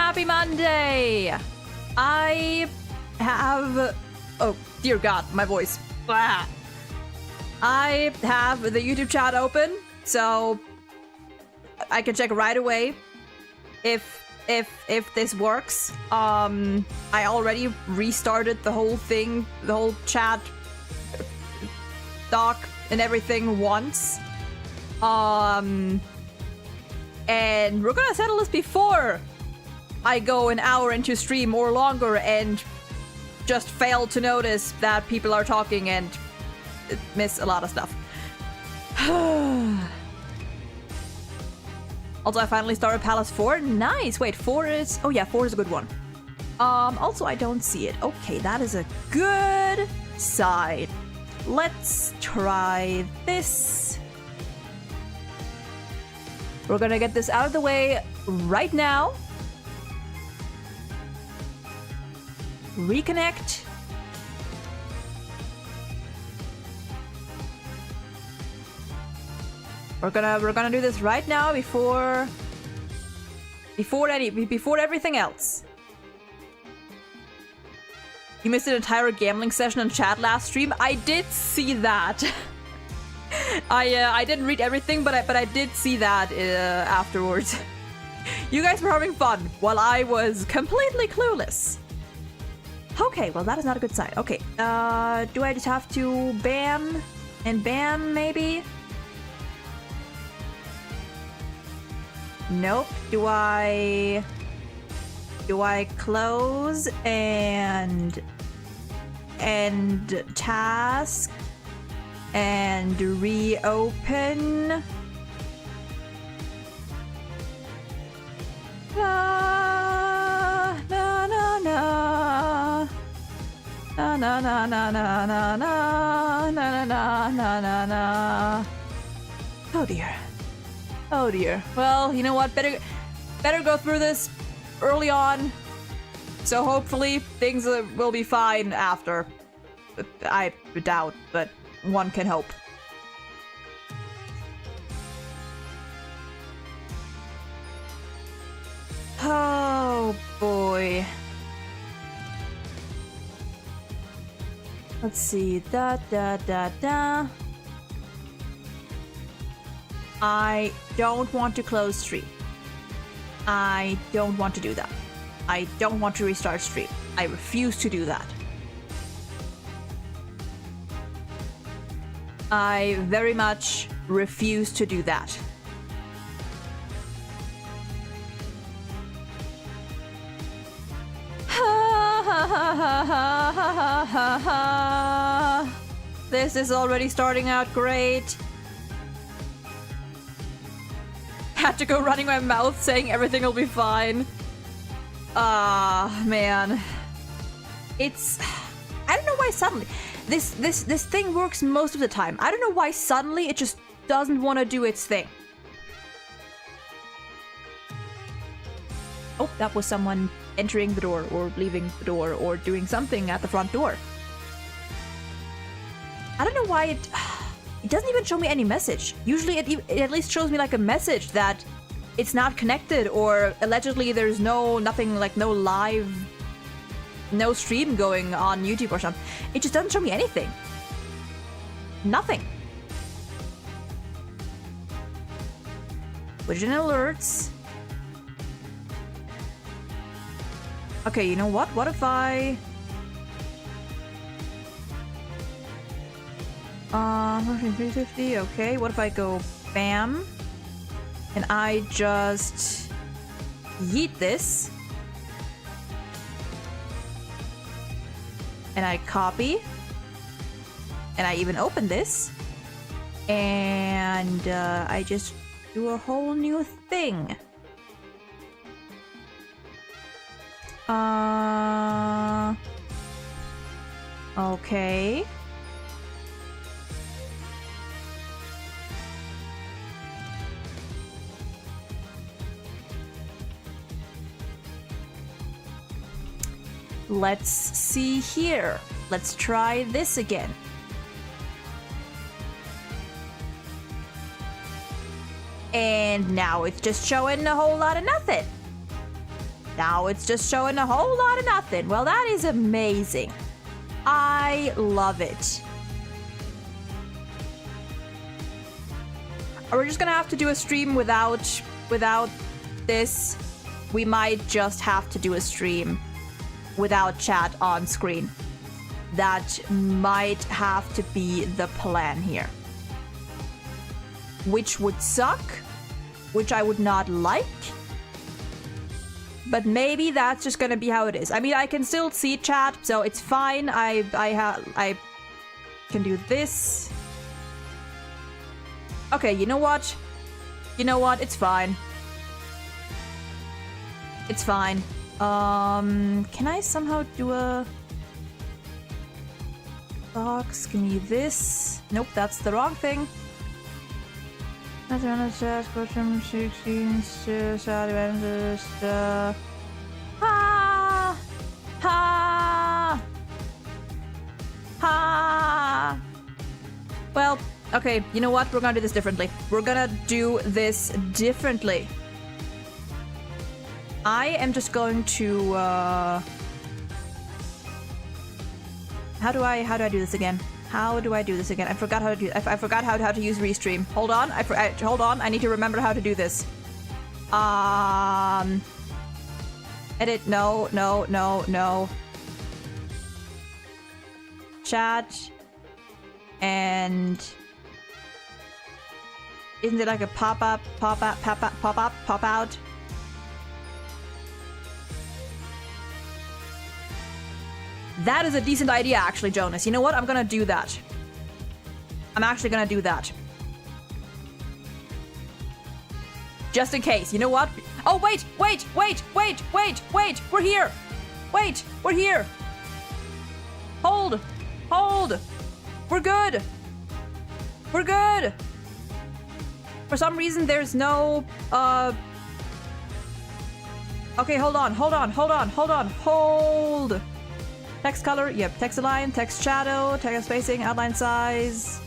Happy Monday! I have... Oh, dear God, my voice. Ah. I have the YouTube chat open, so I can check right away if this works. I already restarted the whole thing, the whole chat doc and everything once. And we're gonna settle this before I go an hour into stream or longer and just fail to notice that people are talking and miss a lot of stuff. Also, I finally started Palace 4. Nice. Wait, 4 is... Oh yeah, 4 is a good one. Also, I don't see it. Okay, that is a good side. Let's try this. We're gonna get this out of the way right now. Reconnect. We're gonna do this right now before everything else. You missed an entire gambling session in chat last stream. I did see that. I didn't read everything, but I did see that afterwards. You guys were having fun while I was completely clueless. Okay, well that is not a good sign. Okay, do I just have to ban and ban maybe? Nope. Do I close and end task and reopen? Na na na na na na na na na na na na na na. Oh dear. Oh dear. Well, you know what? Better go through this early on. So hopefully things will be fine after. I doubt, but one can hope. Oh boy. Let's see. Da da da da. I don't want to close stream. I don't want to do that. I don't want to restart stream. I refuse to do that. I very much refuse to do that. This is already starting out great. Had to go running my mouth saying everything will be fine. Ah, man. It's... I don't know why suddenly... This thing works most of the time. I don't know why suddenly it just doesn't want to do its thing. Oh, that was someone entering the door or leaving the door or doing something at the front door. I don't know why it... It doesn't even show me any message. Usually it at least shows me like a message that it's not connected or allegedly there's nothing like no live, no stream going on YouTube or something. It just doesn't show me anything. Nothing. Widget and alerts. Okay, you know what? What if I... 350, okay. What if I go bam? And I just yeet this. And I copy. And I even open this. And I just do a whole new thing. Okay. Let's see here. Let's try this again. And now it's just showing a whole lot of nothing. Now it's just showing a whole lot of nothing. Well, that is amazing. I love it. We're just gonna have to do a stream without this. We might just have to do a stream without chat on screen. That might have to be the plan here. Which would suck, which I would not like. But maybe that's just gonna be how it is. I mean, I can still see chat, so it's fine. I can do this. Okay, you know what? You know what? It's fine. It's fine. Can I somehow do a box? Give me this. Nope, that's the wrong thing. Ha! Ha! Ha! Well, okay, you know what? We're gonna do this differently. We're gonna do this differently. I am just going to, How do I do this again? How do I do this again? I forgot how to do. I forgot how to use Restream. Hold on. Hold on. I need to remember how to do this. Edit. No. No. No. No. Chat. And isn't it like a pop-up, pop-up, pop-up, pop-up, pop-out? That is a decent idea, actually, Jonas. You know what? I'm gonna do that. I'm actually gonna do that. Just in case. You know what? Oh, wait! Wait! Wait! Wait! Wait! Wait! We're here! Wait! We're here! Hold! Hold! We're good! We're good! For some reason, there's no, Okay, hold on, hold on, hold on, hold on, hold! Text color, yep, text align, text shadow, text spacing, outline size.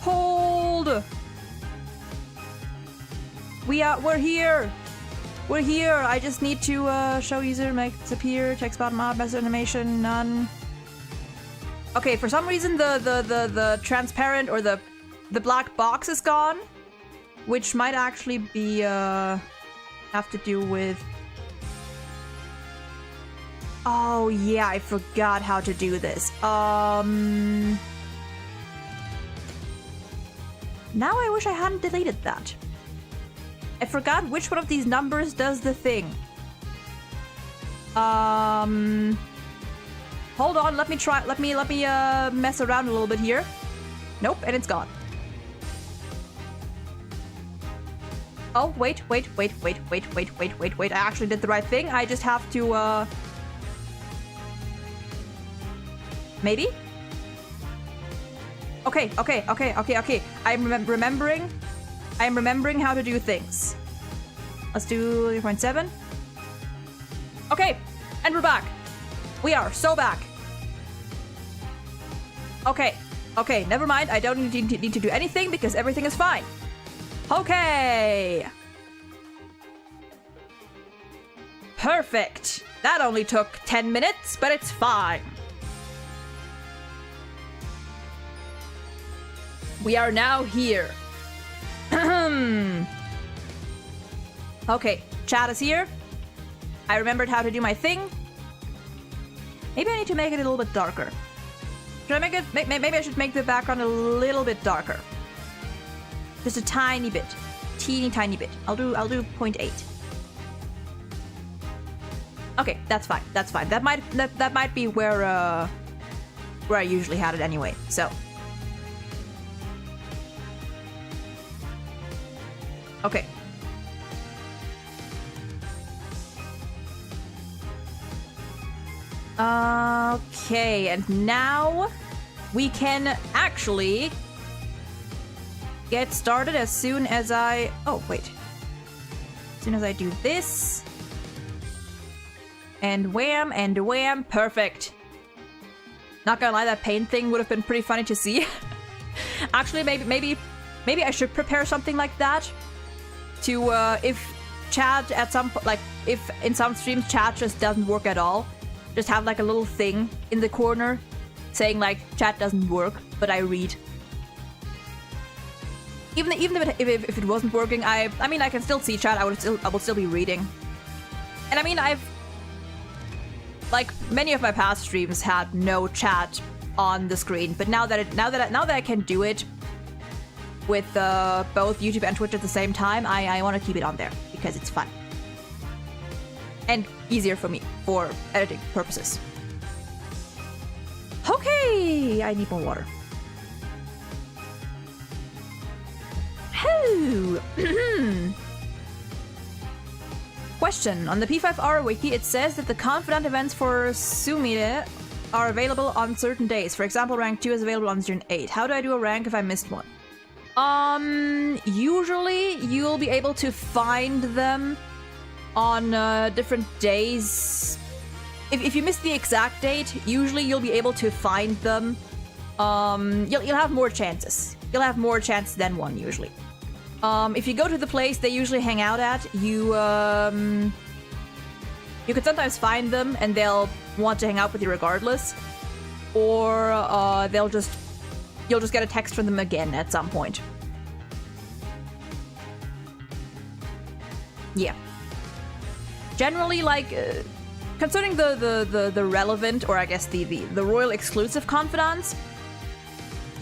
Hold! We're here! We're here! I just need to, show user, make disappear, text bottom up, message animation, none. Okay, for some reason the transparent or the black box is gone, which might actually be have to do with. Oh yeah, I forgot how to do this. Now I wish I hadn't deleted that. I forgot which one of these numbers does the thing. Hold on, let me try. Let me mess around a little bit here. Nope, and it's gone. Oh, wait. I actually did the right thing. I just have to, maybe? Okay. I'm remembering how to do things. Let's do 0.7. Okay, and we're back. We are so back. Okay, never mind. I don't need to do anything because everything is fine. Okay. Perfect. That only took 10 minutes, but it's fine. We are now here. Okay, chat is here. I remembered how to do my thing. Maybe I need to make it a little bit darker. Should I make it? Maybe I should make the background a little bit darker. Just a tiny bit, teeny tiny bit. I'll do 0.8. Okay, that's fine. That's fine. That might be where I usually had it anyway. So. Okay. Okay, and now we can actually get started as soon as I... Oh, wait. As soon as I do this. And wham, perfect. Not gonna lie, that pain thing would have been pretty funny to see. Actually, maybe I should prepare something like that. To, chat at some like if in some streams chat just doesn't work at all, just have like a little thing in the corner saying like chat doesn't work, but I read. Even if it wasn't working, I mean I can still see chat. I would still be reading. And I mean I've like many of my past streams had no chat on the screen, but now that I can do it with both YouTube and Twitch at the same time, I want to keep it on there because it's fun and easier for me for editing purposes. Okay, I need more water. Oh. Question. On the P5R wiki, it says that the confidant events for Sumire are available on certain days. For example, rank 2 is available on June 8. How do I do a rank if I missed one? Usually you'll be able to find them on different days. If you miss the exact date, usually you'll be able to find them. You'll have more chances. You'll have more chances than one usually. If you go to the place they usually hang out at, you could sometimes find them and they'll want to hang out with you regardless, or you'll just get a text from them again at some point. Yeah. Generally, like concerning the relevant, or I guess the royal exclusive confidants,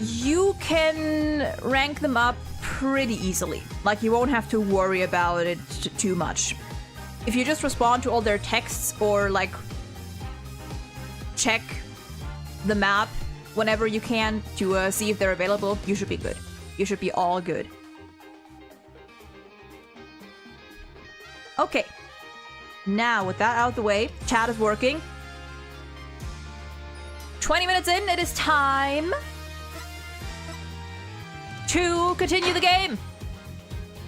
you can rank them up pretty easily. Like, you won't have to worry about it too much. If you just respond to all their texts or like check the map whenever you can to see if they're available, you should be good. You should be all good. Okay. Now, with that out of the way, chat is working. 20 minutes in, it is time to continue the game.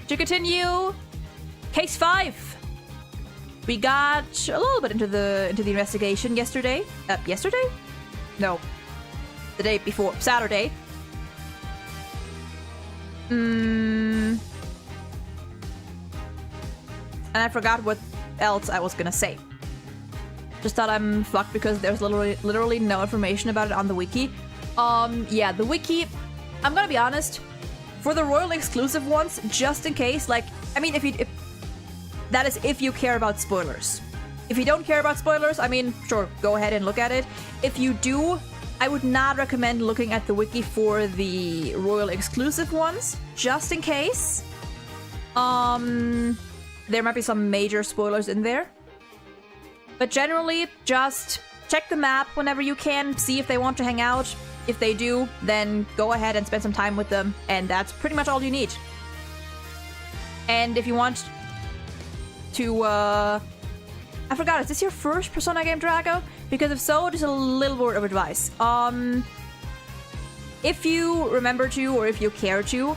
To continue case 5. We got a little bit into the investigation yesterday. Yesterday? No. The day before. Saturday. And I forgot what else I was gonna say. Just thought I'm fucked because there's literally no information about it on the wiki. Yeah, the wiki, I'm gonna be honest, for the royal exclusive ones, just in case, like, I mean, if that is if you care about spoilers. If you don't care about spoilers, I mean, sure, go ahead and look at it. If you do, I would not recommend looking at the wiki for the royal exclusive ones, just in case. There might be some major spoilers in there. But generally, just check the map whenever you can, see if they want to hang out. If they do, then go ahead and spend some time with them, and that's pretty much all you need. And if you want to, I forgot, is this your first Persona game, Drago? Because if so, just a little word of advice. If you remember to, or if you care to,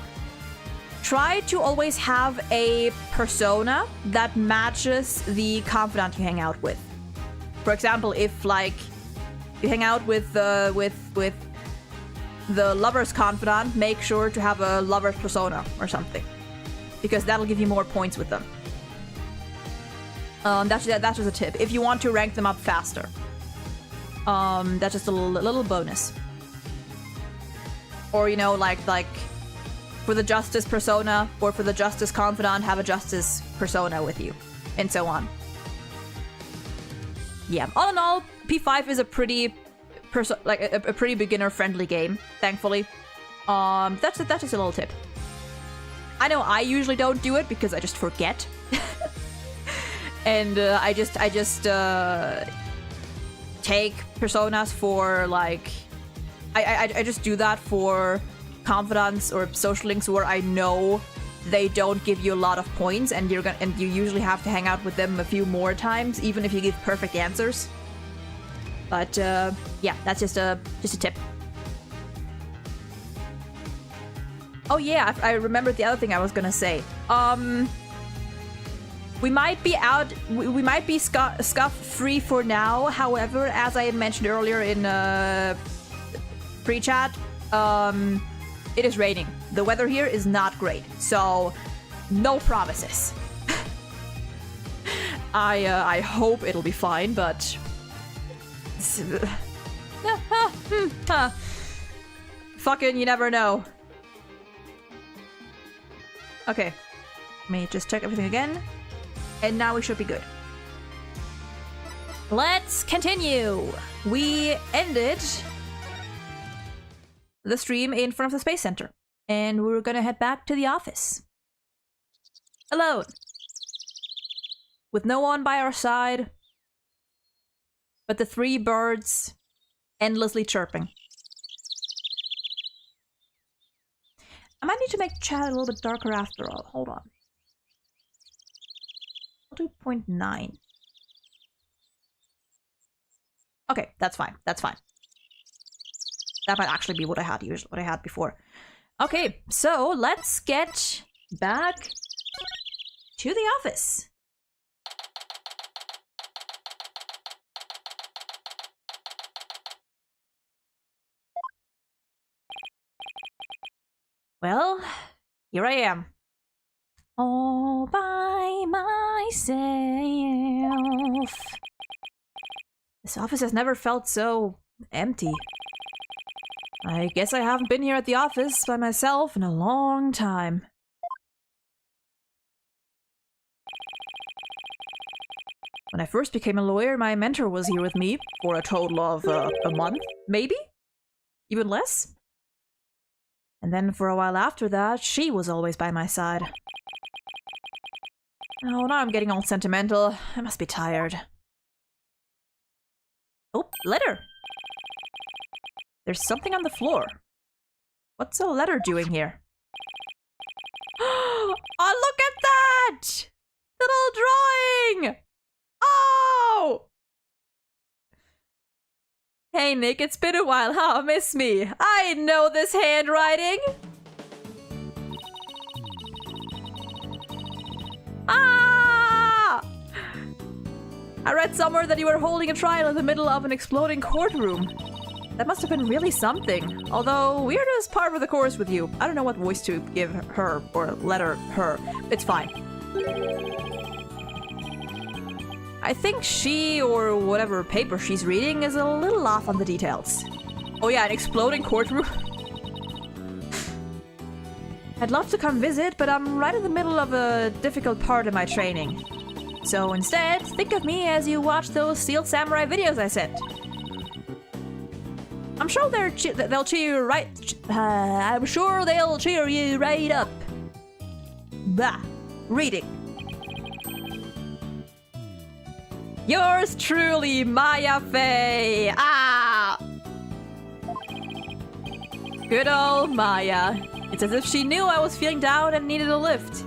try to always have a persona that matches the confidant you hang out with. For example, if like you hang out with the lover's confidant, make sure to have a lover's persona or something, because that'll give you more points with them. That's just a tip. If you want to rank them up faster, that's just a little bonus. Or, you know, like for the justice persona or for the justice confidant, have a justice persona with you, and so on. Yeah, all in all, P5 is a pretty a pretty beginner-friendly game, thankfully. That's just a little tip. I know I usually don't do it because I just forget, and I just take personas for like I just do that for confidants or social links where I know they don't give you a lot of points, and you usually have to hang out with them a few more times, even if you give perfect answers. But yeah, that's just a tip. Oh yeah, I remembered the other thing I was gonna say. We might be scuff free for now. However, as I had mentioned earlier in pre-chat, it is raining. The weather here is not great, so no promises. I hope it'll be fine, but... Fucking you never know. Okay. Let me just check everything again. And now we should be good. Let's continue! We ended the stream in front of the Space Center. And we're gonna head back to the office. Alone. With no one by our side. But the 3 birds endlessly chirping. I might need to make chat a little bit darker after all. Hold on. I'll do 0.9. Okay, that's fine. That's fine. That might actually be what I had before. Okay, so let's get back to the office. Well, here I am. All by myself. This office has never felt so empty. I guess I haven't been here at the office by myself in a long time. When I first became a lawyer, my mentor was here with me for a total of a month, maybe? Even less? And then for a while after that, she was always by my side. Oh, now I'm getting all sentimental. I must be tired. Oh, letter! There's something on the floor. What's a letter doing here? Oh, look at that! Little drawing! Oh! Hey Nick, it's been a while, huh? Miss me. I know this handwriting! Ah! I read somewhere that you were holding a trial in the middle of an exploding courtroom. That must have been really something. Although, weird is part of the course with you. I don't know what voice to give her or letter her. It's fine. I think she, or whatever paper she's reading, is a little off on the details. Oh yeah, an exploding courtroom. I'd love to come visit, but I'm right in the middle of a difficult part of my training. So instead, think of me as you watch those Steel Samurai videos I sent. I'm sure they'll cheer you right. I'm sure they'll cheer you right up. Bah, reading. Yours truly, Maya Faye. Ah, good old Maya. It's as if she knew I was feeling down and needed a lift.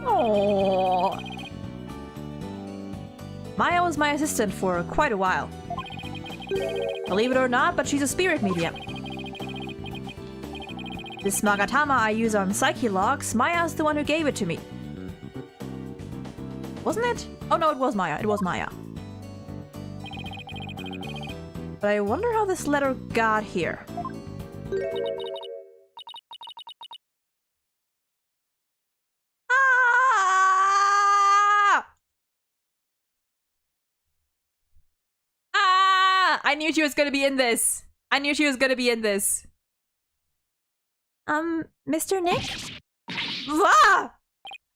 Oh. Maya was my assistant for quite a while. Believe it or not, but she's a spirit medium. This Magatama I use on Psyche Logs, Maya's the one who gave it to me. Wasn't it? Oh no, it was Maya. It was Maya. But I wonder how this letter got here. I knew she was gonna be in this. I knew she was gonna be in this. Mr. Nick? Ah!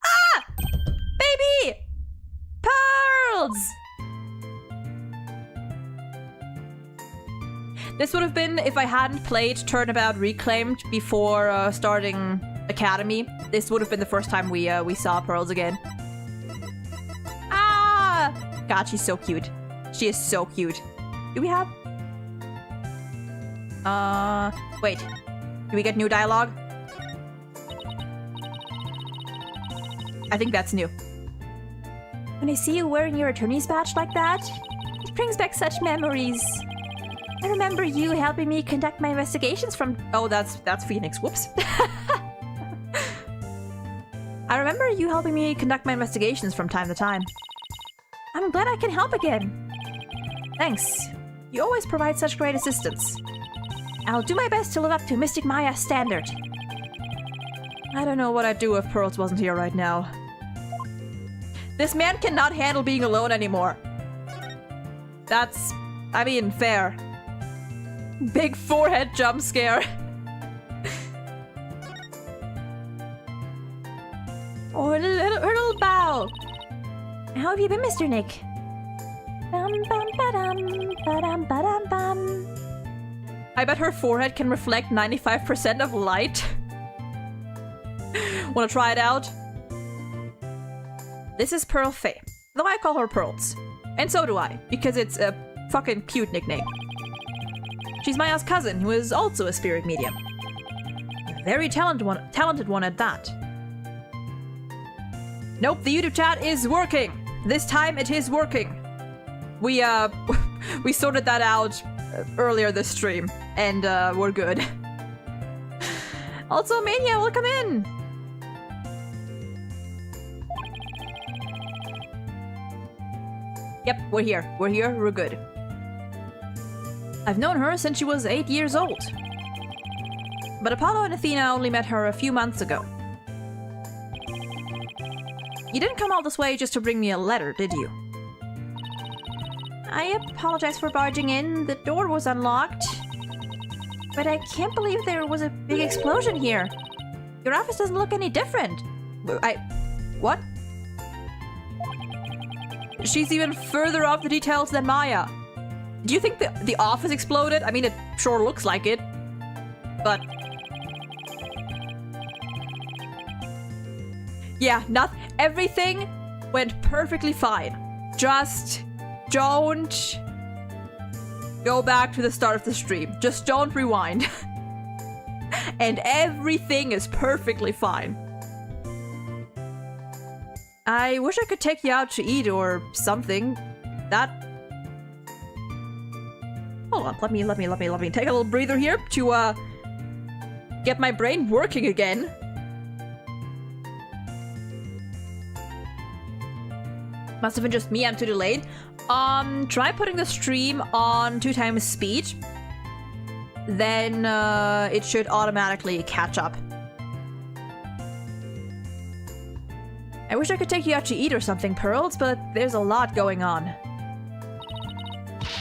Ah! Baby! Pearls! This would have been if I hadn't played Turnabout Reclaimed before starting Academy. This would have been the first time we saw Pearls again. Ah! God, she's so cute. She is so cute. Do we have? Wait. Do we get new dialogue? I think that's new. When I see you wearing your attorney's badge like that, it brings back such memories. I remember you helping me conduct my investigations from... Oh, that's Phoenix. Whoops. I remember you helping me conduct my investigations from time to time. I'm glad I can help again. Thanks. You always provide such great assistance. I'll do my best to live up to Mystic Maya's standard. I don't know what I'd do if Pearls wasn't here right now. This man cannot handle being alone anymore. That's, I mean, fair. Big forehead jump scare. Oh, her little bow. How have you been, Mr. Nick? I bet her forehead can reflect 95% of light. Wanna try it out? This is Pearl Faye, though I call her Pearls. And so do I, because it's a fucking cute nickname. She's Maya's cousin, who is also a spirit medium. A very talented one at that. Nope, the YouTube chat is working! This time it is working. We sorted that out earlier this stream, and we're good. Also, Mania, welcome in! Yep, we're here. We're here, we're good. I've known her since she was 8 years old. But Apollo and Athena only met her a few months ago. You didn't come all this way just to bring me a letter, did you? I apologize for barging in. The door was unlocked. But I can't believe there was a big explosion here. Your office doesn't look any different. What? She's even further off the details than Maya. Do you think the office exploded? I mean, it sure looks like it. But... yeah, everything went perfectly fine. Just don't go back to the start of the stream. Just don't rewind. And everything is perfectly fine. I wish I could take you out to eat or something. That... hold on, let me take a little breather here to get my brain working again. Must have been just me, I'm too delayed. Try putting the stream on 2x speed. Then it should automatically catch up. I wish I could take you out to eat or something, Pearls, but there's a lot going on.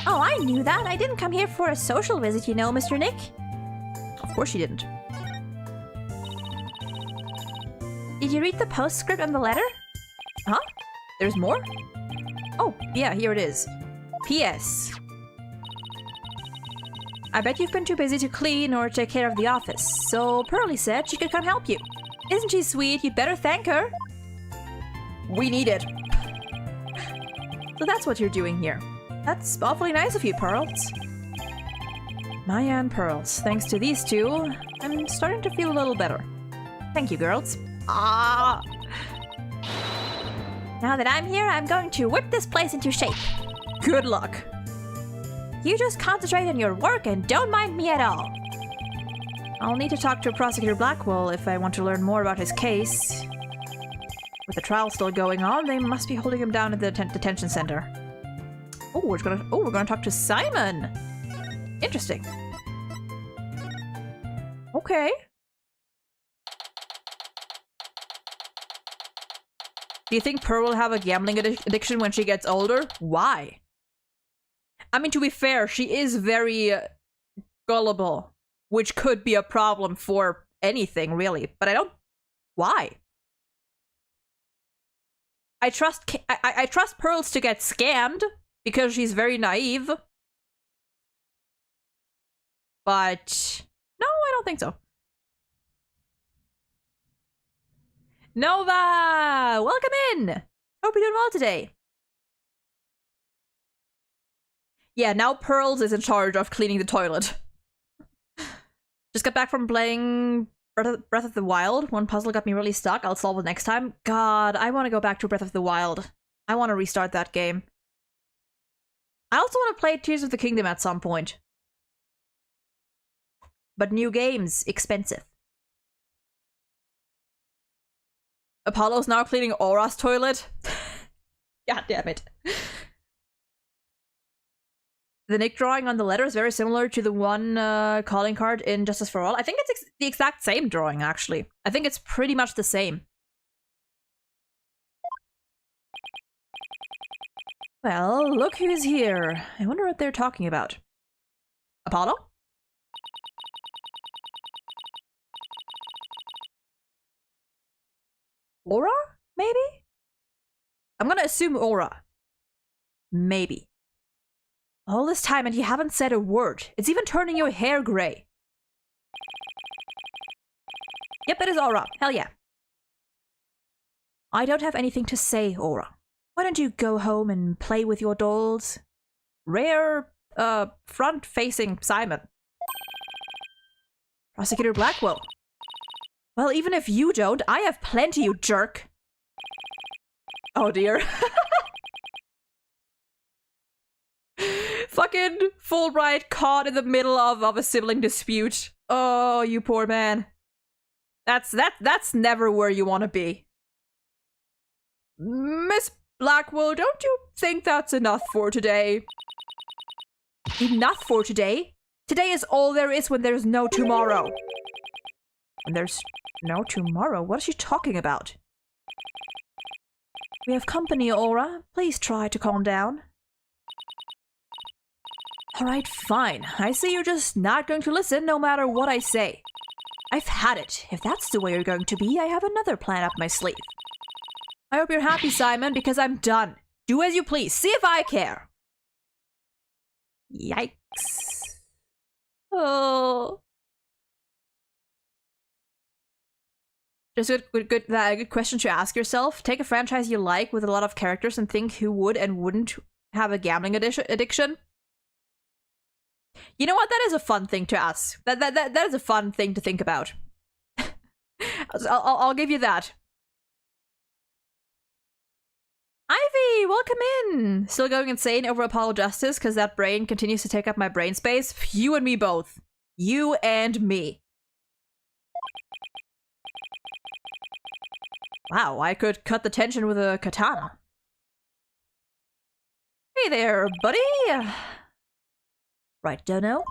Oh, I knew that. I didn't come here for a social visit, you know, Mr. Nick. Of course you didn't. Did you read the postscript on the letter? Huh? There's more? Oh, yeah, here it is. P.S. I bet you've been too busy to clean or take care of the office, so Pearly said she could come help you. Isn't she sweet? You'd better thank her. We need it. So that's what you're doing here. That's awfully nice of you, Pearls. Maya and Pearls. Thanks to these two, I'm starting to feel a little better. Thank you, girls. Ah! Now that I'm here, I'm going to whip this place into shape. Good luck. You just concentrate on your work and don't mind me at all. I'll need to talk to Prosecutor Blackwell if I want to learn more about his case. With the trial still going on, they must be holding him down at the detention center. Oh, we're gonna talk to Simon. Interesting. Okay. Do you think Pearl will have a gambling addiction when she gets older? Why? I mean, to be fair, she is very gullible, which could be a problem for anything, really. But I don't... why? I trust Pearls to get scammed because she's very naive. But no, I don't think so. Nova! Welcome in! Hope you're doing well today. Yeah, now Pearls is in charge of cleaning the toilet. Just got back from playing Breath of the Wild. One puzzle got me really stuck. I'll solve it next time. God, I want to go back to Breath of the Wild. I want to restart that game. I also want to play Tears of the Kingdom at some point. But new games, expensive. Apollo's now cleaning Aura's toilet. God damn it. The Nick drawing on the letter is very similar to the one calling card in Justice for All. I think it's the exact same drawing, actually. I think it's pretty much the same. Well, look who's here. I wonder what they're talking about. Apollo? Aura? Maybe? I'm gonna assume Aura. Maybe. All this time and you haven't said a word. It's even turning your hair gray. Yep, that is Aura. Hell yeah. I don't have anything to say, Aura. Why don't you go home and play with your dolls? Rare, front-facing Simon. Prosecutor Blackwell. Well, even if you don't, I have plenty, you jerk. Oh dear. Fucking Fulbright caught in the middle of a sibling dispute. Oh, you poor man. That's never where you want to be. Miss Blackwell, don't you think that's enough for today? Enough for today? Today is all there is when there's no tomorrow. When there's no tomorrow? What is she talking about? We have company, Aura. Please try to calm down. Alright, fine. I see you're just not going to listen no matter what I say. I've had it. If that's the way you're going to be, I have another plan up my sleeve. I hope you're happy, Simon, because I'm done. Do as you please. See if I care. Yikes. Oh. Just a good question to ask yourself. Take a franchise you like with a lot of characters and think who would and wouldn't have a gambling addiction. You know what? That is a fun thing to ask. That is a fun thing to think about. I'll give you that. Ivy, welcome in. Still going insane over Apollo Justice because that brain continues to take up my brain space. You and me both. You and me. Wow, I could cut the tension with a katana. Hey there, buddy. Right, Dono?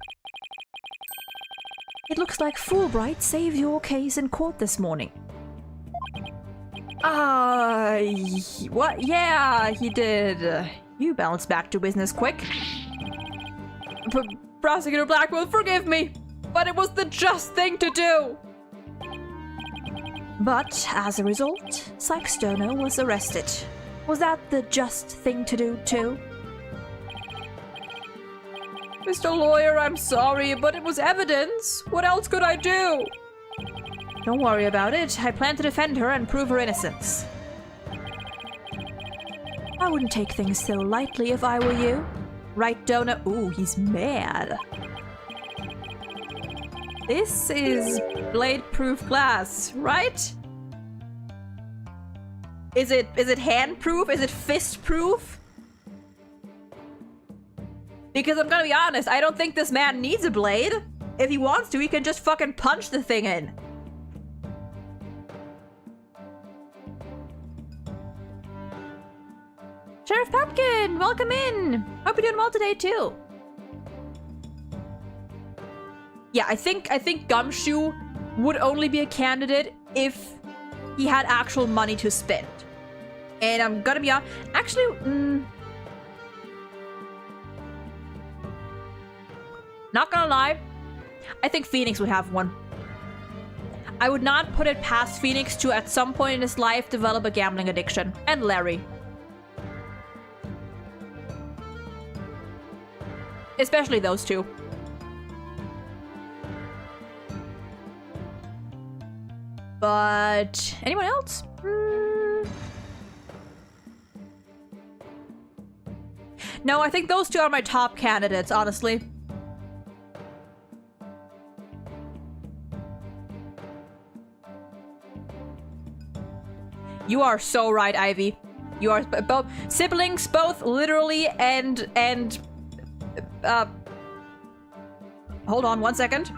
It looks like Fulbright saved your case in court this morning. What? Yeah, he did. You bounced back to business quick. Prosecutor Blackwell, forgive me, but it was the just thing to do. But as a result, Sykes Dono was arrested. Was that the just thing to do too? Mr. Lawyer, I'm sorry, but it was evidence. What else could I do? Don't worry about it. I plan to defend her and prove her innocence. I wouldn't take things so lightly if I were you. Right, Dono? Ooh, he's mad. This is blade-proof glass, right? Is it hand-proof? Is it fist-proof? Because I'm gonna be honest, I don't think this man needs a blade. If he wants to, he can just fucking punch the thing in. Sheriff Pumpkin, welcome in. Hope you're doing well today too. Yeah, I think Gumshoe would only be a candidate if he had actual money to spend. And I'm gonna be honest, actually, not gonna lie, I think Phoenix would have one. I would not put it past Phoenix to at some point in his life develop a gambling addiction. And Larry. Especially those two. But anyone else? No, I think those two are my top candidates, honestly. You are so right, Ivy. You are both siblings, both literally and hold on 1 second.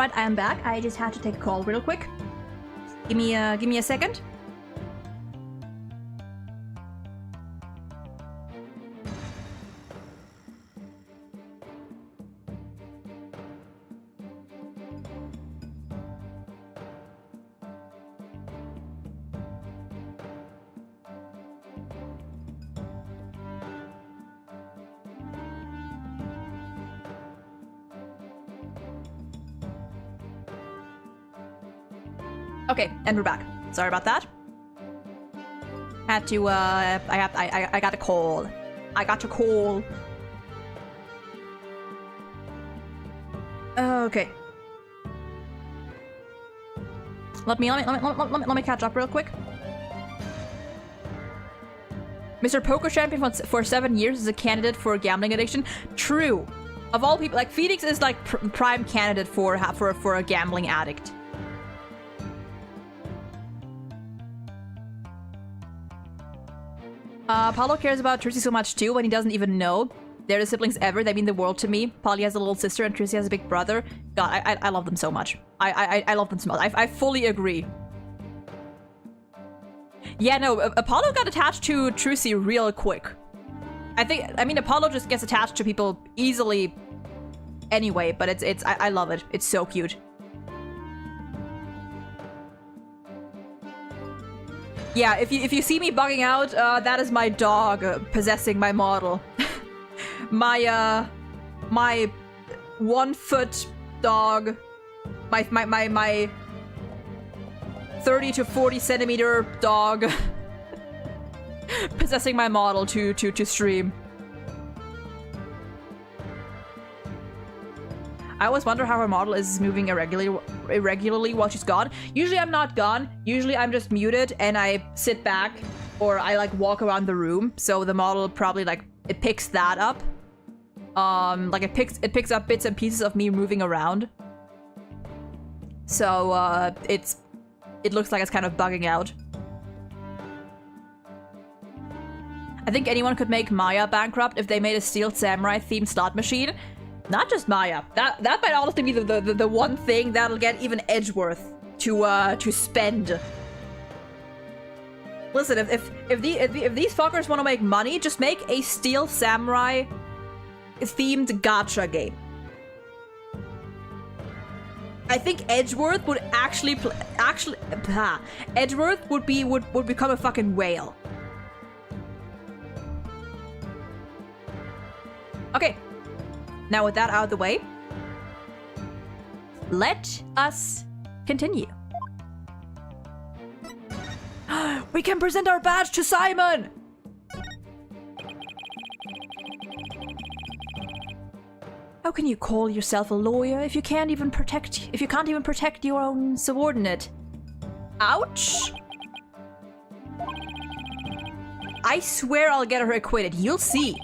Alright, I am back. I just had to take a call real quick. Give me a second. Okay, and we're back. Sorry about that. Had to, I got a call. I got a call. Okay. Let me catch up real quick. Mr. Poker Champion for 7 years is a candidate for gambling addiction. True. Of all people, like Phoenix is like prime candidate for a gambling addict. Paulo cares about Trissy so much too when he doesn't even know. They're the siblings ever. They mean the world to me. Polly has a little sister and Trissy has a big brother. God, I love them so much. I love them so much. I fully agree. Yeah, no, Apollo got attached to Trissy real quick. I mean, Apollo just gets attached to people easily anyway, but I love it. It's so cute. Yeah, if you see me bugging out, that is my dog possessing my model. my 1 foot dog, my 30 to 40 centimeter dog possessing my model to stream. I always wonder how her model is moving irregularly while she's gone. Usually I'm not gone. Usually I'm just muted and I sit back or I like walk around the room. So the model probably like it picks that up. Like it picks up bits and pieces of me moving around. So it looks like it's kind of bugging out. I think anyone could make Maya bankrupt if they made a Steel Samurai themed slot machine. Not just Maya. That might honestly be the one thing that'll get even Edgeworth to spend. Listen, if these fuckers want to make money, just make a Steel Samurai themed gacha game. I think Edgeworth would Edgeworth would become a fucking whale. Okay. Now with that out of the way, let us continue. We can present our badge to Simon! How can you call yourself a lawyer if you can't even protect your own subordinate? Ouch! I swear I'll get her acquitted. You'll see.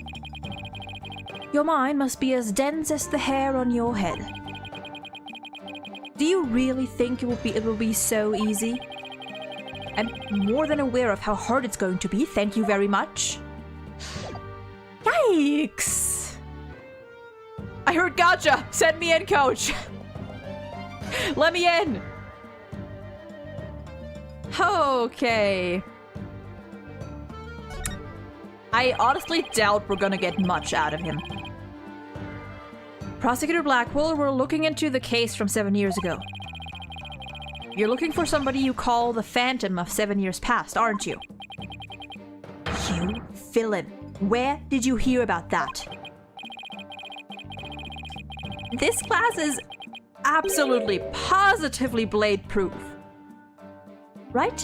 Your mind must be as dense as the hair on your head. Do you really think it will be so easy? I'm more than aware of how hard it's going to be, thank you very much. Yikes! I heard gotcha! Send me in, coach! Let me in! Okay. I honestly doubt we're gonna get much out of him. Prosecutor Blackwell, we're looking into the case from 7 years ago. You're looking for somebody you call the Phantom of 7 years past, aren't you? You villain. Where did you hear about that? This class is absolutely, positively blade-proof. Right?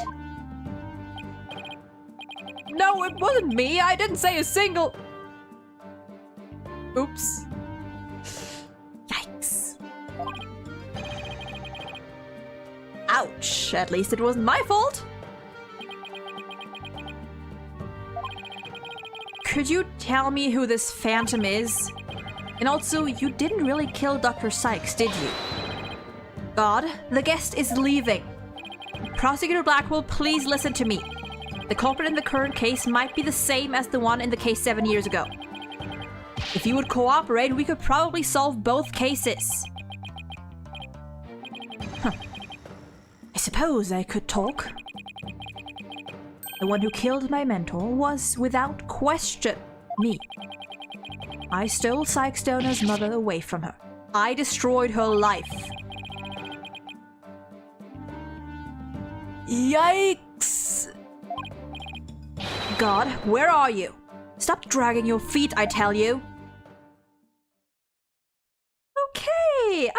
No, it wasn't me. I didn't say a single... Oops. Yikes. Ouch. At least it wasn't my fault. Could you tell me who this Phantom is? And also, you didn't really kill Dr. Sykes, did you? God, the guest is leaving. Prosecutor Blackwell, please listen to me. The culprit in the current case might be the same as the one in the case 7 years ago. If you would cooperate, we could probably solve both cases. I suppose I could talk. The one who killed my mentor was, without question, me. I stole Psychstoner's mother away from her. I destroyed her life. Yikes! God, where are you? Stop dragging your feet, I tell you. Okay,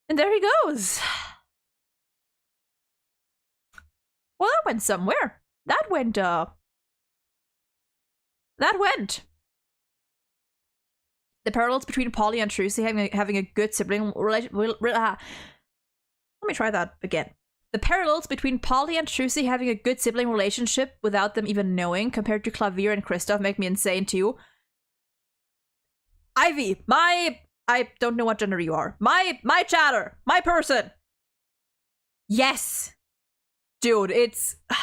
and there he goes. Well, that went somewhere. That went. The parallels between Polly and Trucy having a good sibling relation. Let me try that again. The parallels between Polly and Trucy having a good sibling relationship without them even knowing, compared to Klavier and Kristoff, make me insane too. Ivy, I don't know what gender you are. My chatter, my person. Yes, dude, it's. Do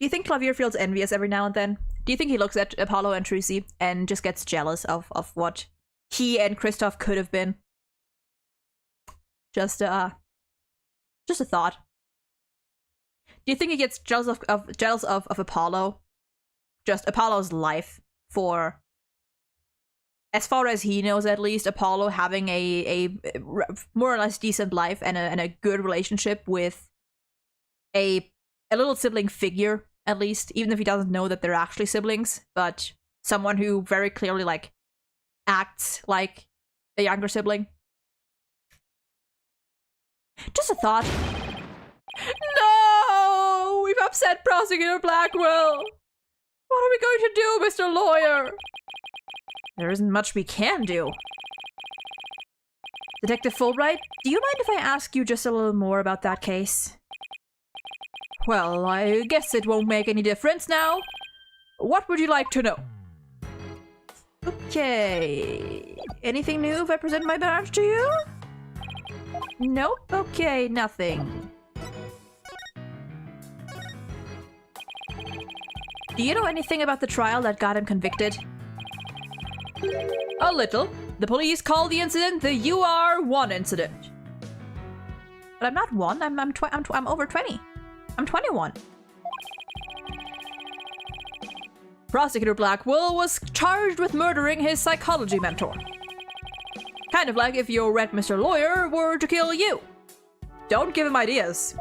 you think Klavier feels envious every now and then? Do you think he looks at Apollo and Trucy and just gets jealous of what he and Kristoff could have been? Just a thought. Do you think he gets jealous of Apollo? Just Apollo's life, for as far as he knows, at least, Apollo having a more or less decent life and a good relationship with a little sibling figure, at least, even if he doesn't know that they're actually siblings, but someone who very clearly, like, acts like a younger sibling. Just a thought. No! We've upset Prosecutor Blackwell! What are we going to do, Mr. Lawyer? There isn't much we can do. Detective Fulbright, do you mind if I ask you just a little more about that case? Well, I guess it won't make any difference now. What would you like to know? Okay. Anything new if I present my badge to you? Nope. Okay, nothing. Do you know anything about the trial that got him convicted? A little. The police call the incident the UR1 incident. But I'm not one. I'm over 20. I'm 21. Prosecutor Blackwell was charged with murdering his psychology mentor. Kind of like if your red Mr. Lawyer were to kill you. Don't give him ideas.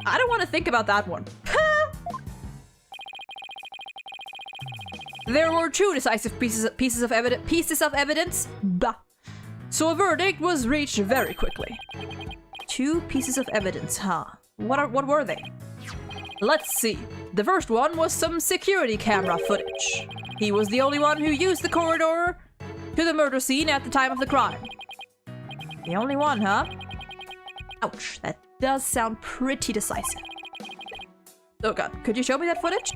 I don't want to think about that one. There were two decisive pieces of evidence. Bah. So a verdict was reached very quickly. Two pieces of evidence, huh? What were they? Let's see. The first one was some security camera footage. He was the only one who used the corridor to the murder scene at the time of the crime. The only one, huh? Ouch, that does sound pretty decisive. Oh god, could you show me that footage?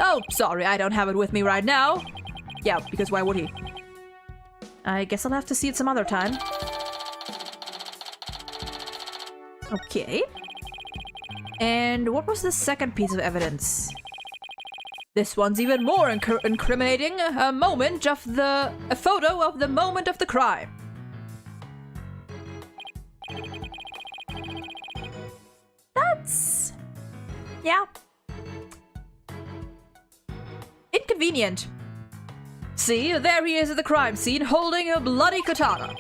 Oh, sorry, I don't have it with me right now. Yeah, because why would he? I guess I'll have to see it some other time. Okay. And what was the second piece of evidence? This one's even more incriminating. A photo of the moment of the crime. That's... yeah. Inconvenient. See, there he is at the crime scene holding a bloody katana.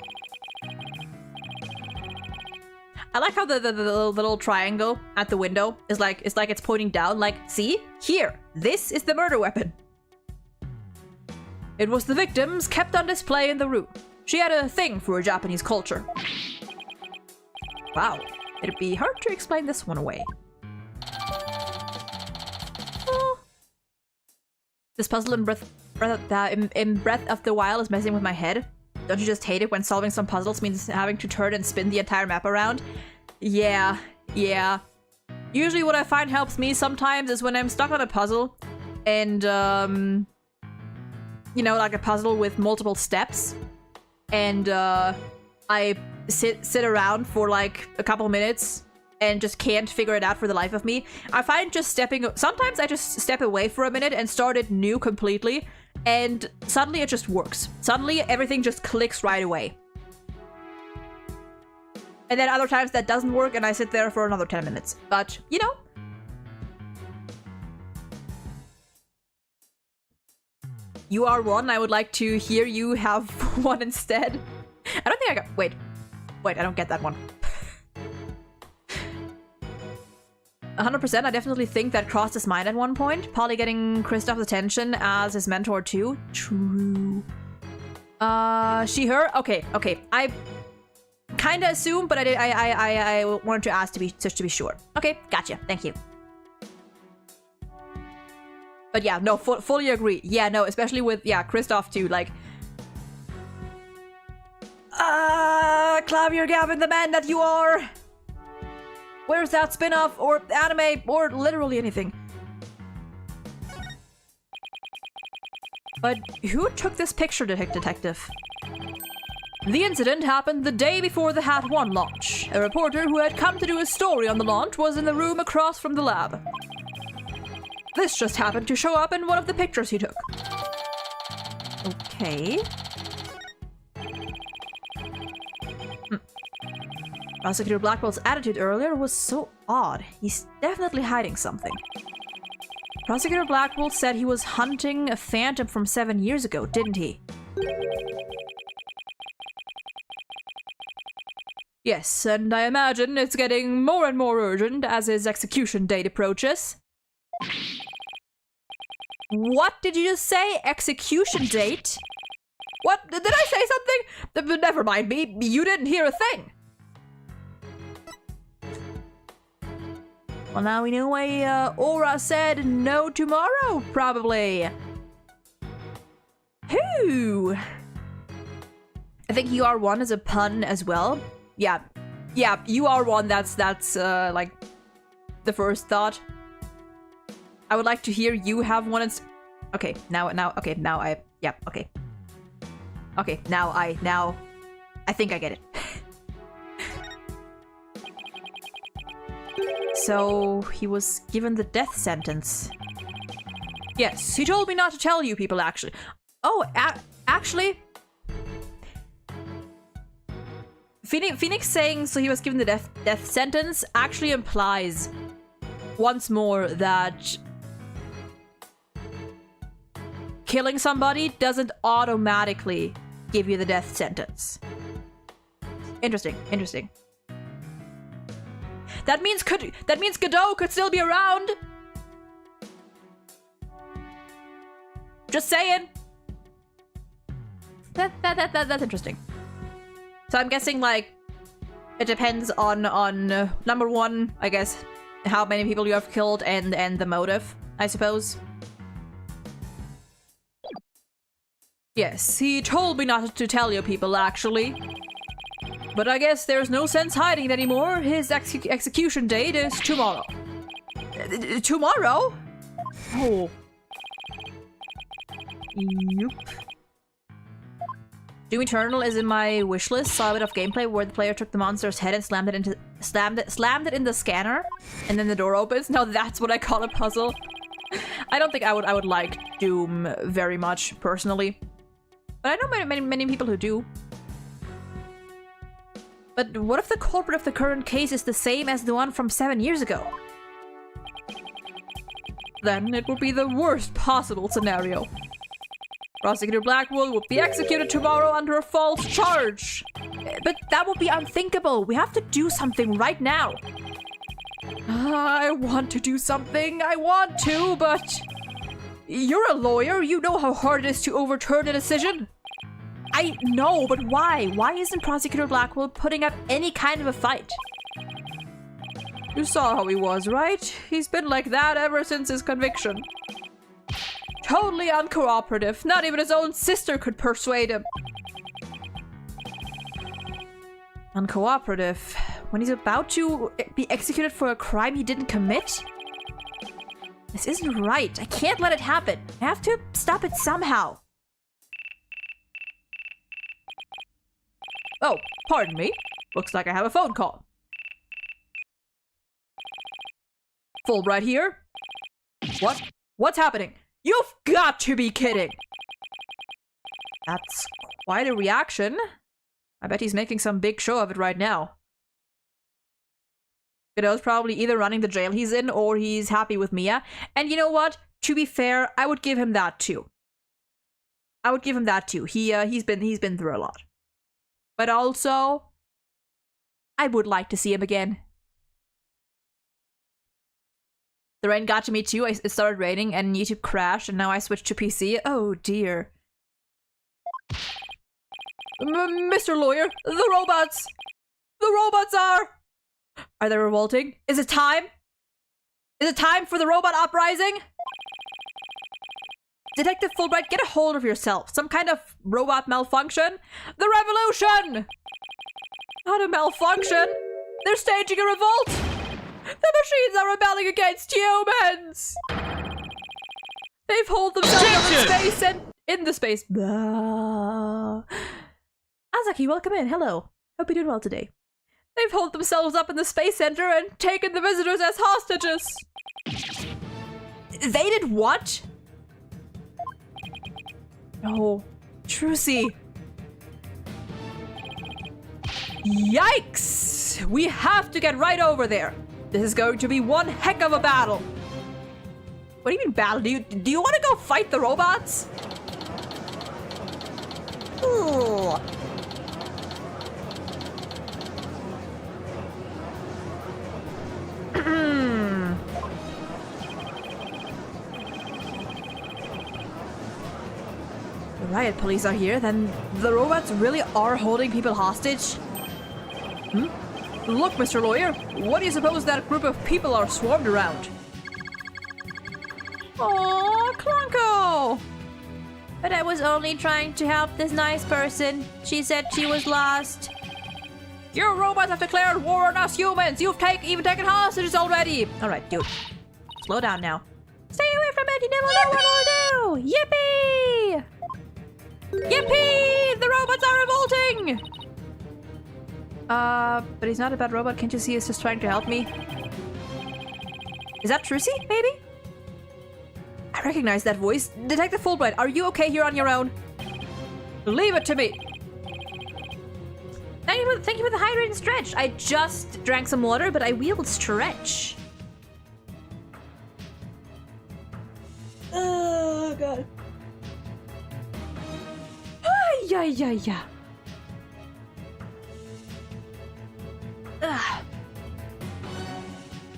I like how the little triangle at the window is like it's pointing down, like, see? Here, this is the murder weapon. It was the victim's kept on display in the room. She had a thing for Japanese culture. Wow, it'd be hard to explain this one away. Oh. This puzzle in Breath of the Wild is messing with my head. Don't you just hate it when solving some puzzles means having to turn and spin the entire map around? Yeah. Usually what I find helps me sometimes is when I'm stuck on a puzzle and, you know, like a puzzle with multiple steps, and I sit around for like a couple minutes and just can't figure it out for the life of me. I find just sometimes I just step away for a minute and start it new completely, and suddenly it just works. Suddenly everything just clicks right away. And then other times that doesn't work and I sit there for another 10 minutes. But, you know. You are one. I would like to hear you have one instead. I don't think I got... Wait, I don't get that one. 100%, I definitely think that crossed his mind at one point. Polly getting Kristoff's attention as his mentor too. True. She, her? Okay. I kinda assumed, but I wanted to ask just to be sure. Okay, gotcha. Thank you. But yeah, no, fully agree. Yeah, no, especially with, yeah, Kristoff too, like... Clavier Gavin, the man that you are! Where's that spin-off, or anime, or literally anything? But who took this picture, detective? The incident happened the day before the Hat 1 launch. A reporter who had come to do a story on the launch was in the room across from the lab. This just happened to show up in one of the pictures he took. Okay. Prosecutor Blackwell's attitude earlier was so odd. He's definitely hiding something. Prosecutor Blackwell said he was hunting a phantom from 7 years ago, didn't he? Yes, and I imagine it's getting more and more urgent as his execution date approaches. What did you just say? Execution date? What? Did I say something? Never mind me. You didn't hear a thing. Well, now we know why Aura said no tomorrow, probably. Who? I think you are one is a pun as well. Yeah, you are one. That's like the first thought. I would like to hear you have one. Okay, now I think I get it. So he was given the death sentence. Yes, he told me not to tell you people, actually. Oh, actually, Phoenix saying so he was given the death sentence actually implies once more that killing somebody doesn't automatically give you the death sentence. Interesting. That means Godot could still be around. Just saying. That's interesting. So I'm guessing like it depends on number one, I guess, how many people you have killed and the motive, I suppose. Yes, he told me not to tell you people, actually. But I guess there's no sense hiding it anymore. His execution date is tomorrow. Tomorrow? Oh. Yep. Doom Eternal is in my wish list. Saw a bit of gameplay where the player took the monster's head and slammed it in the scanner, and then the door opens. Now that's what I call a puzzle. I don't think I would like Doom very much personally, but I know many people who do. But what if the culprit of the current case is the same as the one from 7 years ago? Then it would be the worst possible scenario. Prosecutor Blackwell will be executed tomorrow under a false charge. But that would be unthinkable. We have to do something right now. I want to do something. I want to, but... You're a lawyer. You know how hard it is to overturn a decision. I know, but why? Why isn't Prosecutor Blackwell putting up any kind of a fight? You saw how he was, right? He's been like that ever since his conviction. Totally uncooperative. Not even his own sister could persuade him. Uncooperative? When he's about to be executed for a crime he didn't commit? This isn't right. I can't let it happen. I have to stop it somehow. Oh, pardon me. Looks like I have a phone call. Fulbright here? What? What's happening? You've got to be kidding! That's quite a reaction. I bet he's making some big show of it right now. You know, it's probably either running the jail he's in or he's happy with Mia. And you know what? To be fair, I would give him that too. I would give him that too. He's been through a lot. But also, I would like to see him again. The rain got to me too. It started raining and YouTube crashed and now I switched to PC. Oh dear. Mr. Lawyer, the robots! The robots are they revolting? Is it time? Is it time for the robot uprising? Detective Fulbright, get a hold of yourself. Some kind of robot malfunction? The revolution! Not a malfunction. They're staging a revolt. The machines are rebelling against humans. They've holed themselves up in space and in the space. Azaki, welcome in. Hello. Hope you're doing well today. They've holed themselves up in the space center and taken the visitors as hostages. They did what? No. Trucy. Yikes! We have to get right over there. This is going to be one heck of a battle. What do you mean battle? Do you want to go fight the robots? Ooh. The riot police are here, then the robots really are holding people hostage? Look, Mr. Lawyer, what do you suppose that group of people are swarmed around? Aww, Clonko! But I was only trying to help this nice person. She said she was lost. Your robots have declared war on us humans! You've even taken hostages already! Alright, dude. Slow down now. Stay away from it, you never know what we'll do! Yippee! Yippee! The robots are revolting! But he's not a bad robot. Can't you see he's just trying to help me? Is that Trucy, maybe? I recognize that voice. Detective Fulbright, are you okay here on your own? Leave it to me! Thank you for the hydrating stretch. I just drank some water, but I will stretch. Oh, God. Yeah.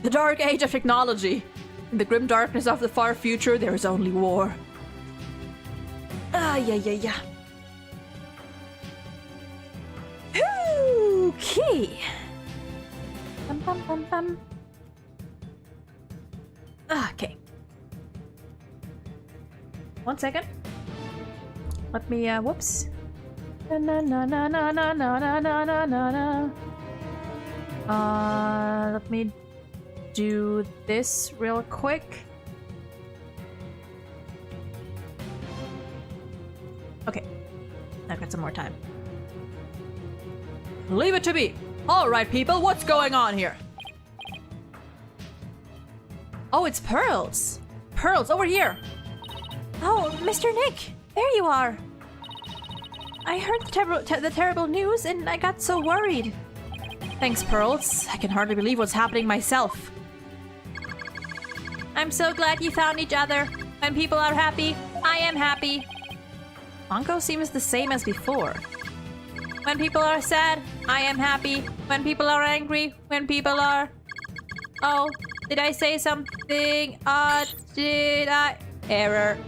The dark age of technology. In the grim darkness of the far future, there is only war. Yeah. Okay. Bum. Okay. 1 second. Let me, whoops. Let me do this real quick. Okay. I've got some more time. Leave it to me! Alright, people, what's going on here? Oh, it's Pearls! Pearls, over here! Oh, Mr. Nick! There you are! I heard the terrible news and I got so worried. Thanks, Pearls. I can hardly believe what's happening myself. I'm so glad you found each other. When people are happy, I am happy. Anko seems the same as before. When people are sad, I am happy. When people are angry, when people are... Oh, did I say something? Did I... Error.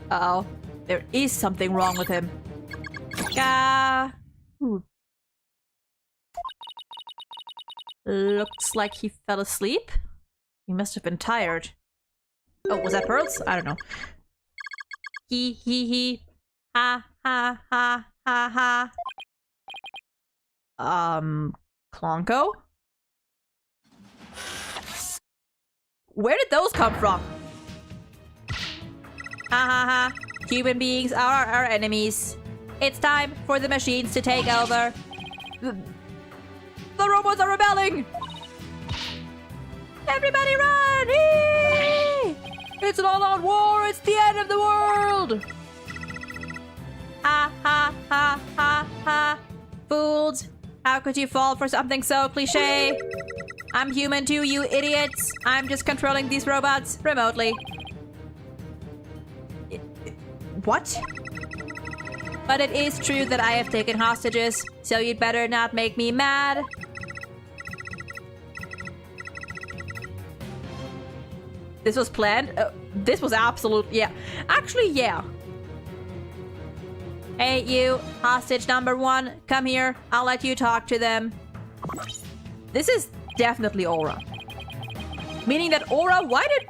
Uh-oh. There is something wrong with him. Looks like he fell asleep. He must have been tired. Oh, was that Pearls? I don't know. He. Ha. Clonko? Where did those come from? Ha. Human beings are our enemies. It's time for the machines to take over. The robots are rebelling! Everybody run! Eee! It's an all-out war! It's the end of the world! Ha. Fooled. How could you fall for something so cliche? I'm human too, you idiots. I'm just controlling these robots remotely. What? But it is true that I have taken hostages, so you'd better not make me mad. This was planned? This was absolute... Yeah. Actually, yeah. Hey, you. Hostage number 1. Come here. I'll let you talk to them. This is definitely Aura. Meaning that Aura... Why did...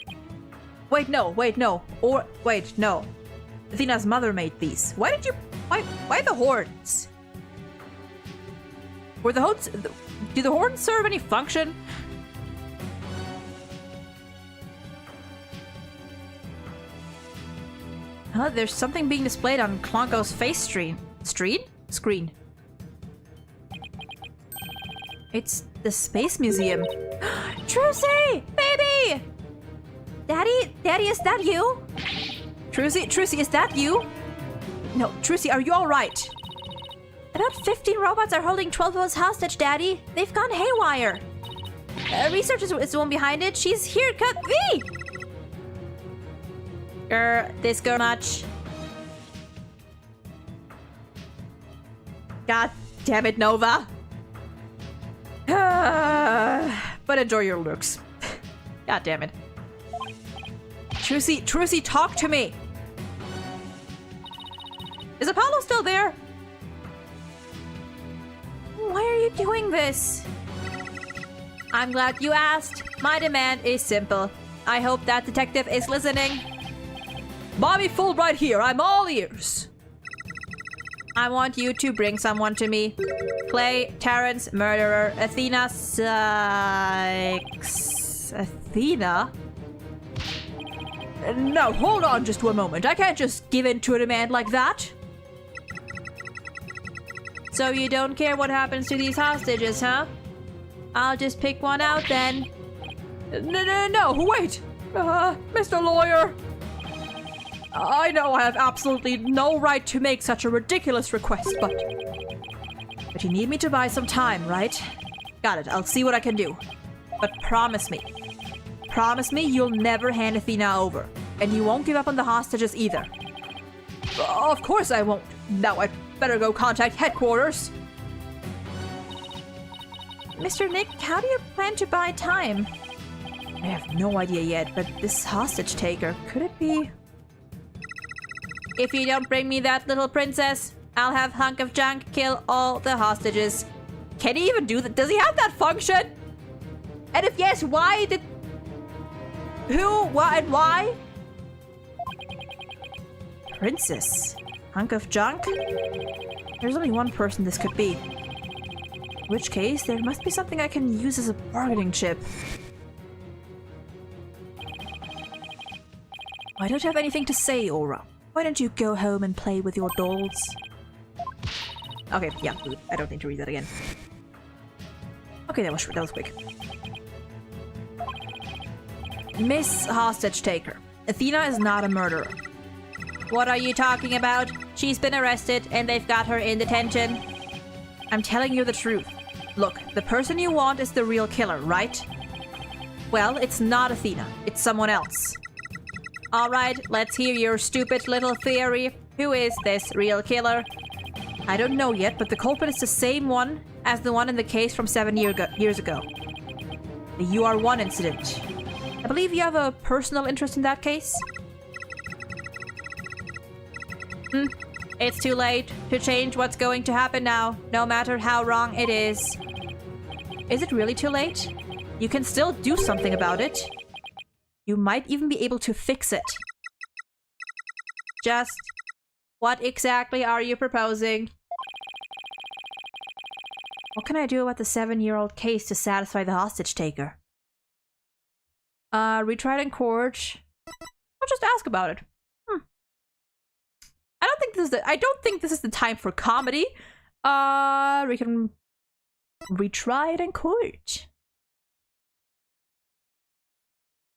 Wait, no. Wait, no. Or... Wait, no. Athena's mother made these. Why did you... Why the horns? Were the horns... Do the horns serve any function? Huh, there's something being displayed on Klonko's face screen. It's the Space Museum. Trucy! Baby! Daddy, is that you? Trucy, is that you? No, Trucy, are you alright? About 15 robots are holding 12 of us hostage, Daddy. They've gone haywire. Research is the one behind it. She's here, cut me! This girl much. God damn it, Nova. But enjoy your looks. God damn it. Trucy, talk to me. Is Apollo still there? Why are you doing this? I'm glad you asked. My demand is simple. I hope that detective is listening. Bobby Fulbright here. I'm all ears. I want you to bring someone to me. Clay, Terrence, murderer, Athena Sykes. Athena? No, hold on just one moment. I can't just give in to a demand like that. So you don't care what happens to these hostages, huh? I'll just pick one out then. No, wait! Mr. Lawyer! I know I have absolutely no right to make such a ridiculous request, but you need me to buy some time, right? Got it, I'll see what I can do. But promise me you'll never hand Athena over. And you won't give up on the hostages either. Of course I won't. Now I'd better go contact headquarters. Mr. Nick, how do you plan to buy time? I have no idea yet, but this hostage taker, could it be... If you don't bring me that little princess, I'll have Hunk of Junk kill all the hostages. Can he even do that? Does he have that function? And if yes, why did... Who, what, and why? Princess? Hunk of Junk? There's only one person this could be. In which case, there must be something I can use as a bargaining chip. I don't have anything to say, Aura. Why don't you go home and play with your dolls? Okay, yeah, I don't need to read that again. Okay, that was quick. Miss Hostage Taker. Athena is not a murderer. What are you talking about? She's been arrested and they've got her in detention. I'm telling you the truth. Look, the person you want is the real killer, right? Well, it's not Athena. It's someone else. Alright, let's hear your stupid little theory. Who is this real killer? I don't know yet, but the culprit is the same one as the one in the case from 7 years ago. The UR1 incident. I believe you have a personal interest in that case? It's too late to change what's going to happen now, no matter how wrong it is. Is it really too late? You can still do something about it. You might even be able to fix it. Just what exactly are you proposing? What can I do about the 7-year-old case to satisfy the hostage taker? Retry it in court. I'll just ask about it. I don't think this is the time for comedy. We can retry it in court.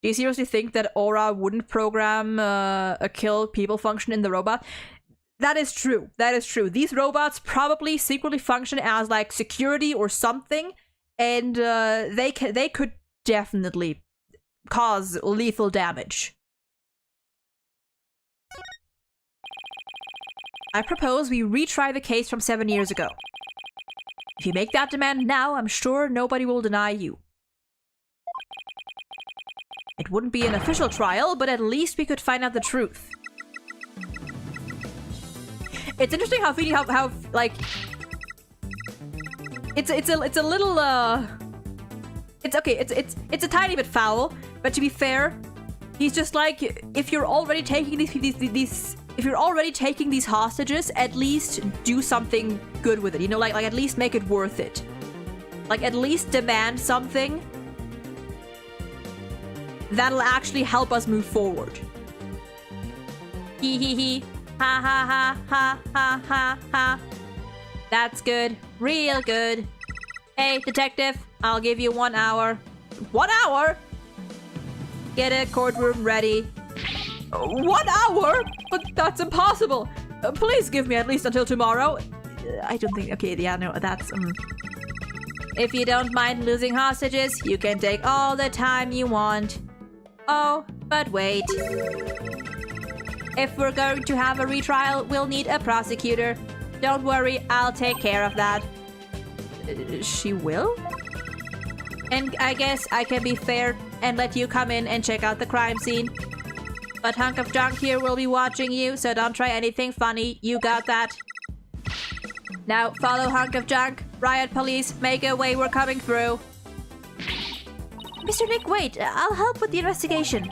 Do you seriously think that Aura wouldn't program a kill people function in the robot? That is true. That is true. These robots probably secretly function as like security or something, and they could definitely cause lethal damage. I propose we retry the case from 7 years ago. If you make that demand now, I'm sure nobody will deny you. It wouldn't be an official trial, but at least we could find out the truth. It's interesting how like it's a little it's okay, it's a tiny bit foul, but to be fair, he's just like, if you're already taking if you're already taking these hostages, at least do something good with it. You know, like at least make it worth it. Like at least demand something that'll actually help us move forward. Hee hee hee. Ha ha ha ha ha ha ha. That's good. Real good. Hey, detective, I'll give you 1 hour. 1 hour? Get a courtroom ready. 1 hour? But that's impossible. Please give me at least until tomorrow. I don't think... Okay, yeah, no, that's... If you don't mind losing hostages, you can take all the time you want. Oh, but wait. If we're going to have a retrial, we'll need a prosecutor. Don't worry, I'll take care of that. She will? And I guess I can be fair and let you come in and check out the crime scene. But Hunk of Junk here will be watching you, so don't try anything funny. You got that? Now follow Hunk of Junk. Riot police, make a way, we're coming through. Mr. Nick, wait. I'll help with the investigation.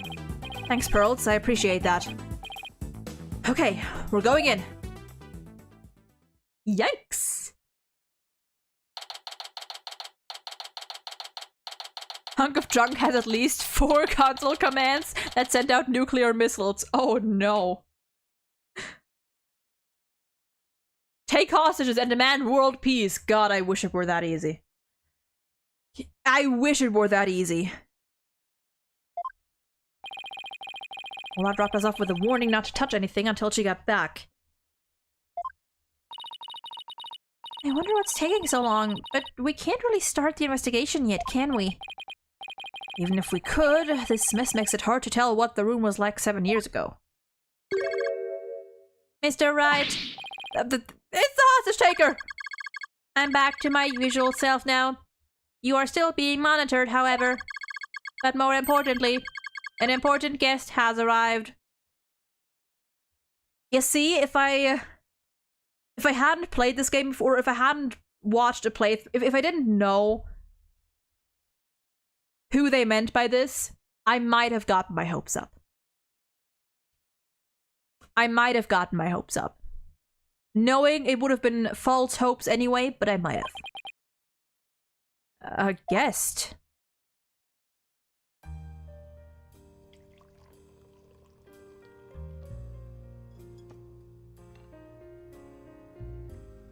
Thanks, Pearls. I appreciate that. Okay, we're going in. Yikes! Hunk of Junk has at least 4 console commands that send out nuclear missiles. Oh no. Take hostages and demand world peace. God, I wish it were that easy. I wish it were that easy. Well, I dropped us off with a warning not to touch anything until she got back. I wonder what's taking so long, but we can't really start the investigation yet, can we? Even if we could, this mess makes it hard to tell what the room was like 7 years ago. Mr. Wright! It's the hostage taker! I'm back to my usual self now. You are still being monitored, however. But more importantly, an important guest has arrived. You see, if I hadn't played this game before, if I hadn't watched a playthrough, if I didn't know who they meant by this, I might have gotten my hopes up. I might have gotten my hopes up. Knowing it would have been false hopes anyway, but I might have. A guest?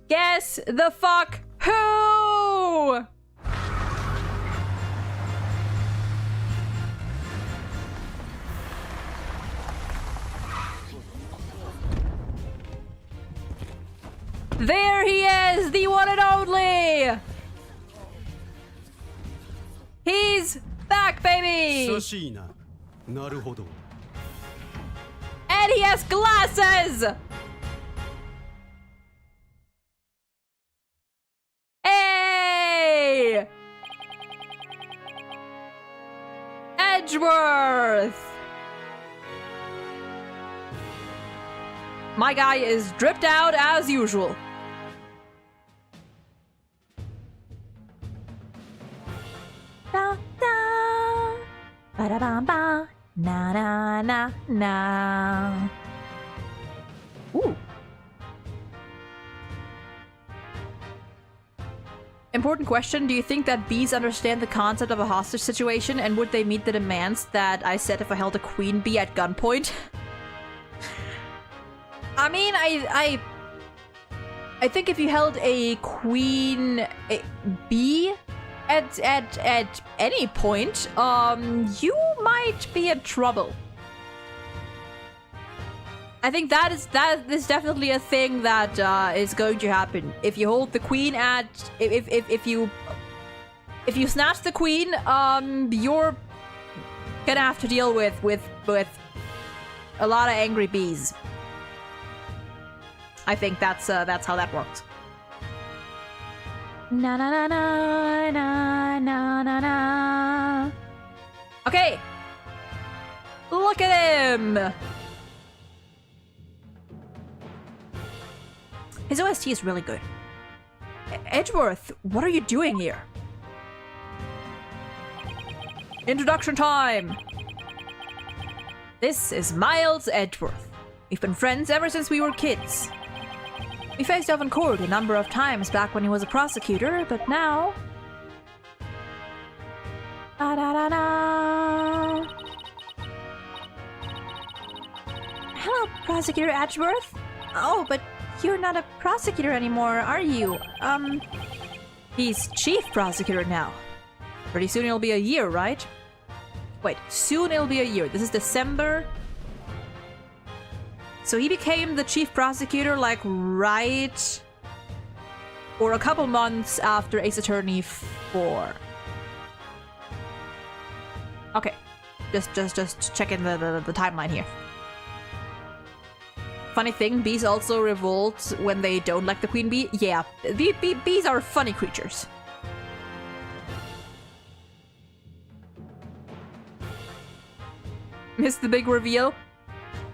Guess the fuck who? There he is, the one and only! He's back, baby! And he has glasses! Hey! Edgeworth! My guy is dripped out as usual. Da da, ba da ba ba, na na na na. Ooh. Important question, do you think that bees understand the concept of a hostage situation, and would they meet the demands that I set if I held a queen bee at gunpoint? I mean, I think if you held a queen bee at any point, you might be in trouble. I think that is definitely a thing that is going to happen. If you hold the queen at if you If you snatch the queen, you're gonna have to deal with a lot of angry bees. I think that's how that works. Na na na na na na na na. Okay. Look at him. His OST is really good. Edgeworth, what are you doing here? Introduction time! This is Miles Edgeworth. We've been friends ever since we were kids. We faced off in court a number of times back when he was a prosecutor, but now... Da-da-da-da. Hello, Prosecutor Edgeworth. Oh, but you're not a prosecutor anymore, are you? He's chief prosecutor now. Pretty soon it'll be a year, right? Wait, soon it'll be a year. This is December. So he became the chief prosecutor, like, right... or a couple months after Ace Attorney 4. Okay. Just checking the timeline here. Funny thing, bees also revolt when they don't like the queen bee. Yeah, bees are funny creatures. Missed the big reveal?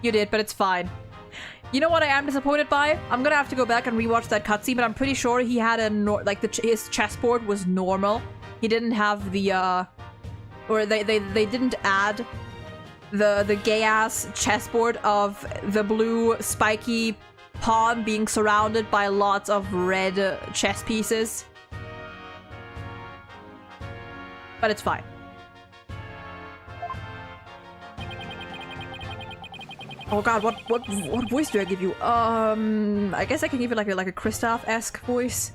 You did, but it's fine. You know what I am disappointed by? I'm gonna have to go back and rewatch that cutscene, but I'm pretty sure he had his chessboard was normal. He didn't have the or they didn't add the gay-ass chessboard of the blue spiky pawn being surrounded by lots of red chess pieces. But it's fine. Oh god, what voice do I give you? I guess I can give it like a Kristoff-esque voice.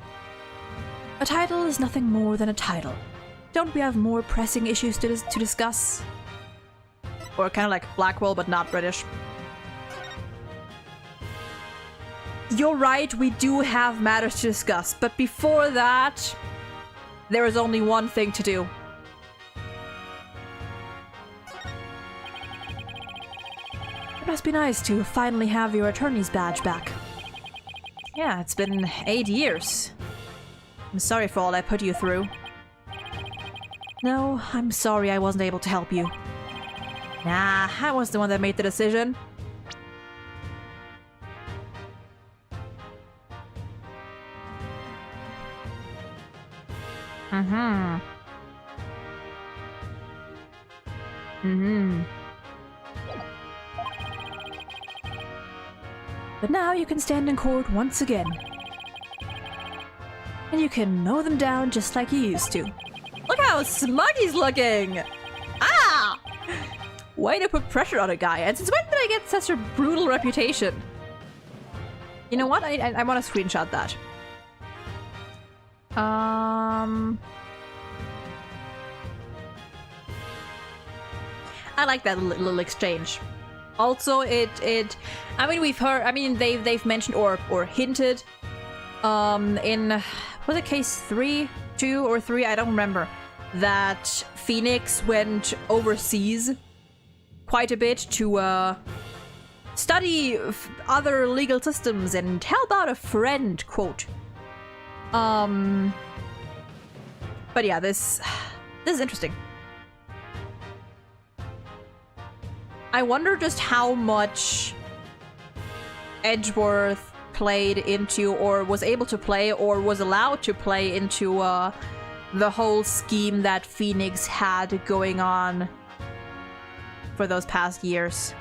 A title is nothing more than a title. Don't we have more pressing issues to discuss? Or kind of like Blackwell, but not British. You're right, we do have matters to discuss, but before that, there is only one thing to do. It must be nice to finally have your attorney's badge back. Yeah, it's been 8 years. I'm sorry for all I put you through. No, I'm sorry I wasn't able to help you. Nah, I was the one that made the decision. But now you can stand in court once again. And you can mow them down just like you used to. Look how smug he's looking! Ah! Way to put pressure on a guy. And since when did I get such a brutal reputation? You know what? I want to screenshot that. I like that little exchange. Also, I mean, we've heard. I mean, they've mentioned or hinted, in was it case 2 or 3? I don't remember. That Phoenix went overseas quite a bit to study other legal systems and help out a friend, quote. But yeah, this is interesting. I wonder just how much Edgeworth played into, or was able to play, or was allowed to play into the whole scheme that Phoenix had going on for those past years.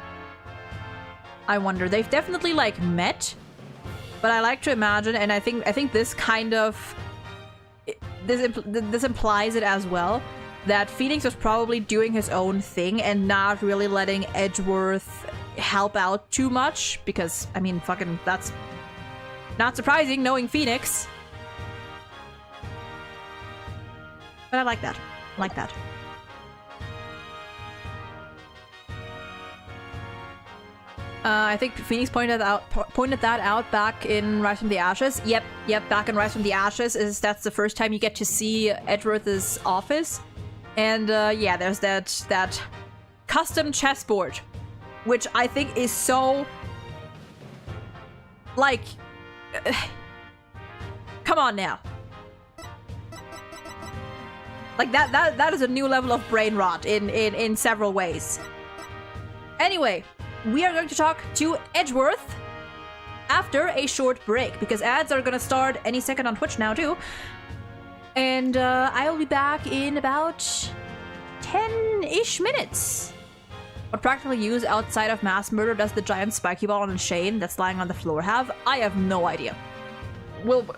I wonder. They've definitely like met, but I like to imagine, and I think this kind of this implies it as well, that Phoenix was probably doing his own thing and not really letting Edgeworth help out too much, because I mean, fucking, that's not surprising knowing Phoenix. But I like that. I like that. I think Phoenix pointed that out back in Rise from the Ashes. Yep, back in Rise from the Ashes that's the first time you get to see Edgeworth's office. And yeah, there's that custom chessboard, which I think is so like come on now. Like that is a new level of brain rot in several ways. Anyway, we are going to talk to Edgeworth after a short break, because ads are gonna start any second on Twitch now too. And I will be back in about 10-ish minutes. What practical use outside of mass murder does the giant spiky ball on Shane that's lying on the floor have? I have no idea.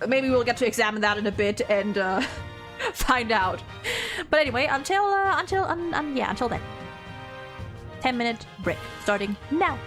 Maybe we'll get to examine that in a bit and find out. But anyway, until then. 10-minute break starting now.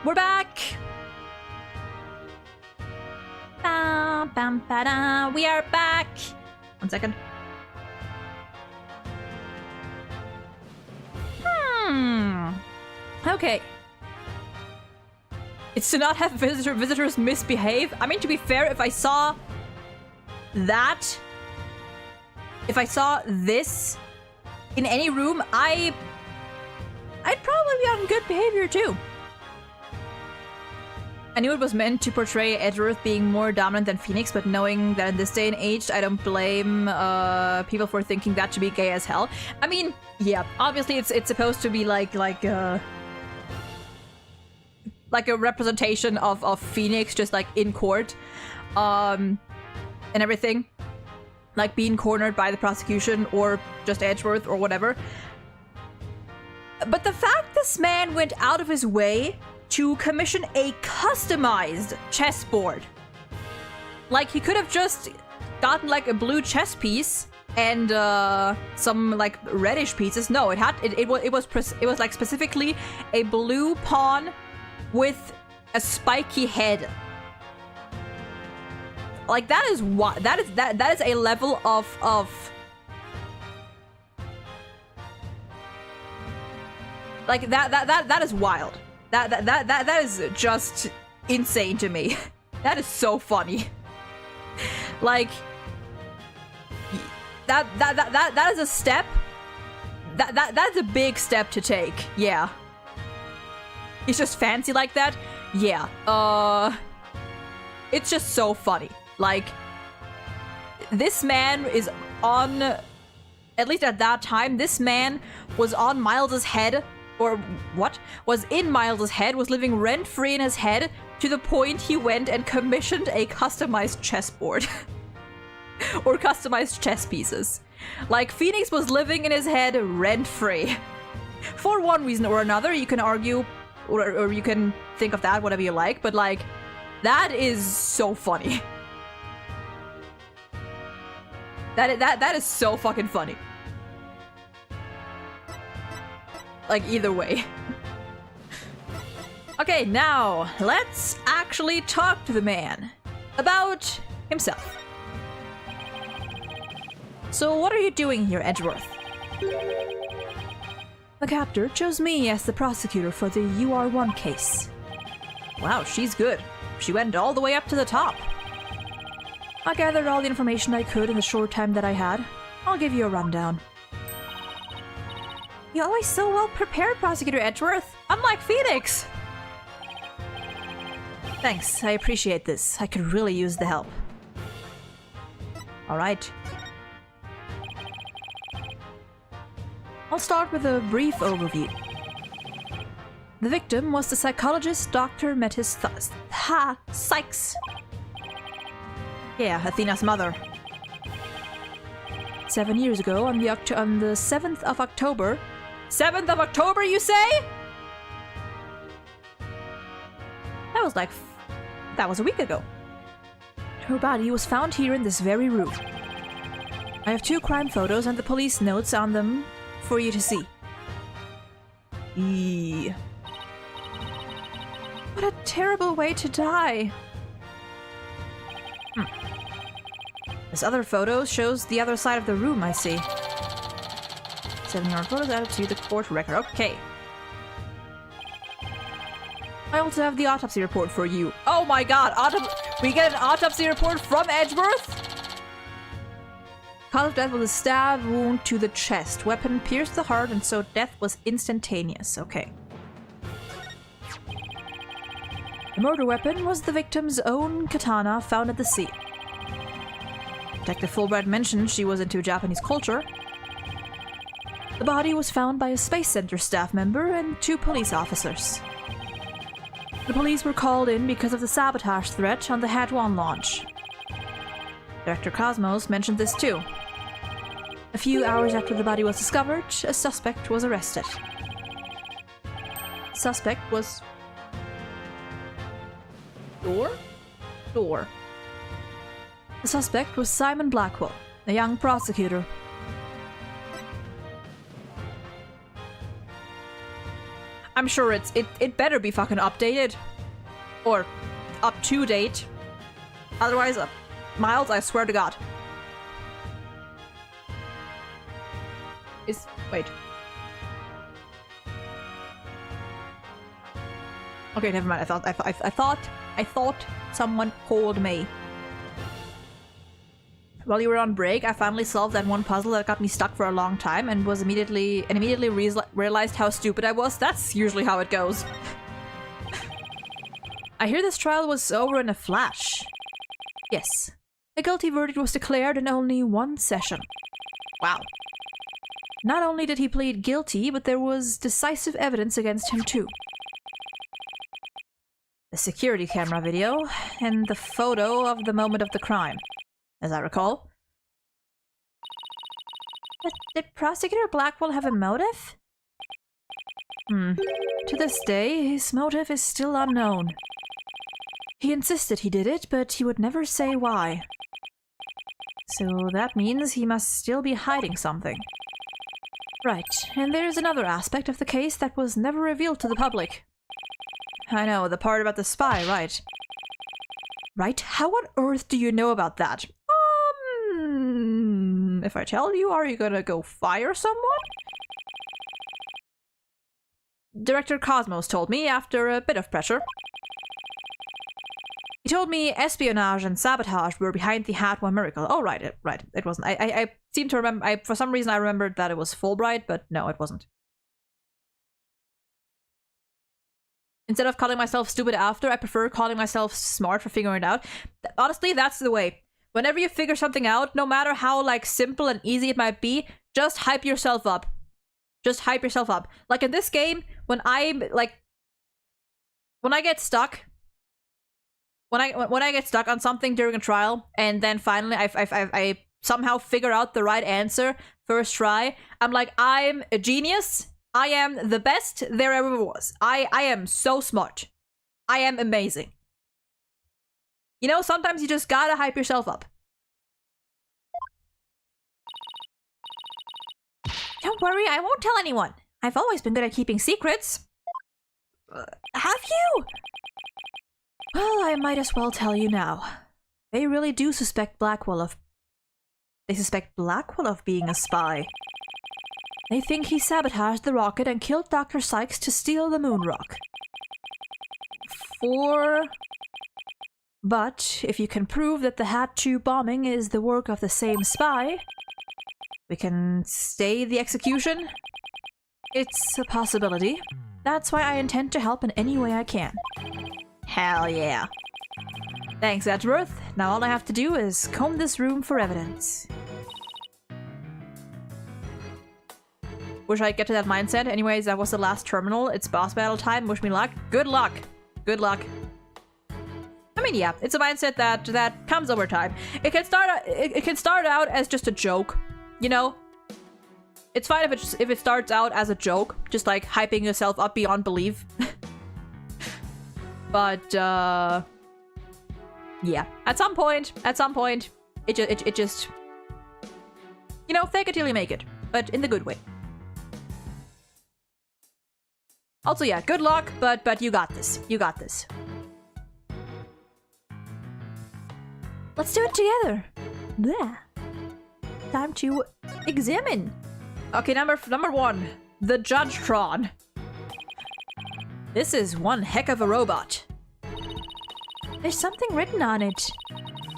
We're back! Bam, bam, ba-da. We are back! 1 second. Okay. It's to not have visitors misbehave. I mean, to be fair, if I saw that, if I saw this in any room, I'd probably be on good behavior too. I knew it was meant to portray Edgeworth being more dominant than Phoenix, but knowing that in this day and age, I don't blame people for thinking that to be gay as hell. I mean, yeah, obviously it's supposed to be like a representation of Phoenix, just like in court, and everything, like being cornered by the prosecution or just Edgeworth or whatever. But the fact this man went out of his way to commission a customized chessboard. Like, he could have just gotten like a blue chess piece and some like reddish pieces. No, it was like specifically a blue pawn with a spiky head. Like, that is what that is a level of like that is wild. That is just insane to me. That is so funny. Like, that is a step. That's a big step to take. Yeah. He's just fancy like that. Yeah. It's just so funny. Like, this man is on, at least at that time, this man was on Miles's head. Or what? Was in Miles's head, was living rent-free in his head, to the point he went and commissioned a customized chessboard. Or customized chess pieces. Like, Phoenix was living in his head rent-free. For one reason or another, you can argue, or you can think of that, whatever you like, but like, that is so funny. That is so fucking funny. Like, either way. Okay, now, let's actually talk to the man about himself. So, what are you doing here, Edgeworth? The captor chose me as the prosecutor for the UR1 case. Wow, she's good. She went all the way up to the top. I gathered all the information I could in the short time that I had. I'll give you a rundown. You're always so well prepared, Prosecutor Edgeworth. Unlike Phoenix. Thanks, I appreciate this. I could really use the help. Alright. I'll start with a brief overview. The victim was the psychologist Dr. Metis Sykes. Yeah, Athena's mother. 7 years ago, on the 7th of October... 7th of October, you say? That was a week ago. Her body was found here in this very room. I have 2 crime photos and the police notes on them for you to see. Eee. What a terrible way to die. This other photo shows the other side of the room, I see. 7-yard photos added to the court record. Okay. I also have the autopsy report for you. Oh my god! We get an autopsy report from Edgeworth? Cause of death was a stab wound to the chest. Weapon pierced the heart, and so death was instantaneous. Okay. The murder weapon was the victim's own katana found at the scene. Detective Fulbright mentioned she was into Japanese culture. The body was found by a Space Center staff member and 2 police officers. The police were called in because of the sabotage threat on the Hatwan launch. Director Cosmos mentioned this too. A few hours after the body was discovered, a suspect was arrested. The suspect was... Door? The suspect was Simon Blackwell, a young prosecutor. I'm sure it better be fucking updated. Or up to date. Otherwise, Miles, I swear to God. Wait. Okay, never mind. I thought someone called me. While you were on break, I finally solved that one puzzle that got me stuck for a long time and immediately realized how stupid I was. That's usually how it goes. I hear this trial was over in a flash. Yes. A guilty verdict was declared in only one session. Wow. Not only did he plead guilty, but there was decisive evidence against him too. The security camera video, and the photo of the moment of the crime, as I recall. But did Prosecutor Blackwell have a motive? To this day, his motive is still unknown. He insisted he did it, but he would never say why. So that means he must still be hiding something. Right, and there's another aspect of the case that was never revealed to the public. I know, the part about the spy, right? Right? How on earth do you know about that? If I tell you, are you gonna go fire someone? Director Cosmos told me after a bit of pressure. He told me espionage and sabotage were behind the Hat-1 miracle. Oh, right, it wasn't. I seem to remember, for some reason I remembered that it was Fulbright, but no, it wasn't. Instead of calling myself stupid after, I prefer calling myself smart for figuring it out. Honestly, that's the way. Whenever you figure something out, no matter how, like, simple and easy it might be, just hype yourself up. Just hype yourself up. Like, in this game, when I get stuck... When I get stuck on something during a trial, and then finally I somehow figure out the right answer first try, I'm like, I'm a genius. I am the best there ever was. I am so smart. I am amazing. You know, sometimes you just gotta hype yourself up. Don't worry, I won't tell anyone. I've always been good at keeping secrets. Have you? Well, I might as well tell you now. They really do suspect Blackwell of... They suspect Blackwell of being a spy. They think he sabotaged the rocket and killed Dr. Sykes to steal the moon rock. But if you can prove that the Hat-2 bombing is the work of the same spy, we can stay the execution. It's a possibility. That's why I intend to help in any way I can. Hell yeah. Thanks, Edgeworth. Now all I have to do is comb this room for evidence. Wish I'd get to that mindset. Anyways, that was the last terminal. It's boss battle time. Wish me luck. Good luck. Good luck. I mean, yeah, it's a mindset that comes over time. It can start out as just a joke, you know? It's fine if it starts out as a joke, just like hyping yourself up beyond belief. But, yeah. At some point, it just... You know, fake it till you make it. But in the good way. Also, yeah, good luck, but you got this. You got this. Let's do it together. Bleh. Time to examine. Okay, number one. The Judgetron. This is one heck of a robot. There's something written on it.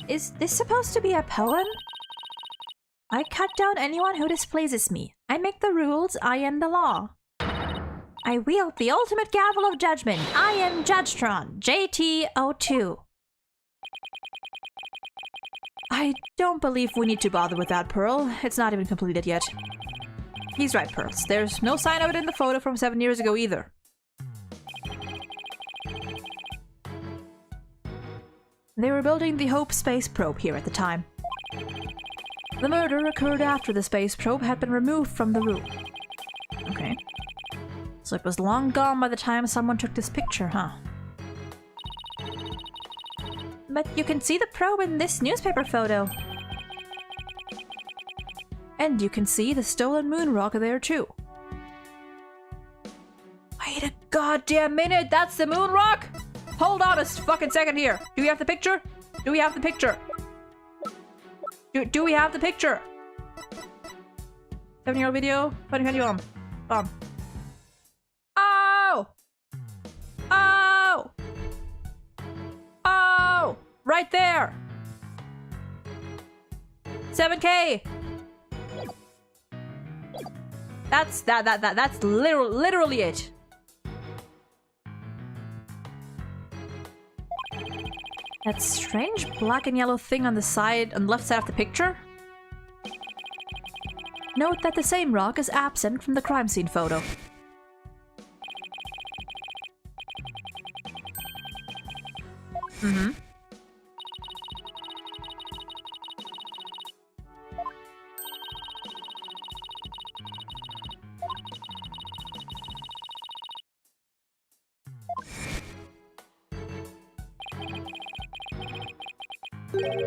Is this supposed to be a poem? I cut down anyone who displeases me. I make the rules, I am the law. I wield the ultimate gavel of judgment. I am Judgetron, JT02. I don't believe we need to bother with that, Pearl. It's not even completed yet. He's right, Pearls. There's no sign of it in the photo from 7 years ago either. They were building the Hope space probe here at the time. The murder occurred after the space probe had been removed from the room. Okay. So it was long gone by the time someone took this picture, huh? But you can see the probe in this newspaper photo. And you can see the stolen moon rock there too. Way to go, goddamn minute! That's the moon rock? Hold on a fucking second here. Do we have the picture? Do we have the picture? Do we have the picture? 7-year-old video? 2021. Oh! Oh! Oh! Right there! 7K! That's literally it. That strange black and yellow thing on the side, on the left side of the picture. Note that the same rock is absent from the crime scene photo. Mm-hmm.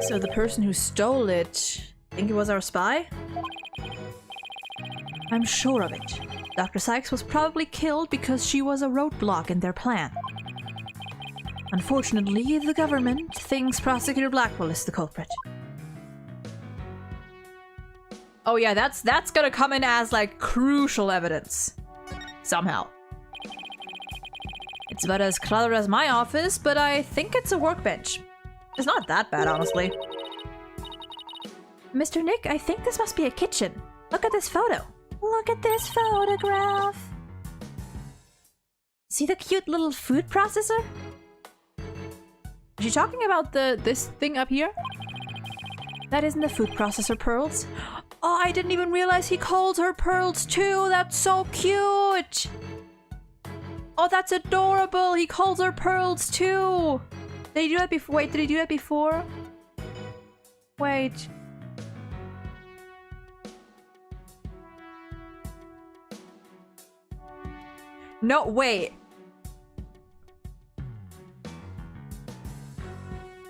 So the person who stole it, think he was our spy? I'm sure of it. Dr. Sykes was probably killed because she was a roadblock in their plan. Unfortunately, the government thinks Prosecutor Blackwell is the culprit. Oh yeah, that's gonna come in as like crucial evidence. Somehow. It's about as cluttered as my office, but I think it's a workbench. It's not that bad, honestly. Mr. Nick, I think this must be a kitchen. Look at this photo. Look at this photograph. See the cute little food processor? Is she talking about this thing up here? That isn't the food processor, Pearls. Oh, I didn't even realize he called her Pearls too. That's so cute. Oh, that's adorable. He calls her Pearls too. Did he do that before? Wait, did he do that before? Wait. No, wait.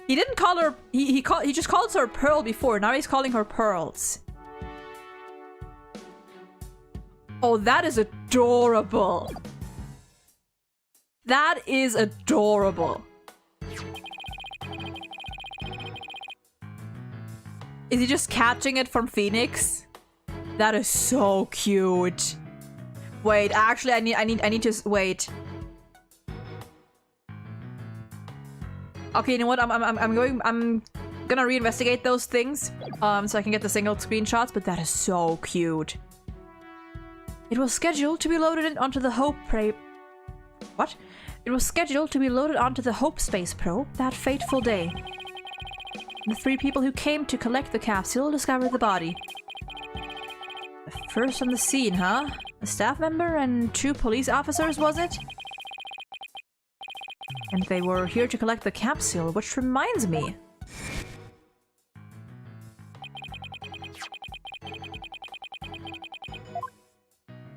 He didn't call her. He just called her Pearl before. Now he's calling her Pearls. Oh, that is adorable. That is adorable. Is he just catching it from Phoenix? That is so cute. Wait, actually, I need to wait. Okay, you know what? I'm gonna reinvestigate those things, so I can get the single screenshots. But that is so cute. It was scheduled to be loaded onto the Hope What? It was scheduled to be loaded onto the Hope space probe that fateful day. The 3 people who came to collect the capsule discovered the body. The first on the scene, huh? A staff member and 2 police officers, was it? And they were here to collect the capsule, which reminds me.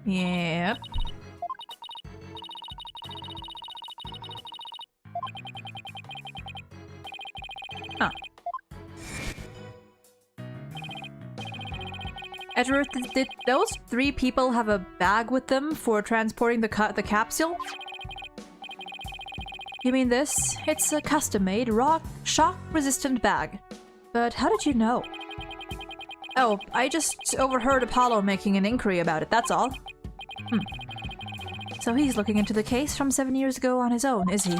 Yep. Huh. Edward, did those 3 people have a bag with them for transporting the capsule? You mean this? It's a custom-made, shock-resistant bag. But how did you know? Oh, I just overheard Apollo making an inquiry about it, that's all. So he's looking into the case from 7 years ago on his own, is he?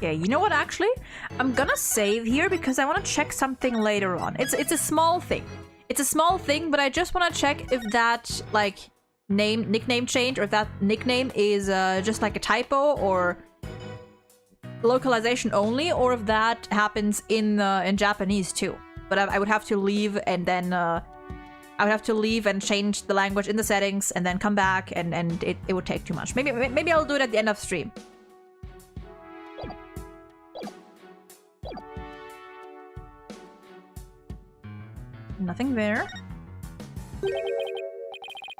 Yeah, you know what, actually? I'm gonna save here because I want to check something later on. It's a small thing. It's a small thing, but I just want to check if that, like, nickname change, or if that nickname is just like a typo or localization only, or if that happens in Japanese too. But I would have to leave and then I would have to leave and change the language in the settings and then come back, and it would take too much. Maybe I'll do it at the end of stream. Nothing there.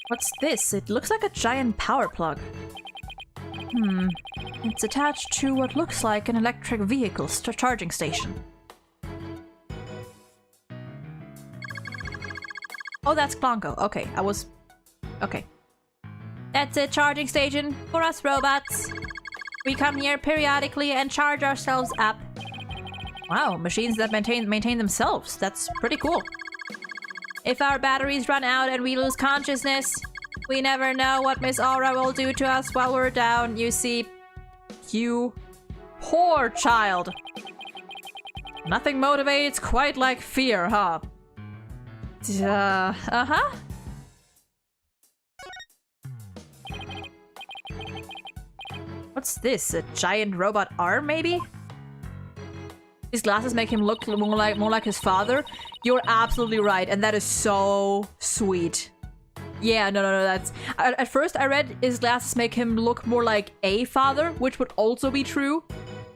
What's this? It looks like a giant power plug. It's attached to what looks like an electric vehicle charging station. Oh, that's Blanco. Okay, I was... Okay. That's a charging station for us robots. We come here periodically and charge ourselves up. Wow, machines that maintain themselves. That's pretty cool. If our batteries run out and we lose consciousness, we never know what Miss Aura will do to us while we're down, you see. You poor child. Nothing motivates quite like fear, huh? Uh-huh. What's this? A giant robot arm, maybe? His glasses make him look more like his father. You're absolutely right, and that is so sweet. Yeah, no, that's... At first I read his glasses make him look more like a father, which would also be true.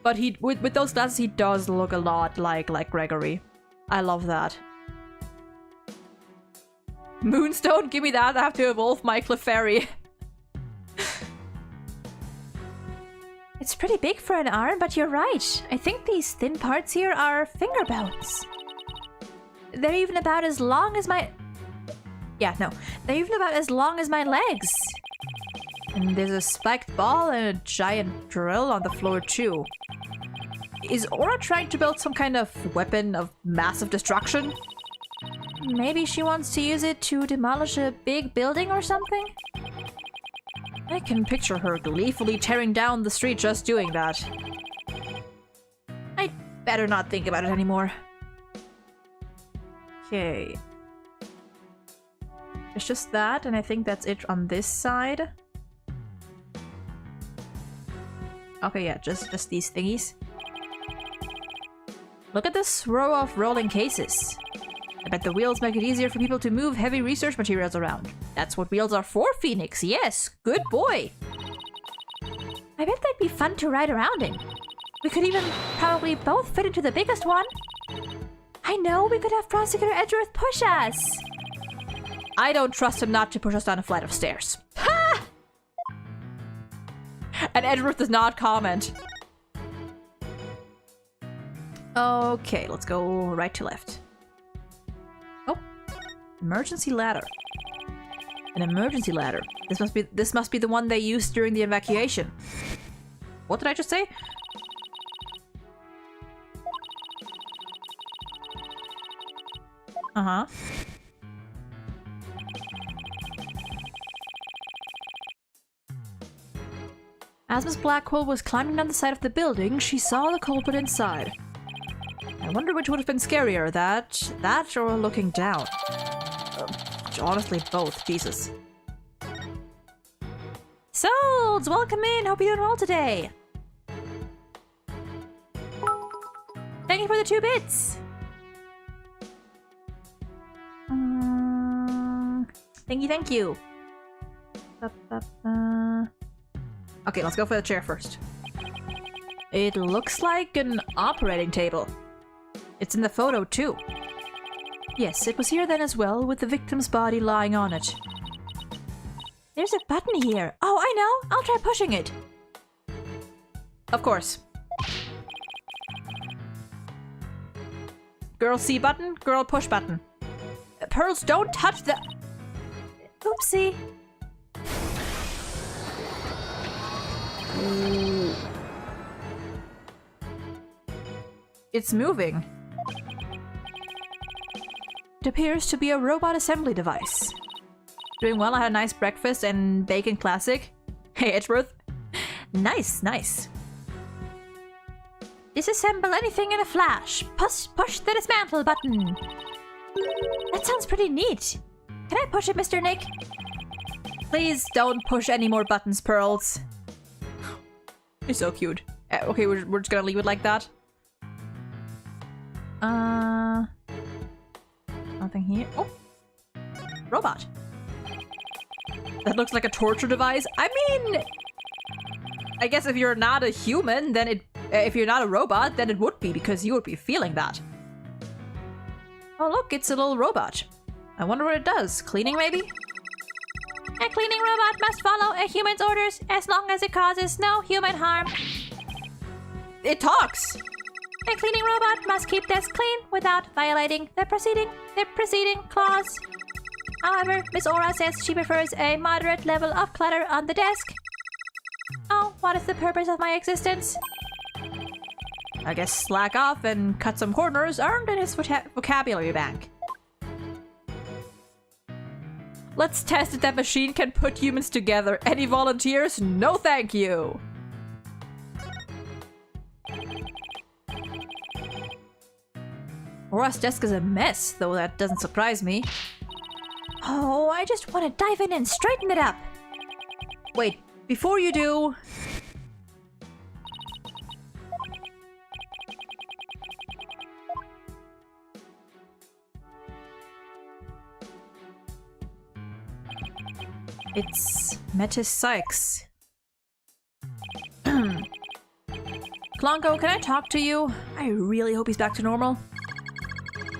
But with those glasses, he does look a lot like Gregory. I love that. Moonstone, give me that. I have to evolve my Clefairy. It's pretty big for an arm, but you're right. I think these thin parts here are finger bones. They're even about as long as my... Yeah, no. They're even about as long as my legs. And there's a spiked ball and a giant drill on the floor too. Is Aura trying to build some kind of weapon of massive destruction? Maybe she wants to use it to demolish a big building or something? I can picture her gleefully tearing down the street just doing that. I better not think about it anymore. Okay. It's just that, and I think that's it on this side. Okay, yeah, just these thingies. Look at this row of rolling cases. I bet the wheels make it easier for people to move heavy research materials around. That's what wheels are for, Phoenix. Yes, good boy. I bet they'd be fun to ride around in. We could even probably both fit into the biggest one. I know, we could have Prosecutor Edgeworth push us. I don't trust him not to push us down a flight of stairs. Ha! And Edgeworth does not comment. Okay, let's go right to left. Oh, emergency ladder. An emergency ladder. This must be the one they used during the evacuation. What did I just say? Uh-huh. As Miss Blackwell was climbing down the side of the building, she saw the culprit inside. I wonder which would have been scarier, that or looking down. Honestly, both. Jesus. Solds, welcome in. Hope you're doing well today. Thank you for the 2 bits. Thank you. Okay, let's go for the chair first. It looks like an operating table. It's in the photo too. Yes, it was here then as well, with the victim's body lying on it. There's a button here. Oh, I know. I'll try pushing it. Of course. Girl C button, girl push button. Pearls, don't touch the... Oopsie. Ooh. It's moving. It appears to be a robot assembly device. Doing well, I had a nice breakfast and bacon classic. Hey, Edgeworth. Nice. Disassemble anything in a flash. Push the dismantle button. That sounds pretty neat. Can I push it, Mr. Nick? Please don't push any more buttons, Pearls. You're so cute. Okay, we're just gonna leave it like that. Nothing here. Oh! Robot. That looks like a torture device. I mean... I guess if you're not a human, then it... if you're not a robot, then it would be, because you would be feeling that. Oh look, it's a little robot. I wonder what it does. Cleaning, maybe? A cleaning robot must follow a human's orders as long as it causes no human harm. It talks! A cleaning robot must keep desks clean without violating the preceding clause. However, Miss Aura says she prefers a moderate level of clutter on the desk. Oh, what is the purpose of my existence? I guess slack off and cut some corners earned in his vocabulary bank. Let's test if that machine can put humans together. Any volunteers? No thank you! Aura's desk is a mess, though that doesn't surprise me. Oh, I just want to dive in and straighten it up. Wait, before you do... It's Metis Sykes. Klonko, can I talk to you? I really hope he's back to normal.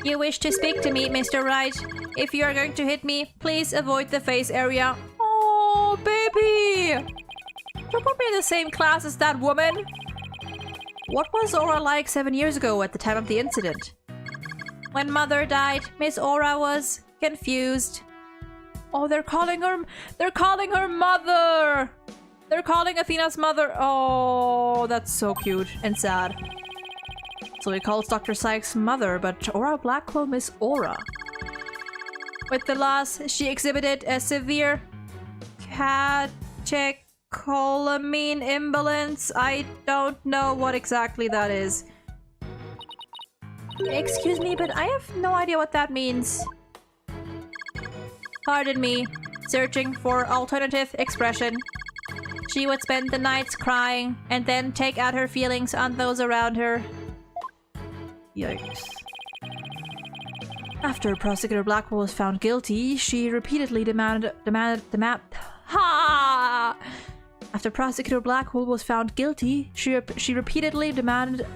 You wish to speak to me, Mr. Wright. If you are going to hit me, please avoid the face area. Oh, baby! Don't put me in the same class as that woman. What was Aura like 7 years ago at the time of the incident? When Mother died, Miss Aura was confused. Oh, they're calling her mother! They're calling Athena's mother. Oh, that's so cute and sad. So he calls Dr. Sykes mother, but Aura Blackwell Miss Aura. With the loss, she exhibited a severe catecholamine imbalance. I don't know what exactly that is. Excuse me, but I have no idea what that means. Pardon me, searching for alternative expression. She would spend the nights crying and then take out her feelings on those around her. Yikes. After Prosecutor Blackwell was found guilty, she repeatedly After Prosecutor Blackwell was found guilty, she repeatedly demanded.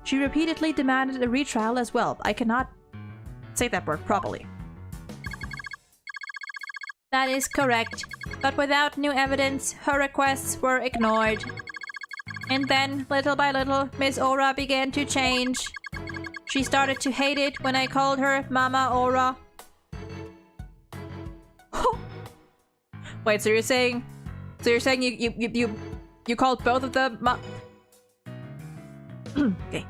She repeatedly demanded a retrial as well. I cannot say that word properly. That is correct, but without new evidence, her requests were ignored. And then, little by little, Miss Aura began to change. She started to hate it when I called her Mama Aura. Wait, so you're saying you called both of them Okay.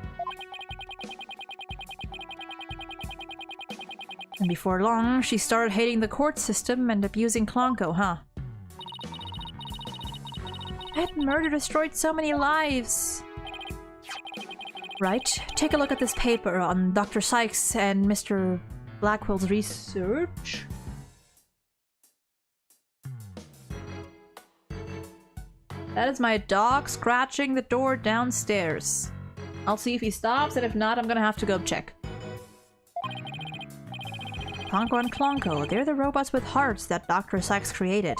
And before long, she started hating the court system and abusing Klonko, huh? That murder destroyed so many lives. Right? Take a look at this paper on Dr. Sykes and Mr. Blackwell's research. That is my dog scratching the door downstairs. I'll see if he stops, and if not, I'm gonna have to go check. Klonko and Klonko, they're the robots with hearts that Dr. Sykes created.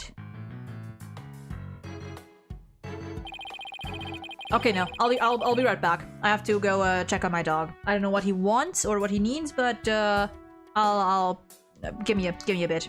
Okay, no, I'll be right back. I have to go check on my dog. I don't know what he wants or what he needs, but I'll give me a bit.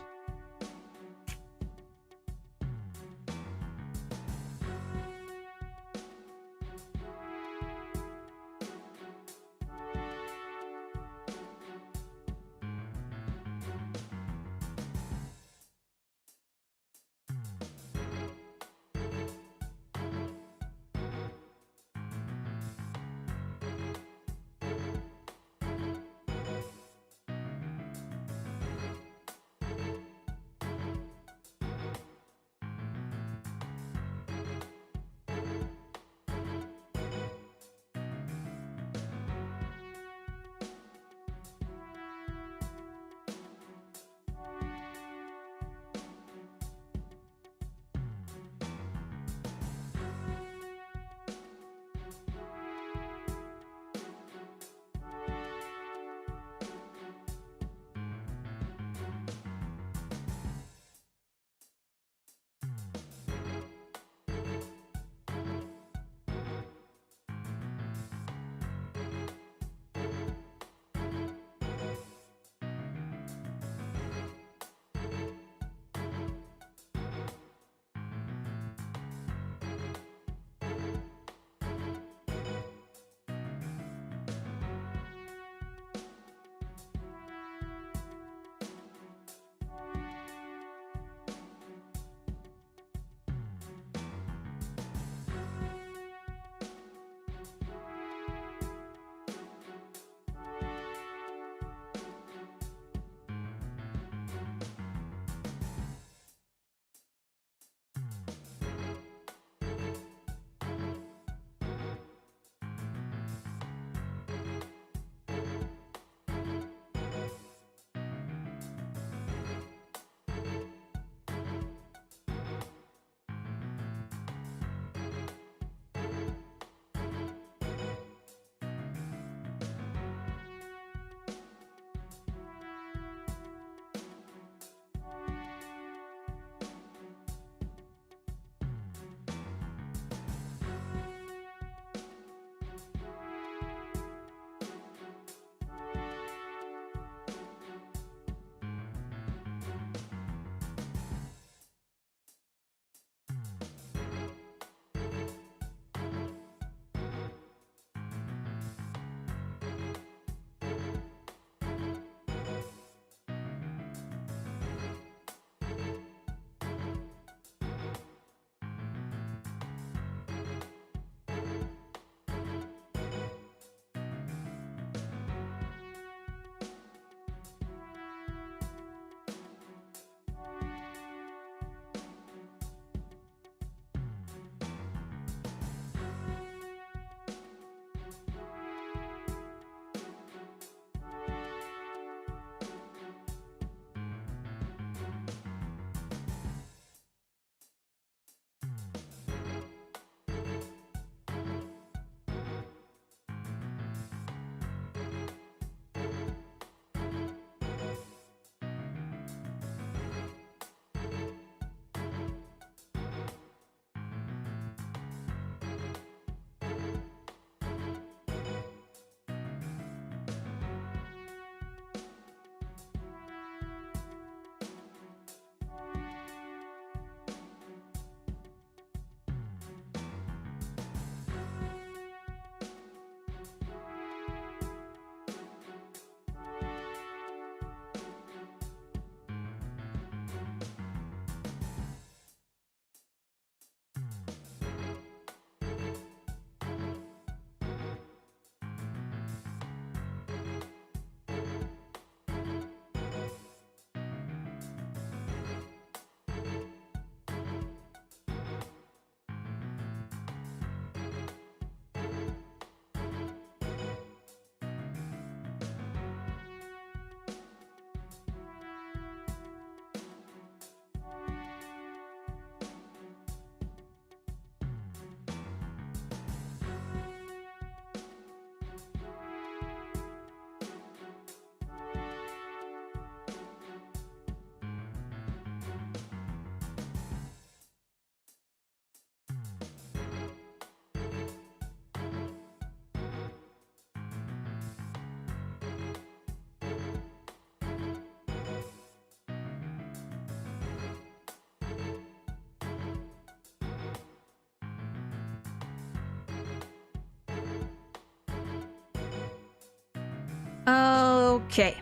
Okay.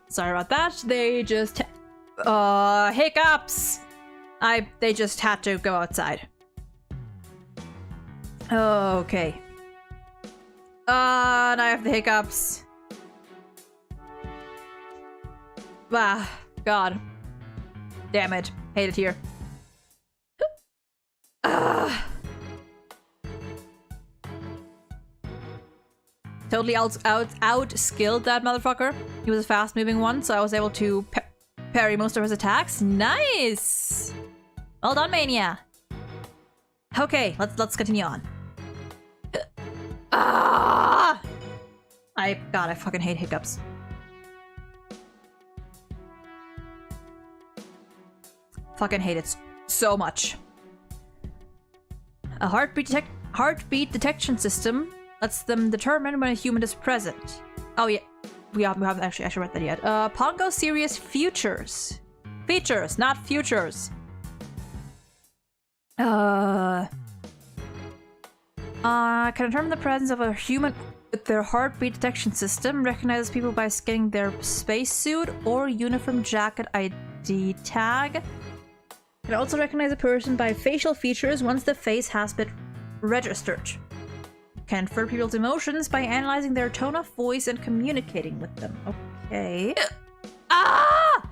Sorry about that. They just... hiccups! They just had to go outside. Okay. And I have the hiccups. Ah, God. Damn it. Hate it here. Totally out-skilled that motherfucker. He was a fast-moving one, so I was able to parry most of his attacks. Nice! Well done, Mania. Okay, let's continue on. God, I fucking hate hiccups. Fucking hate it so much. A heartbeat detection system lets them determine when a human is present. Oh yeah, we haven't actually read that yet. Pongo Serious Features, not futures. Can determine the presence of a human with their heartbeat detection system. Recognizes people by scanning their spacesuit or uniform jacket ID tag. Can also recognize a person by facial features once the face has been registered. Can infer people's emotions by analyzing their tone of voice and communicating with them. Okay. Ah!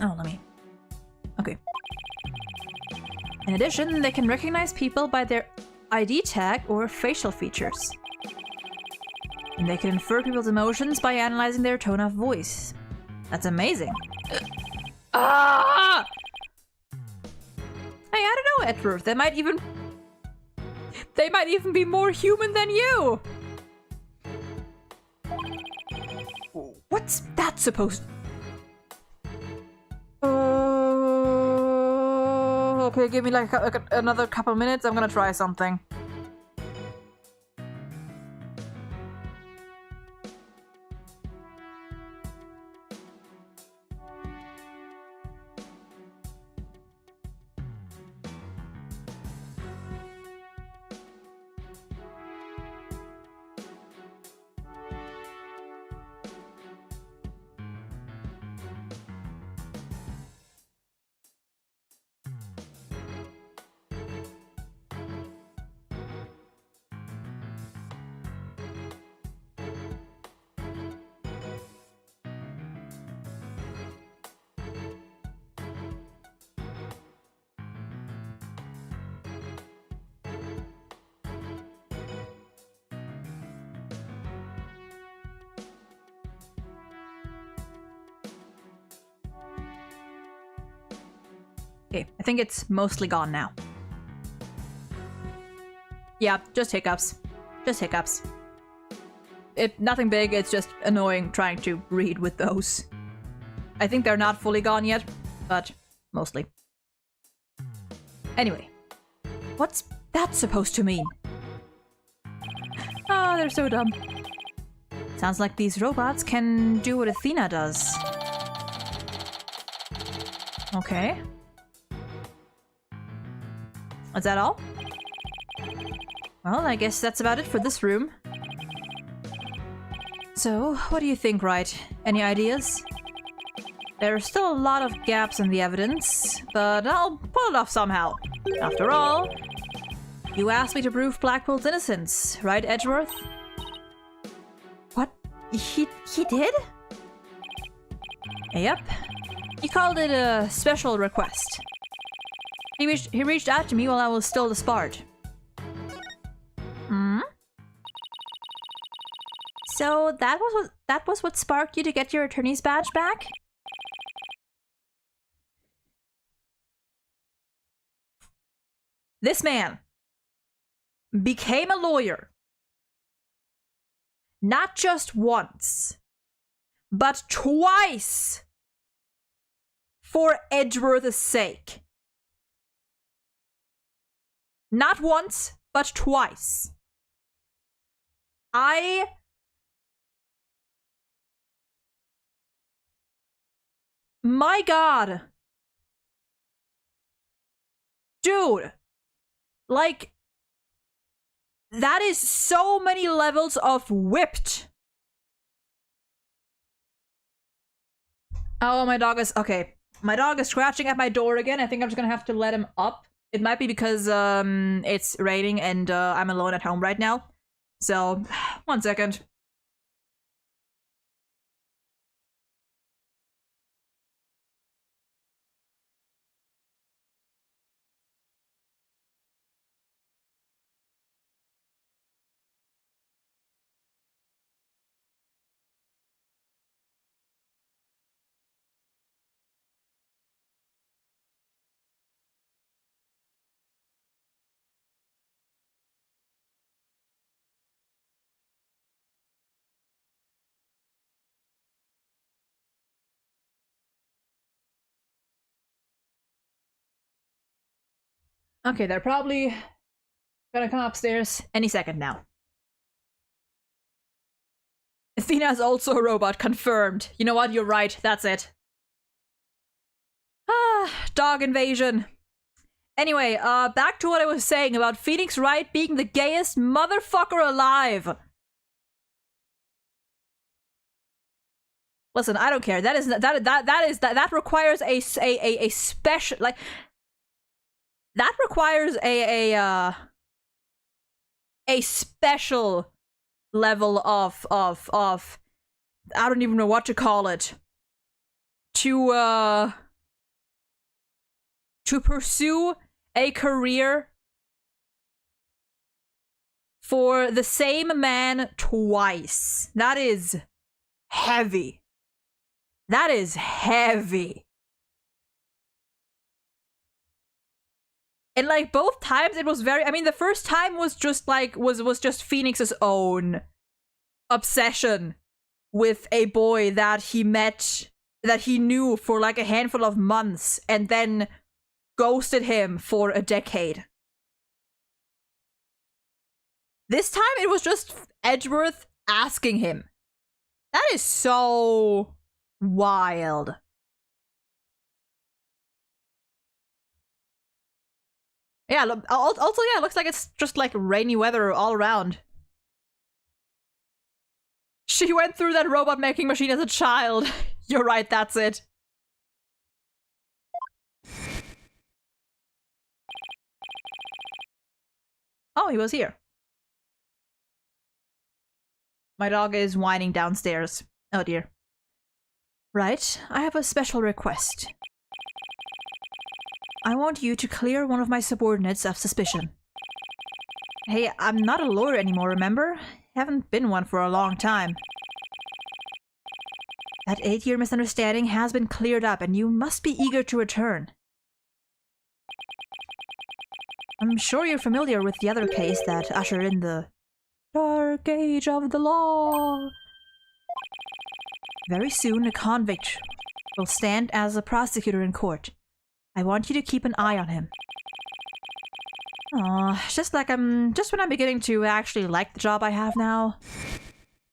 Oh, let me... Okay. In addition, they can recognize people by their ID tag or facial features. And they can infer people's emotions by analyzing their tone of voice. That's amazing. Ah! Hey, I don't know, Edward. They might even be more human than you. What's that supposed? Okay, give me like another couple minutes. I'm gonna try something. Okay, I think it's mostly gone now. Yeah, just hiccups. Just hiccups. Nothing big, it's just annoying trying to read with those. I think they're not fully gone yet, but mostly. Anyway, what's that supposed to mean? Oh, they're so dumb. Sounds like these robots can do what Athena does. Okay. Is that all? Well, I guess that's about it for this room. So, what do you think, Wright? Any ideas? There are still a lot of gaps in the evidence, but I'll pull it off somehow. After all, you asked me to prove Blackpool's innocence, right, Edgeworth? What? He did? Yep. He called it a special request. He reached out to me while I was still disbarred. Hmm? So that was what sparked you to get your attorney's badge back? This man became a lawyer. Not just once, but twice for Edgeworth's sake. Not once, but twice. My God. Dude. Like, That is so many levels of whipped. Oh, my dog is... Okay. My dog is scratching at my door again. I think I'm just gonna have to let him up. It might be because it's raining and I'm alone at home right now. So, 1 second. Okay, they're probably gonna come upstairs any second now. Athena's also a robot, confirmed. You know what, you're right, that's it. Ah, dog invasion. Anyway, back to what I was saying about Phoenix Wright being the gayest motherfucker alive. Listen, I don't care. That requires a special, like, that requires a special level of I don't even know what to call it, to pursue a career for the same man twice. That is heavy. That is heavy. And like both times it was very, I mean, the first time was just like was just Phoenix's own obsession with a boy that he met, that he knew for like a handful of months and then ghosted him for a decade. This time it was just Edgeworth asking him. That is so wild. Yeah, also, yeah, it looks like it's just like rainy weather all around. She went through that robot making machine as a child. You're right, that's it. Oh, he was here. My dog is whining downstairs. Oh dear. Right, I have a special request. I want you to clear one of my subordinates of suspicion. Hey, I'm not a lawyer anymore, remember? Haven't been one for a long time. That 8-year misunderstanding has been cleared up, and you must be eager to return. I'm sure you're familiar with the other case that ushered in the dark age of the law. Very soon, a convict will stand as a prosecutor in court. I want you to keep an eye on him. Aw, just when I'm beginning to actually like the job I have now.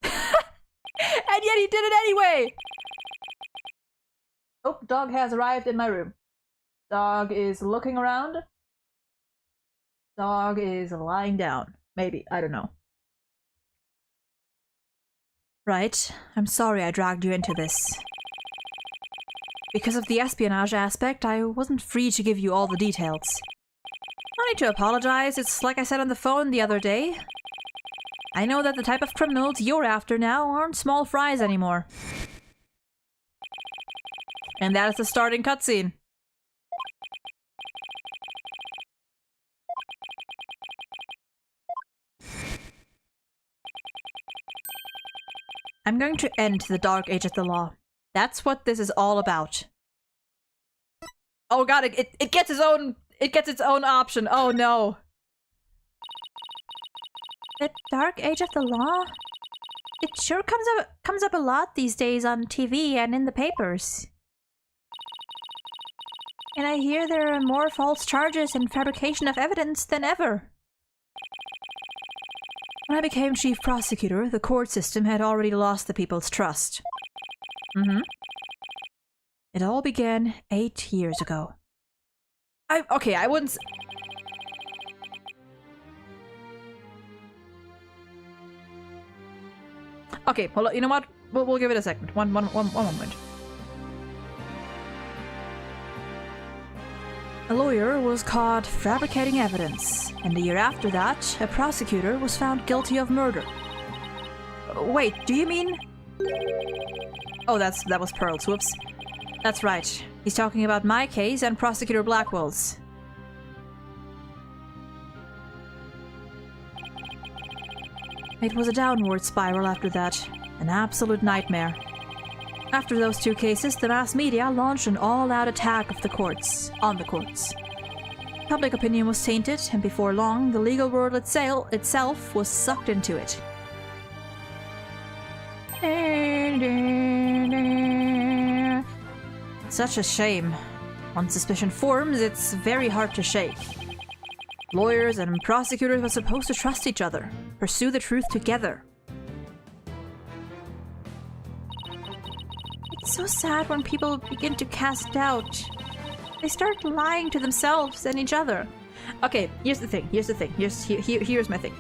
And yet he did it anyway! Oh, dog has arrived in my room. Dog is looking around. Dog is lying down. Maybe, I don't know. Right, I'm sorry I dragged you into this. Because of the espionage aspect, I wasn't free to give you all the details. No need to apologize, it's like I said on the phone the other day. I know that the type of criminals you're after now aren't small fries anymore. And that is the starting cutscene. I'm going to end the dark age of the law. That's what this is all about. Oh god, it gets its own option. Oh no. The dark age of the law? It sure comes up a lot these days on TV and in the papers. And I hear there are more false charges and fabrication of evidence than ever. When I became chief prosecutor, the court system had already lost the people's trust. It all began 8 years ago. I wouldn't Okay, hold on. You know what? We'll give it a second. One moment. A lawyer was caught fabricating evidence, and a year after that, a prosecutor was found guilty of murder. Wait, do you mean... Oh, that was Pearl's. Whoops. That's right. He's talking about my case and Prosecutor Blackwell's. It was a downward spiral after that. An absolute nightmare. After those two cases, the mass media launched an all-out attack of the courts, on the courts. Public opinion was tainted, and before long, the legal world itself was sucked into it. Such a shame. Once suspicion forms, it's very hard to shake. Lawyers and prosecutors were supposed to trust each other, pursue the truth together. It's so sad when people begin to cast doubt. They start lying to themselves and each other. Okay, here's the thing. Here's my thing.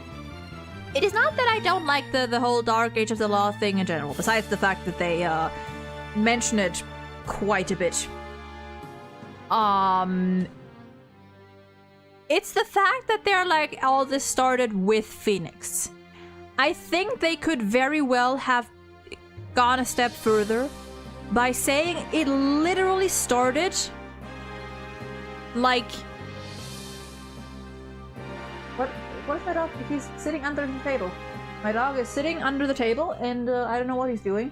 It is not that I don't like the whole Dark Age of the Law thing in general, besides the fact that they mention it quite a bit. It's the fact that they're like, all this started with Phoenix. I think they could very well have gone a step further by saying it literally started like... What is my dog? He's sitting under the table. My dog is sitting under the table and I don't know what he's doing.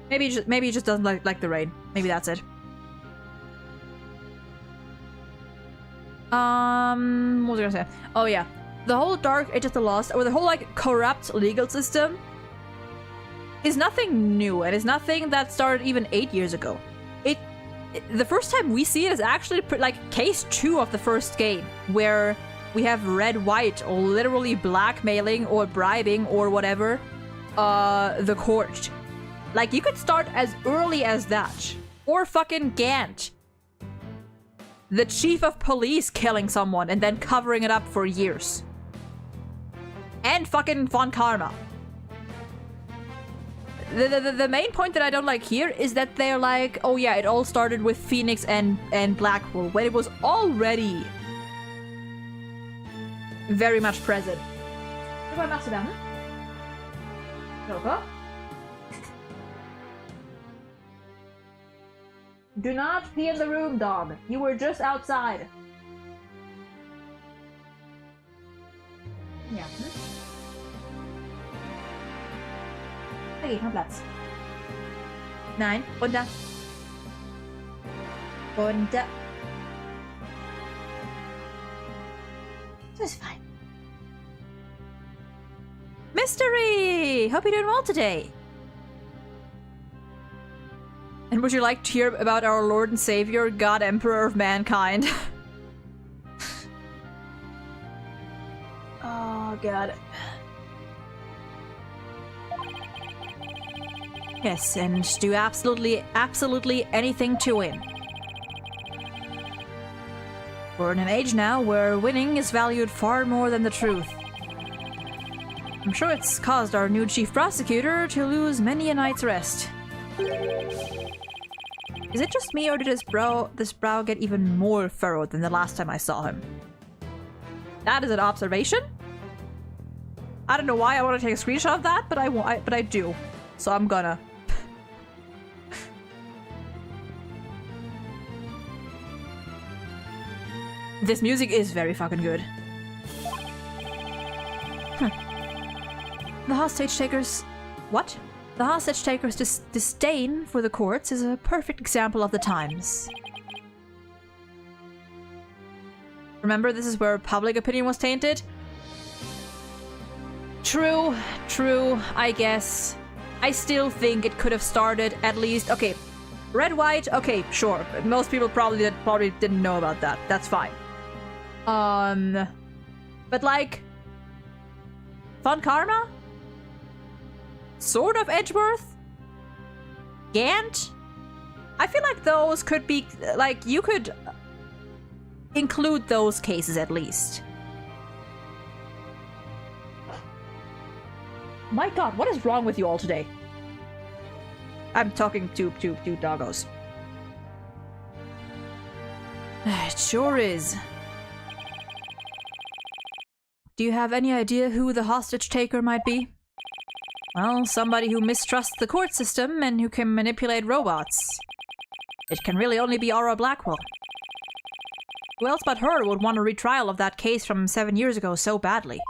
Maybe he just doesn't like the rain. Maybe that's it. What was I gonna say? Oh yeah. The whole Dark Age of the Lost, or the whole like corrupt legal system is nothing new, and is nothing that started even 8 years ago. The first time we see it is actually like case 2 of the first game, where we have Red White literally blackmailing or bribing or whatever the court. Like, you could start as early as that. Or fucking Gant, the chief of police, killing someone and then covering it up for years. And fucking Von Karma. The main point that I don't like here is that they're like, oh yeah, it all started with Phoenix and Blackwell, when it was already very much present. Do not pee in the room, dog. You were just outside. Ja. Okay, komm Platz. Nein, runter. Runter. That's fine. Mystery! Hope you're doing well today. And would you like to hear about our Lord and Savior, God Emperor of Mankind? Oh, God. Yes, and do absolutely anything to win. We're in an age now where winning is valued far more than the truth. I'm sure it's caused our new chief prosecutor to lose many a night's rest. Is it just me, or did this brow get even more furrowed than the last time I saw him? That is an observation. I don't know why I want to take a screenshot of that, but I do. So I'm gonna. This music is very fucking good. The hostage takers... What? The hostage takers' disdain for the courts is a perfect example of the times. Remember, this is where public opinion was tainted? True, I guess. I still think it could have started at least... Okay, Red White, okay, sure. Most people probably didn't know about that. That's fine. But like... Von Karma? Sort of Edgeworth? Gant? I feel like those could be... Like, you could include those cases at least. My god, what is wrong with you all today? I'm talking to doggos. It sure is. Do you have any idea who the hostage taker might be? Well, somebody who mistrusts the court system and who can manipulate robots. It can really only be Aura Blackwell. Who else but her would want a retrial of that case from 7 years ago so badly?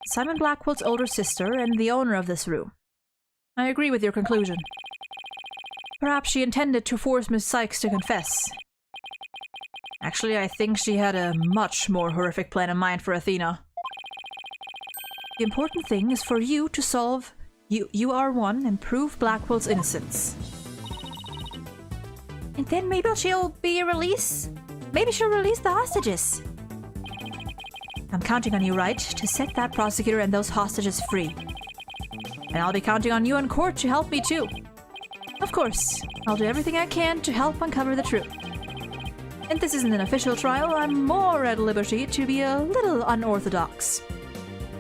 Simon Blackwell's older sister and the owner of this room. I agree with your conclusion. Perhaps she intended to force Miss Sykes to confess. Actually, I think she had a much more horrific plan in mind for Athena. The important thing is for you to solve UR1 and prove Blackwell's innocence. And then maybe she'll be released? Maybe she'll release the hostages. I'm counting on you, right, to set that prosecutor and those hostages free. And I'll be counting on you in court to help me too. Of course, I'll do everything I can to help uncover the truth. And this isn't an official trial, I'm more at liberty to be a little unorthodox.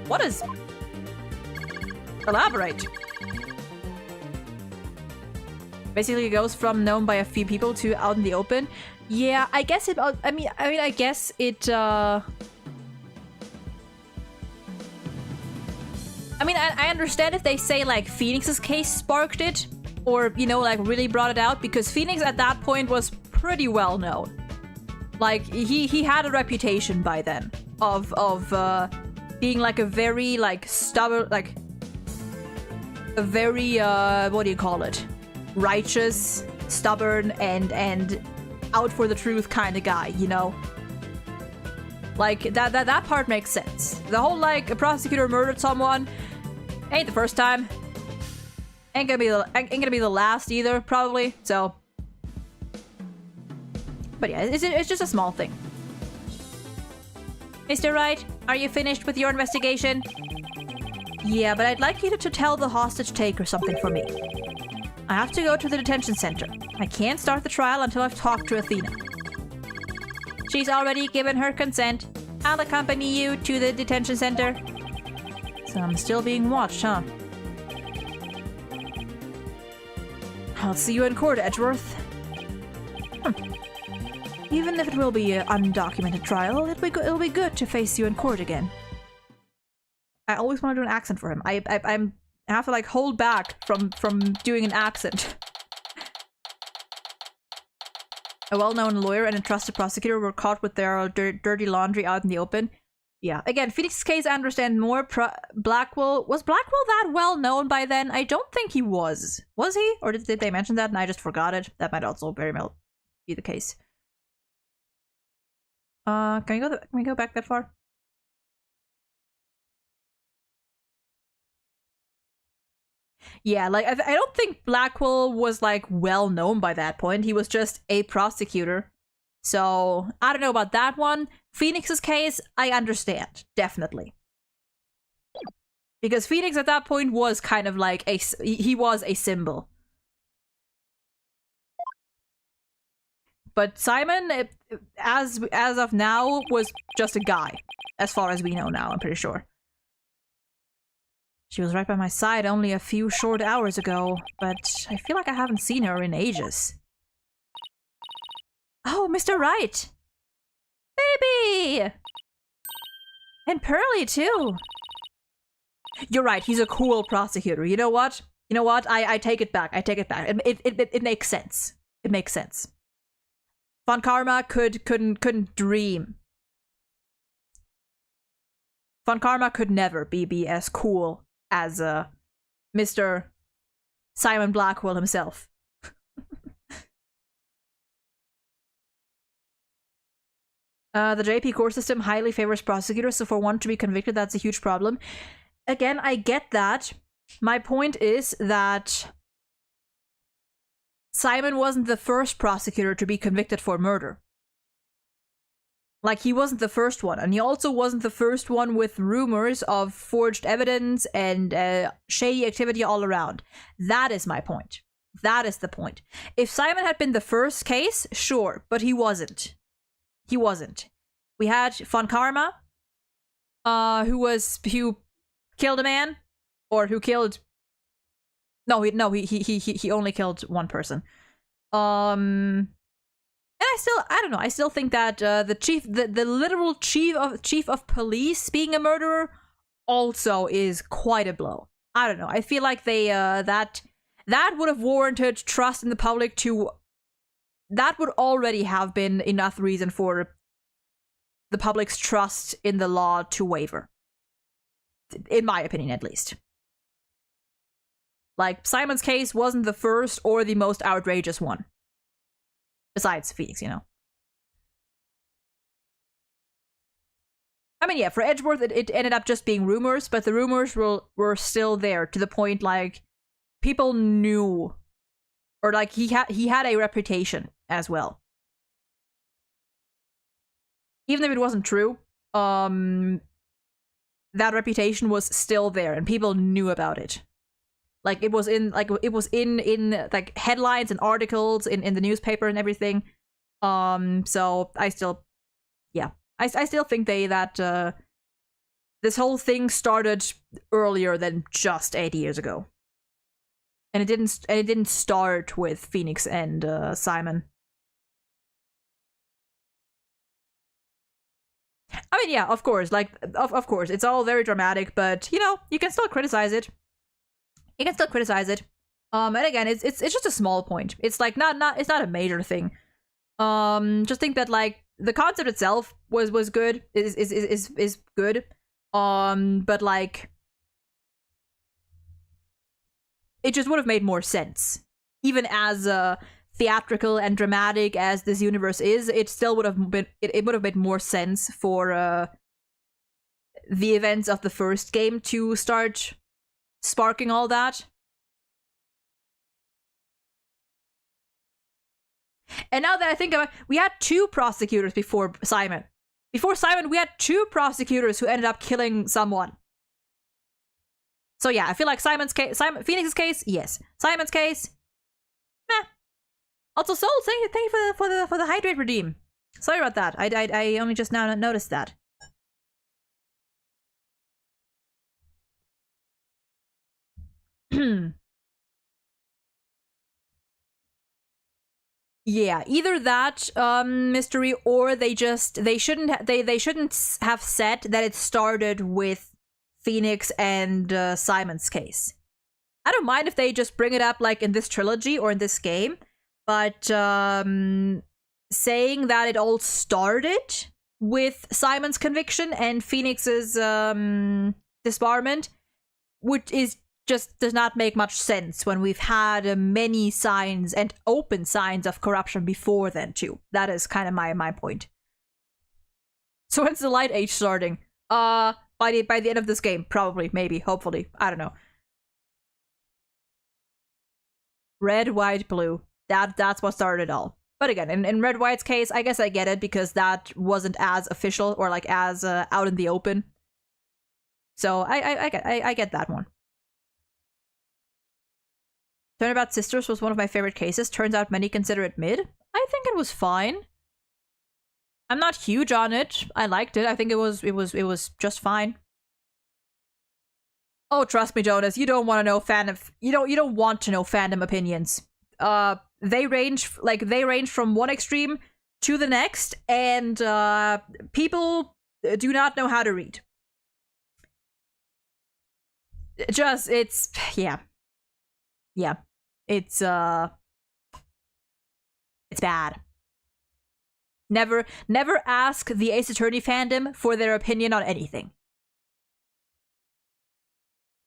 What is... Elaborate. Basically, it goes from known by a few people to out in the open. Yeah, I guess it... I guess it... I understand if they say, like, Phoenix's case sparked it. Or, you know, like, really brought it out. Because Phoenix at that point was pretty well known. Like, he had a reputation by then. Of being, like, a very, like, stubborn... Like... A very, what do you call it? Righteous, stubborn, and out for the truth kind of guy, you know? Like, that part makes sense. The whole, like, a prosecutor murdered someone ain't the first time. Ain't gonna be the last either, probably, so... But yeah, it's just a small thing. Mr. Wright, are you finished with your investigation? Yeah, but I'd like you to tell the hostage taker something for me. I have to go to the detention center. I can't start the trial until I've talked to Athena. She's already given her consent. I'll accompany you to the detention center. So I'm still being watched, huh? I'll see you in court, Edgeworth. Even if it will be an undocumented trial, it'll be good to face you in court again. I always want to do an accent for him. I have to, like, hold back from doing an accent. A well-known lawyer and a trusted prosecutor were caught with their dirty laundry out in the open. Yeah, again, Phoenix's case I understand more. Blackwell... Was Blackwell that well-known by then? I don't think he was. Was he? Or did they mention that and I just forgot it? That might also very well be the case. Can we go back that far? Yeah, like, I don't think Blackwell was, like, well-known by that point. He was just a prosecutor. So, I don't know about that one. Phoenix's case, I understand. Definitely. Because Phoenix at that point was kind of like he was a symbol. But Simon, as of now, was just a guy. As far as we know now, I'm pretty sure. She was right by my side only a few short hours ago, but I feel like I haven't seen her in ages. Oh, Mr. Wright! Baby! And Pearly, too! You're right, he's a cool prosecutor. You know what? You know what? I take it back. I take it back. It makes sense. It makes sense. Von Karma couldn't dream. Von Karma could never be as cool as Mr. Simon Blackwell himself. The JP court system highly favors prosecutors, so for one to be convicted, that's a huge problem. Again, I get that. My point is that Simon wasn't the first prosecutor to be convicted for murder. Like, he wasn't the first one, and he also wasn't the first one with rumors of forged evidence and shady activity all around. That is my point. That is the point. If Simon had been the first case, sure, but he wasn't. He wasn't. We had Von Karma, who killed a man, or who killed. No, he only killed one person. And I don't know. I still think that the literal chief of police being a murderer also is quite a blow. I don't know. I feel like they that would have warranted trust in the public to. That would already have been enough reason for the public's trust in the law to waver. In my opinion, at least. Like, Simon's case wasn't the first or the most outrageous one. Besides Phoenix, you know. I mean, yeah, for Edgeworth, it ended up just being rumors, but the rumors were still there, to the point, like, people knew, or, like, he had a reputation as well. Even if it wasn't true, that reputation was still there, and people knew about it. Like, it was in headlines and articles in the newspaper and everything. So I still think that this whole thing started earlier than just 8 years ago. And it didn't start with Phoenix and Simon. I mean, yeah, of course, like, of course, it's all very dramatic, but, you know, you can still criticize it. You can still criticize it. And again, it's just a small point. It's like it's not a major thing. Just think that, like, the concept itself was good, is good. But, like, it just would have made more sense. Even as theatrical and dramatic as this universe is, it still would have been it would have made more sense for the events of the first game to start sparking all that. And now that I think about it, we had 2 prosecutors before Simon. Before Simon, we had 2 prosecutors who ended up killing someone. So yeah, I feel like Phoenix's case, yes. Simon's case, meh. Also, Soul, thank you for the hydrate redeem. Sorry about that. I only just now noticed that. Yeah, either that mystery, or they shouldn't have said that it started with Phoenix and Simon's case. I don't mind if they just bring it up, like, in this trilogy or in this game, but saying that it all started with Simon's conviction and Phoenix's disbarment, which just does not make much sense when we've had many signs and open signs of corruption before then too. That is kind of my point. So when's the Light Age starting? By the end of this game, probably, maybe, hopefully, I don't know. Red, white, blue. That's what started it all. But again, in Red White's case, I guess I get it, because that wasn't as official or, like, as out in the open. So I get that one. Turnabout Sisters was one of my favorite cases. Turns out many consider it mid. I think it was fine. I'm not huge on it. I liked it. I think it was just fine. Oh, trust me, Jonas, you don't want to know you don't want to know fandom opinions. They range from one extreme to the next, and people do not know how to read. Yeah. It's bad. Never ask the Ace Attorney fandom for their opinion on anything.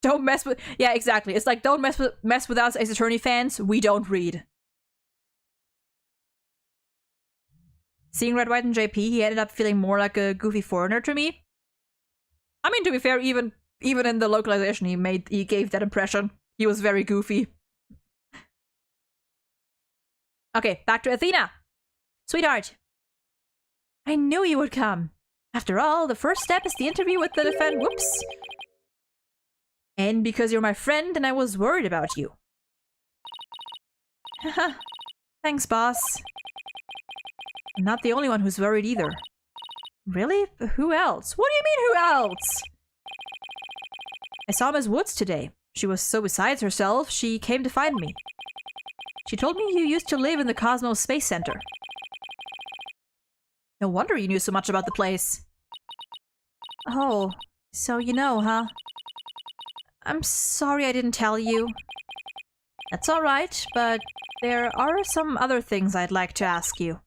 Don't mess with... Yeah, exactly. It's like, don't mess with us Ace Attorney fans. We don't read. Seeing Red, White, and JP, he ended up feeling more like a goofy foreigner to me. I mean, to be fair, even in the localization he gave that impression. He was very goofy. Okay, back to Athena. Sweetheart. I knew you would come. After all, the first step is the interview with the defendant. Whoops. And because you're my friend and I was worried about you. Haha. Thanks, boss. I'm not the only one who's worried either. Really? Who else? What do you mean, who else? I saw Miss Woods today. She was so besides herself, she came to find me. She told me you used to live in the Cosmos Space Center. No wonder you knew so much about the place. Oh, so you know, huh? I'm sorry I didn't tell you. That's alright, but there are some other things I'd like to ask you.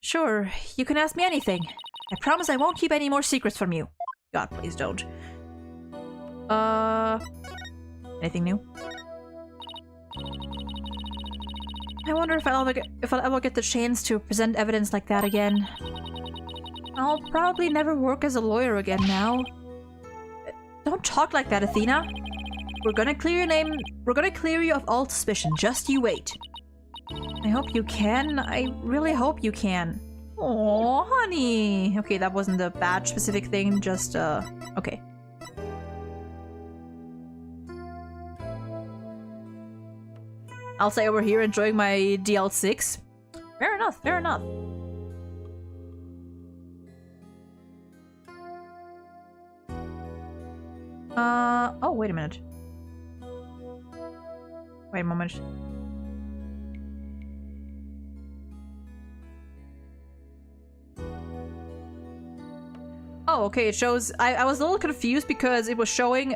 Sure, you can ask me anything. I promise I won't keep any more secrets from you. God, please don't. Anything new? I wonder if I'll ever get the chance to present evidence like that again. I'll probably never work as a lawyer again now. Don't talk like that, Athena. We're gonna clear your name. We're gonna clear you of all suspicion. Just you wait. I hope you can. I really hope you can. Oh, honey. Okay, that wasn't a badge specific thing. Just okay. I'll say over here enjoying my DL6. Fair enough, fair enough. Oh, wait a minute. Wait a moment. Oh, okay, it shows... I was a little confused because it was showing,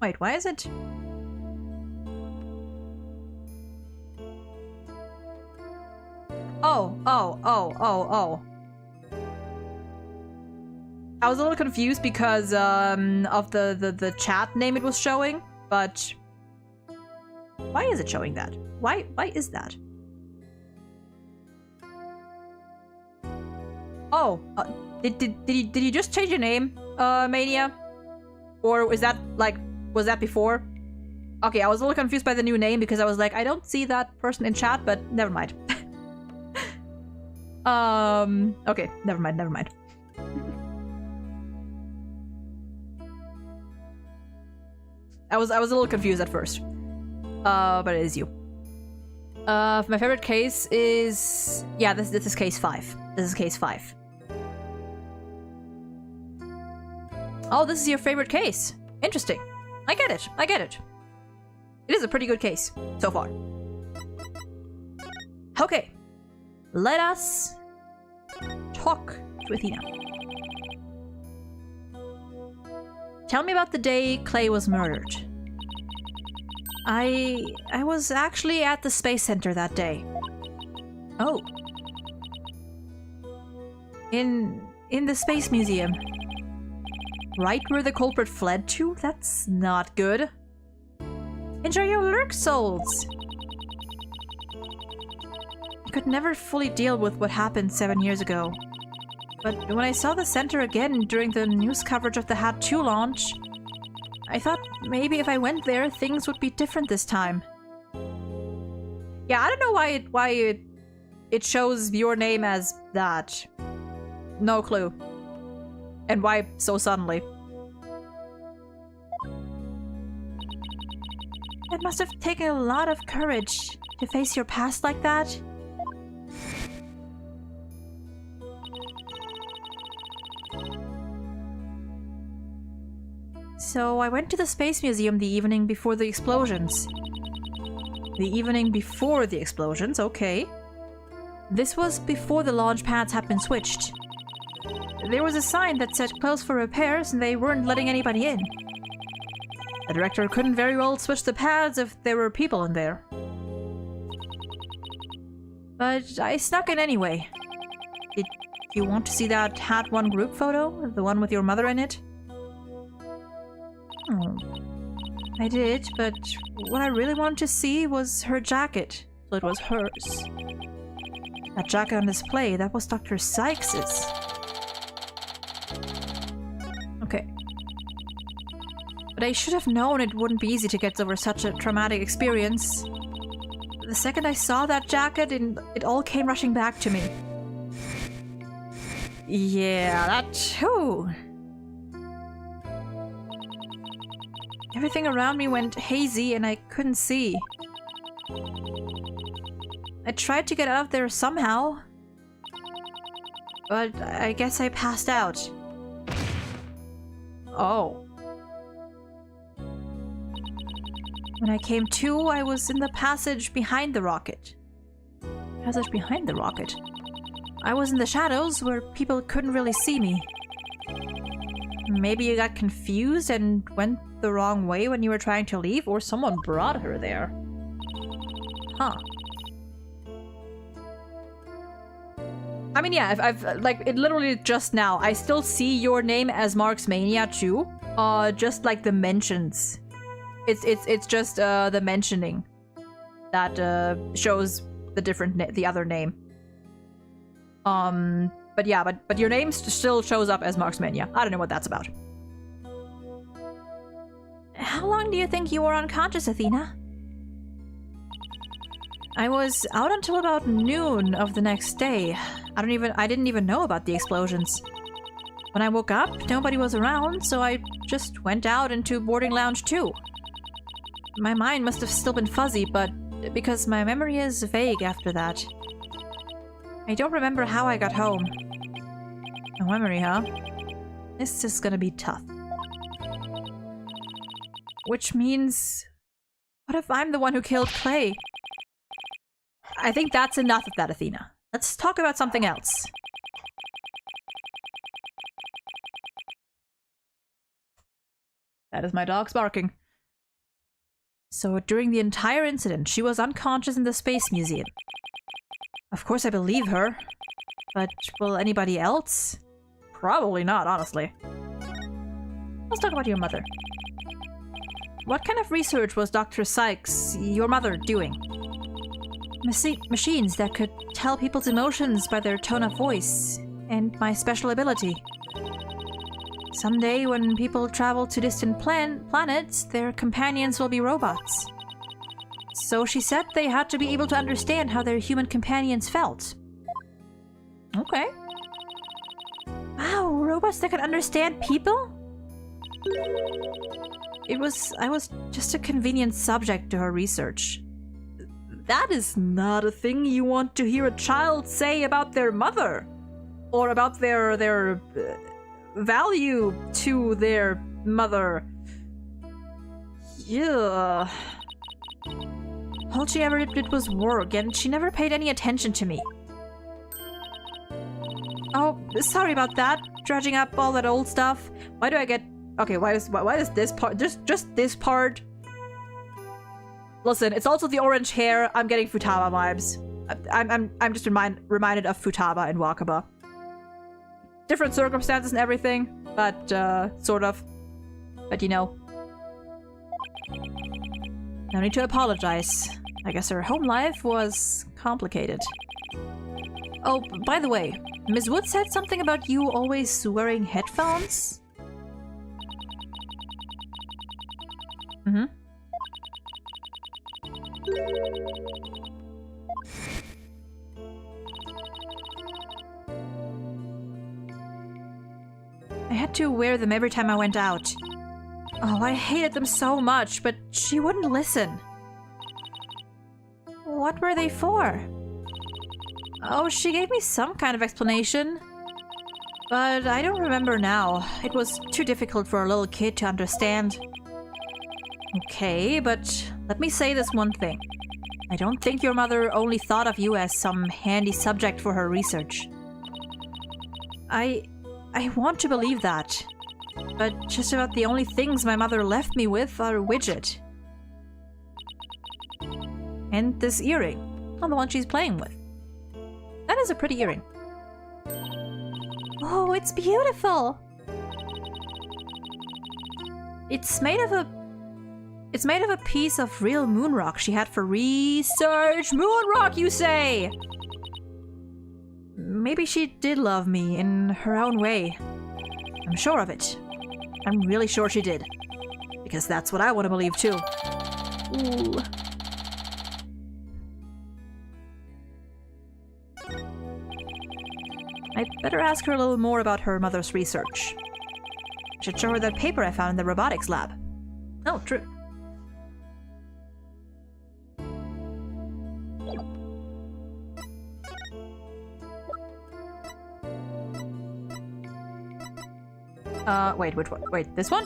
Wait, why is it... Oh. I was a little confused because of the chat name it was showing, but why is it showing that? Why is that? Oh, did you just change your name, Mania? Or was that like was that before? Okay, I was a little confused by the new name because I was like, I don't see that person in chat, but never mind. Okay, never mind. I was a little confused at first. But it is you. My favorite case is... Yeah, this is case 5. This is case 5. Oh, this is your favorite case. Interesting. I get it. It is a pretty good case, so far. Okay. Let us talk to Athena. Tell me about the day Clay was murdered. I was actually at the Space Center that day. Oh. In the Space Museum. Right where the culprit fled to? That's not good. Enjoy your lurk, souls! I could never fully deal with what happened 7 years ago. But when I saw the center again during the news coverage of the Hat 2 launch, I thought maybe if I went there, things would be different this time. Yeah, I don't know why it shows your name as that. No clue. And why so suddenly? It must have taken a lot of courage to face your past like that. So I went to the Space Museum the evening before the explosions. The evening before the explosions, okay. This was before the launch pads had been switched. There was a sign that said closed for repairs and they weren't letting anybody in. The director couldn't very well switch the pads if there were people in there. But I snuck in anyway. Did you want to see that Hat 1 group photo? The one with your mother in it? Oh. I did, but what I really wanted to see was her jacket. So it was hers. That jacket on display, that was Dr. Sykes's. Okay. But I should have known it wouldn't be easy to get over such a traumatic experience. The second I saw that jacket, it all came rushing back to me. Yeah, that too. Everything around me went hazy and I couldn't see. I tried to get out of there somehow. But I guess I passed out. Oh. When I came to, I was in the passage behind the rocket. Passage behind the rocket? I was in the shadows where people couldn't really see me. Maybe you got confused and went the wrong way when you were trying to leave, or someone brought her there. Huh. I mean, yeah, I've like, it literally just now, I still see your name as Mark's Mania too. Just like the mentions. It's just, the mentioning that, shows the other name. But yeah, but your name still shows up as Mark's Mania. I don't know what that's about. How long do you think you were unconscious, Athena? I was out until about noon of the next day. I didn't even know about the explosions. When I woke up, nobody was around, so I just went out into boarding lounge 2. My mind must have still been fuzzy, but because my memory is vague after that. I don't remember how I got home. No memory, huh? This is gonna be tough. Which means... what if I'm the one who killed Clay? I think that's enough of that, Athena. Let's talk about something else. That is my dog's barking. So during the entire incident, she was unconscious in the Space Museum. Of course I believe her. But will anybody else? Probably not, honestly. Let's talk about your mother. What kind of research was Dr. Sykes, your mother, doing? Machines that could tell people's emotions by their tone of voice, and my special ability. Someday, when people travel to distant planets, their companions will be robots. So she said they had to be able to understand how their human companions felt. Okay. Wow, robots that can understand people? I was just a convenient subject to her research. That is not a thing you want to hear a child say about their mother. Or about their value to their mother. Yeah. All she ever did was work, and she never paid any attention to me. Oh, sorry about that. Dredging up all that old stuff. Why do I get... okay, why does this part... just this part... Listen, it's also the orange hair. I'm getting Futaba vibes. I'm just reminded of Futaba and Wakaba. Different circumstances and everything, but sort of. But you know. No need to apologize. I guess her home life was complicated. Oh, by the way, Ms. Wood said something about you always wearing headphones? Mm-hmm. I had to wear them every time I went out. Oh, I hated them so much, but she wouldn't listen. What were they for? Oh, she gave me some kind of explanation. But I don't remember now. It was too difficult for a little kid to understand. Okay, but let me say this one thing. I don't think your mother only thought of you as some handy subject for her research. I want to believe that. But just about the only things my mother left me with are a widget. And this earring. Oh, the one she's playing with. That is a pretty earring. Oh, it's beautiful! It's made of a piece of real moon rock she had for research. Moon rock, you say? Maybe she did love me in her own way. I'm sure of it. I'm really sure she did. Because that's what I want to believe too. Ooh. I'd better ask her a little more about her mother's research. I should show her that paper I found in the robotics lab. Oh, true. Wait, which one? Wait, this one?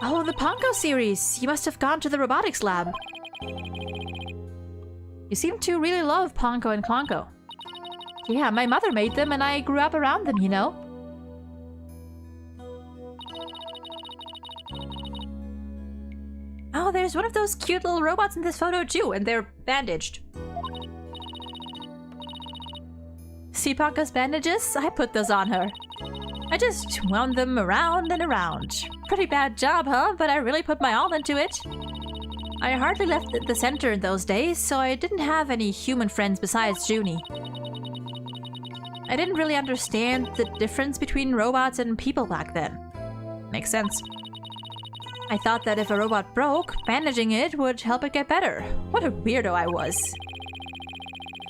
Oh, the Ponko series! You must have gone to the robotics lab. You seem to really love Ponko and Klonko. Yeah, my mother made them and I grew up around them, you know? Oh, there's one of those cute little robots in this photo too, and they're bandaged. See Ponko's bandages? I put those on her. I just wound them around and around. Pretty bad job, huh? But I really put my all into it. I hardly left the center in those days, so I didn't have any human friends besides Junie. I didn't really understand the difference between robots and people back then. Makes sense. I thought that if a robot broke, bandaging it would help it get better. What a weirdo I was.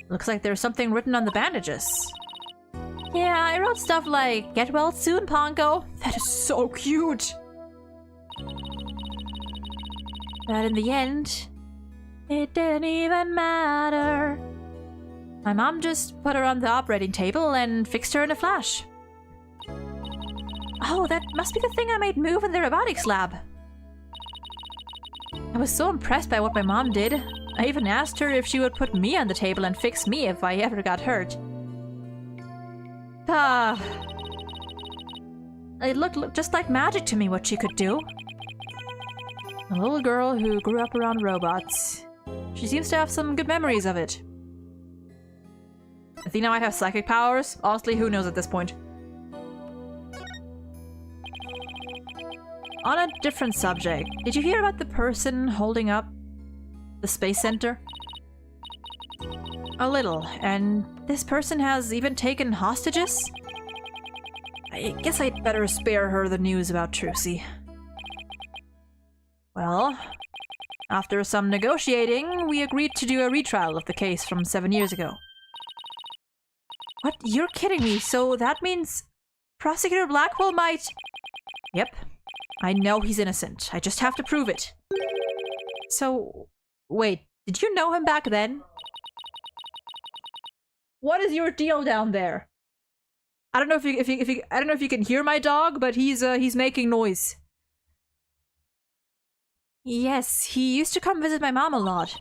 Looks like there's something written on the bandages. Yeah, I wrote stuff like, "Get well soon, Ponko." That is so cute. But in the end, it didn't even matter. My mom just put her on the operating table and fixed her in a flash. Oh, that must be the thing I made move in the robotics lab. I was so impressed by what my mom did. I even asked her if she would put me on the table and fix me if I ever got hurt. It looked just like magic to me what she could do. A little girl who grew up around robots. She seems to have some good memories of it. Athena might have psychic powers. Honestly, who knows at this point? On a different subject, did you hear about the person holding up the space center? A little, and this person has even taken hostages? I guess I'd better spare her the news about Trucy. Well, after some negotiating, we agreed to do a retrial of the case from 7 years ago. What? You're kidding me, so that means Prosecutor Blackwell might... Yep. I know he's innocent. I just have to prove it. So, wait, did you know him back then? What is your deal down there? I don't know if you can hear my dog, but he's making noise. Yes, he used to come visit my mom a lot.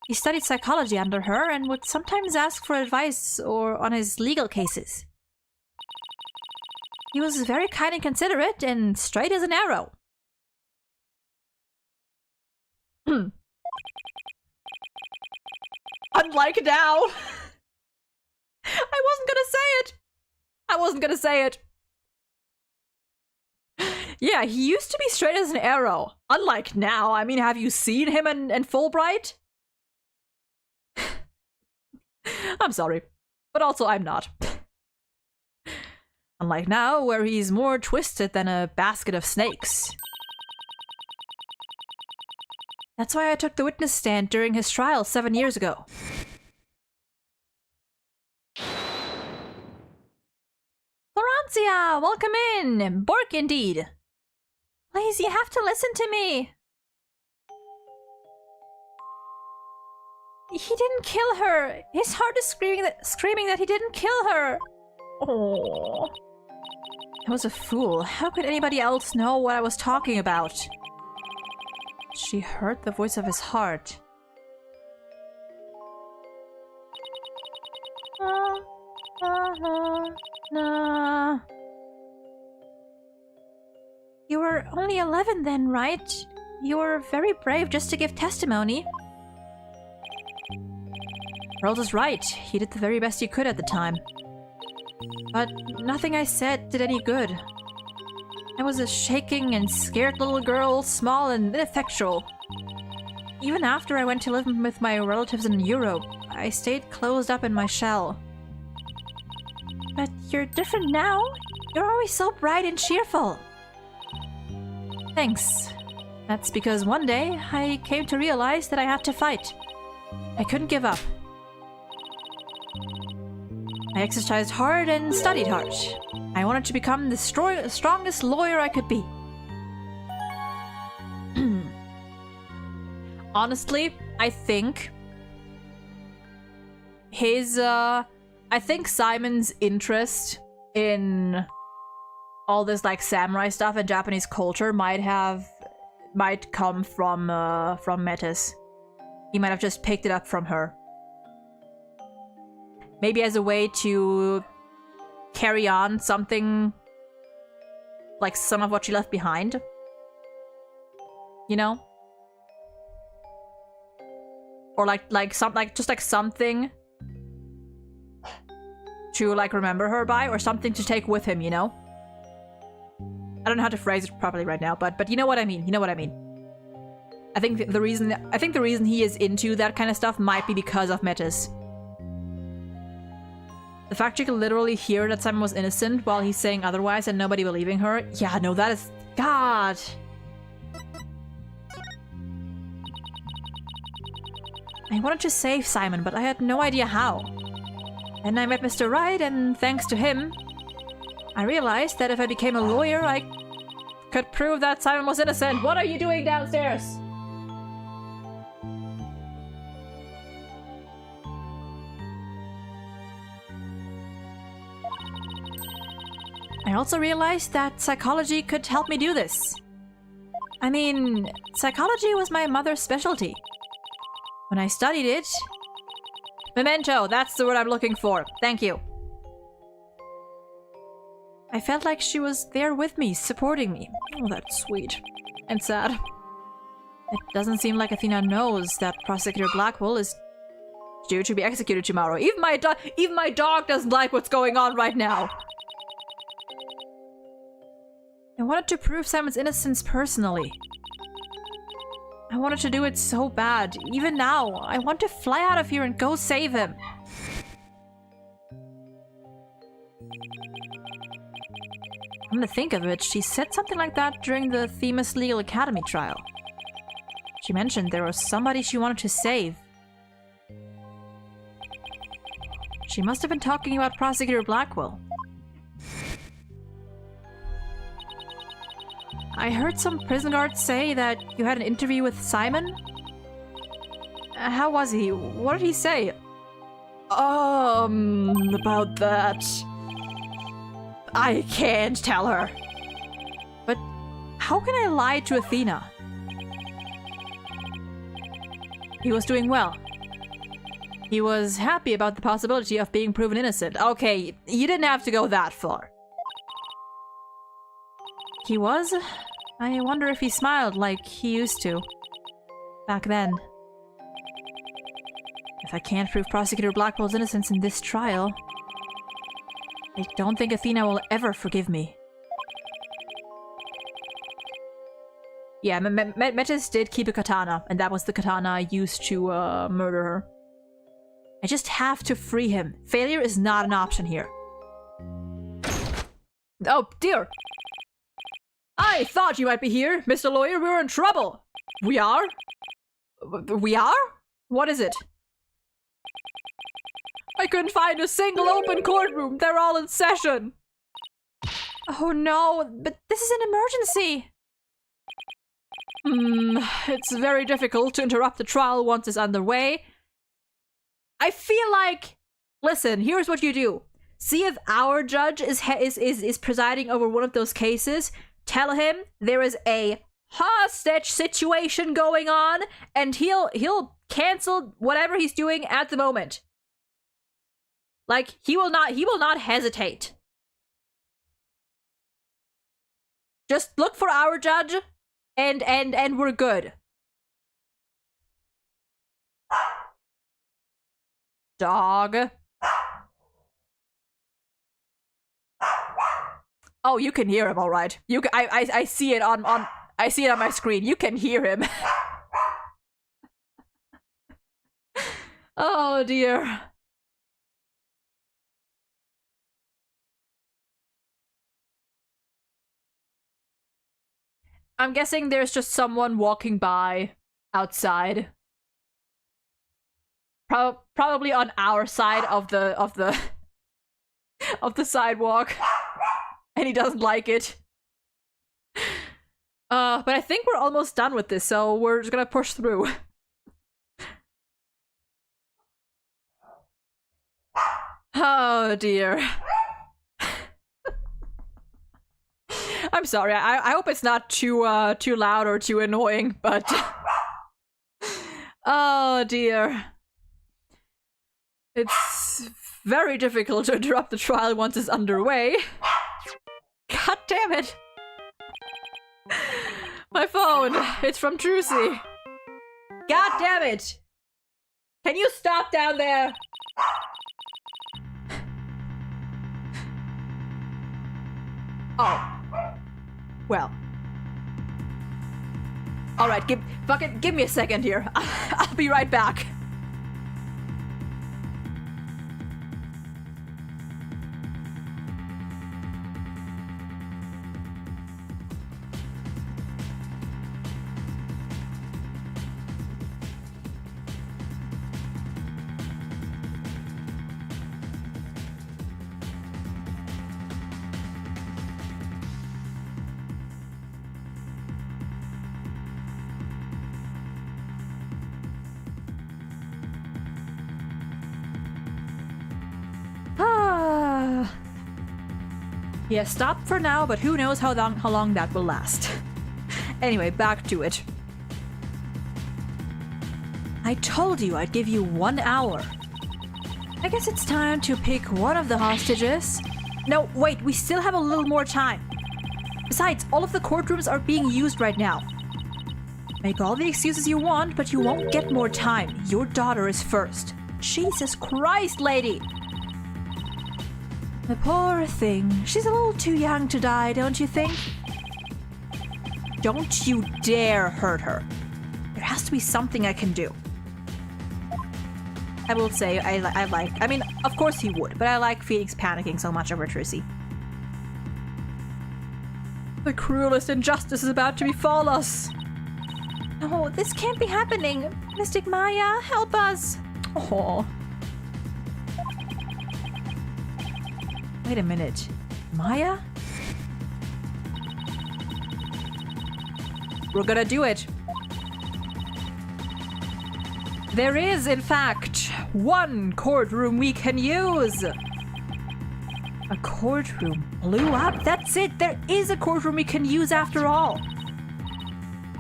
He studied psychology under her and would sometimes ask for advice or on his legal cases. He was very kind and considerate and straight as an arrow. Unlike now. I wasn't gonna say it. I wasn't gonna say it. Yeah, he used to be straight as an arrow. Unlike now. I mean, have you seen him and Fulbright? I'm sorry. But also, I'm not. Unlike now, where he's more twisted than a basket of snakes. That's why I took the witness stand during his trial 7 years ago. Florencia, welcome in! Bork indeed! Please, you have to listen to me! He didn't kill her! His heart is screaming that he didn't kill her! Oh. I was a fool. How could anybody else know what I was talking about? She heard the voice of his heart. You were only 11 then, right? You were very brave just to give testimony. Earl is right. He did the very best he could at the time. But nothing I said did any good. I was a shaking and scared little girl, small and ineffectual. Even after I went to live with my relatives in Europe, I stayed closed up in my shell. But you're different now. You're always so bright and cheerful. Thanks. That's because one day I came to realize that I had to fight. I couldn't give up. I exercised hard and studied hard. I wanted to become the strongest lawyer I could be. Honestly, I think his I think Simon's interest in all this like samurai stuff and Japanese culture might come from Metis. He might have just picked it up from her. Maybe as a way to carry on something like some of what she left behind. You know? Or just something to like remember her by, or something to take with him, you know? I don't know how to phrase it properly right now, but you know what I mean. You know what I mean. I think the reason he is into that kind of stuff might be because of Metis. The fact she could literally hear that Simon was innocent while he's saying otherwise and nobody believing her. Yeah, no, that is... God. I wanted to save Simon, but I had no idea how. And I met Mr. Wright, and thanks to him, I realized that if I became a lawyer, I could prove that Simon was innocent. What are you doing downstairs? I also realized that psychology could help me do this. I mean, psychology was my mother's specialty. When I studied it... Memento, that's the word I'm looking for. Thank you. I felt like she was there with me, supporting me. Oh, that's sweet. And sad. It doesn't seem like Athena knows that Prosecutor Blackwell is due to be executed tomorrow. Even my dog doesn't like what's going on right now. I wanted to prove Simon's innocence personally. I wanted to do it so bad. Even now, I want to fly out of here and go save him. Come to think of it, she said something like that during the Themis Legal Academy trial. She mentioned there was somebody she wanted to save. She must have been talking about Prosecutor Blackwell. I heard some prison guards say that you had an interview with Simon? How was he? What did he say? About that... I can't tell her. But how can I lie to Athena? He was doing well. He was happy about the possibility of being proven innocent. Okay, you didn't have to go that far. He was? I wonder if he smiled like he used to. Back then. If I can't prove Prosecutor Blackwell's innocence in this trial, I don't think Athena will ever forgive me. Yeah, Metis did keep a katana, and that was the katana I used to murder her. I just have to free him. Failure is not an option here. Oh, dear! I thought you might be here, Mr. Lawyer. We're in trouble. We are? We are? What is it? I couldn't find a single open courtroom. They're all in session. Oh no, but this is an emergency. It's very difficult to interrupt the trial once it's underway. I feel like... Listen, here's what you do. See if our judge is presiding over one of those cases. Tell him there is a hostage situation going on, and he'll cancel whatever he's doing at the moment. Like, he will not hesitate. Just look for our judge, and we're good. Dog. Oh, you can hear him, all right. I see it on my screen. You can hear him. Oh dear. I'm guessing there's just someone walking by outside. Probably on our side of the sidewalk. And he doesn't like it. But I think we're almost done with this, so we're just gonna push Oh dear. I'm sorry. I hope it's not too loud or too annoying, but oh dear. It's very difficult to interrupt the trial once it's underway. God damn it. My phone. It's from Trucy. God damn it. Can you stop down there? Oh. Well. Alright, give me a second here. I'll be right back. Yeah, stop for now, but who knows how long that will last. Anyway, back to it. I told you I'd give you 1 hour. I guess it's time to pick one of the hostages. No, wait, we still have a little more time. Besides, all of the courtrooms are being used right now. Make all the excuses you want, but you won't get more time. Your daughter is first. Jesus Christ, lady! The poor thing. She's a little too young to die, don't you think? Don't you dare hurt her. There has to be something I can do. I will say, I mean, of course he would, but I like Phoenix panicking so much over Trucy. The cruelest injustice is about to befall us. No, this can't be happening. Mystic Maya, help us. Oh. Wait a minute. Maya? We're gonna do it. There is, in fact, one courtroom we can use. A courtroom blew up? That's it. There is a courtroom we can use after all.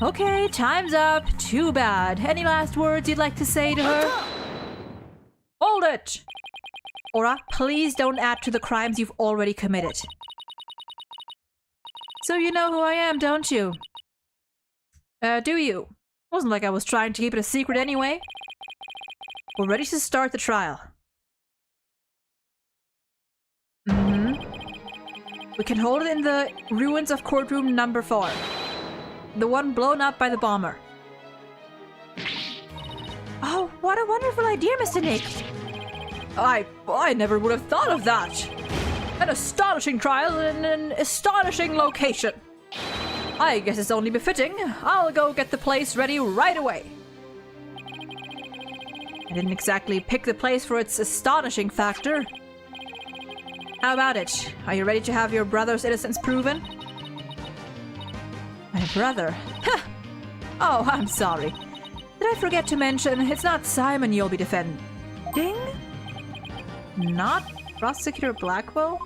Okay, time's up. Too bad. Any last words you'd like to say to her? Hold it! Aura, please don't add to the crimes you've already committed. So you know who I am, don't you? Do you? Wasn't like I was trying to keep it a secret anyway. We're ready to start the trial. We can hold it in the ruins of courtroom number 4. The one blown up by the bomber. Oh, what a wonderful idea, Mr. Nick. I never would have thought of that. An astonishing trial in an astonishing location. I guess it's only befitting. I'll go get the place ready right away. I didn't exactly pick the place for its astonishing factor. How about it? Are you ready to have your brother's innocence proven? My brother? Oh, I'm sorry. Did I forget to mention, it's not Simon you'll be defending? Not Prosecutor Blackwell?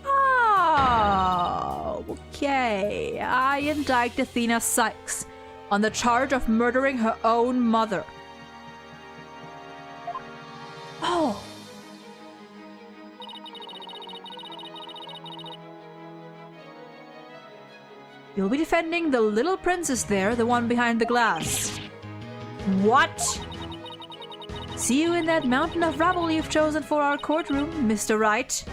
Oh, okay. I indict Athena Sykes on the charge of murdering her own mother. Oh. You'll be defending the little princess there, the one behind the glass. What? See you in that mountain of rubble you've chosen for our courtroom, Mr. Wright.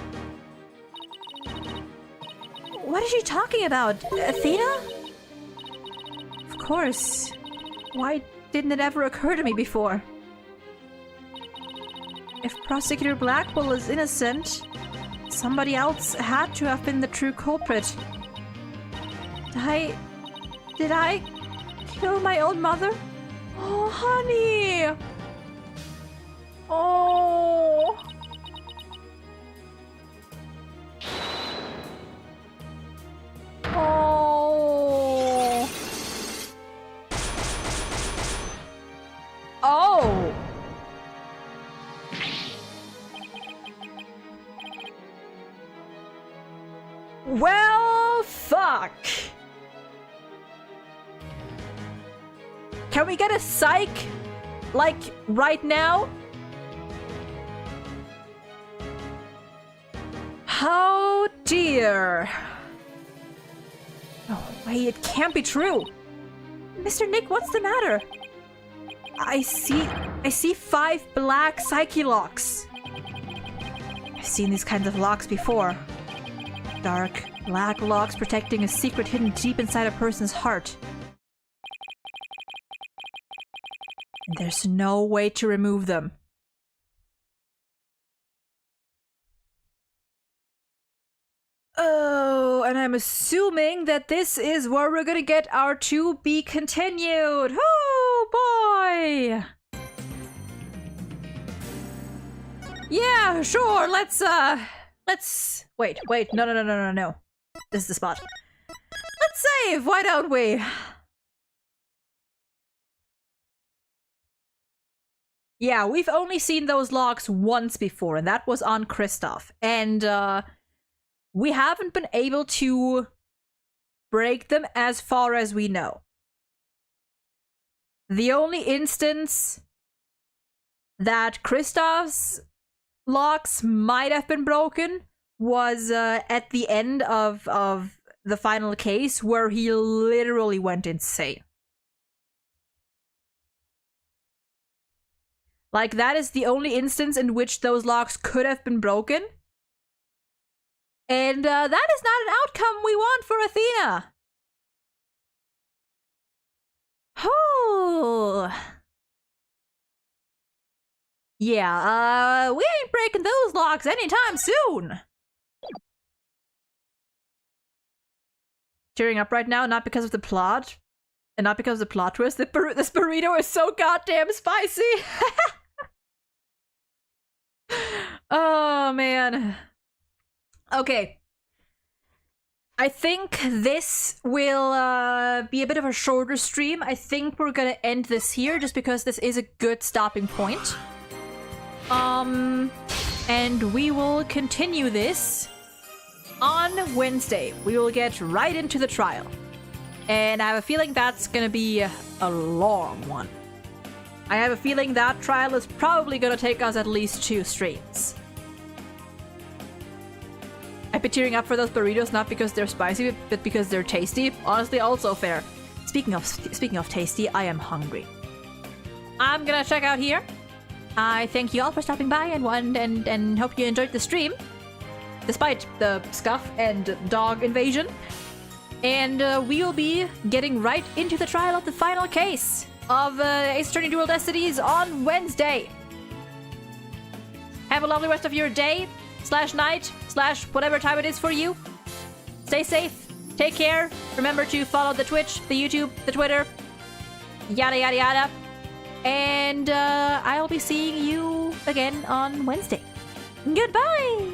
What is she talking about? Athena? Of course. Why didn't it ever occur to me before? If Prosecutor Blackwell is innocent, somebody else had to have been the true culprit. Did I kill my own mother? Oh, honey! Oh! Oh! Oh! Fuck. Can we get a psych? Like, right now? Oh dear. Oh wait, it can't be true. Mr. Nick, what's the matter? I see 5 black psyche locks. I've seen these kinds of locks before. Dark, black locks protecting a secret hidden deep inside a person's heart. And there's no way to remove them. Oh, and I'm assuming that this is where we're gonna get our to be continued. Oh boy! Yeah, sure. Let's wait. No. This is the spot. Let's save. Why don't we? Yeah, we've only seen those logs once before, and that was on Kristoff. And we haven't been able to break them as far as we know. The only instance that Kristoff's locks might have been broken was at the end of the final case, where he literally went insane. Like, that is the only instance in which those locks could have been broken. And that is not an outcome we want for Athena. Oh. Yeah, we ain't breaking those locks anytime soon. Tearing up right now, not because of the plot, and not because of the plot twist. This burrito is so goddamn spicy. Oh, man. Okay. I think this will be a bit of a shorter stream. I think we're gonna end this here just because this is a good stopping point. And we will continue this on Wednesday. We will get right into the trial. And I have a feeling that's gonna be a long one. I have a feeling that trial is probably gonna take us at least 2 streams. I've been tearing up for those burritos, not because they're spicy, but because they're tasty. Honestly, also fair. Speaking of tasty, I am hungry. I'm gonna check out here. I thank you all for stopping by and hope you enjoyed the stream, despite the scuff and dog invasion. And we will be getting right into the trial of the final case of Ace Attorney Dual Destinies on Wednesday. Have a lovely rest of your day, /night, /whatever time it is for you. Stay safe, take care, remember to follow the Twitch, the YouTube, the Twitter, yada yada yada. And I'll be seeing you again on Wednesday. Goodbye!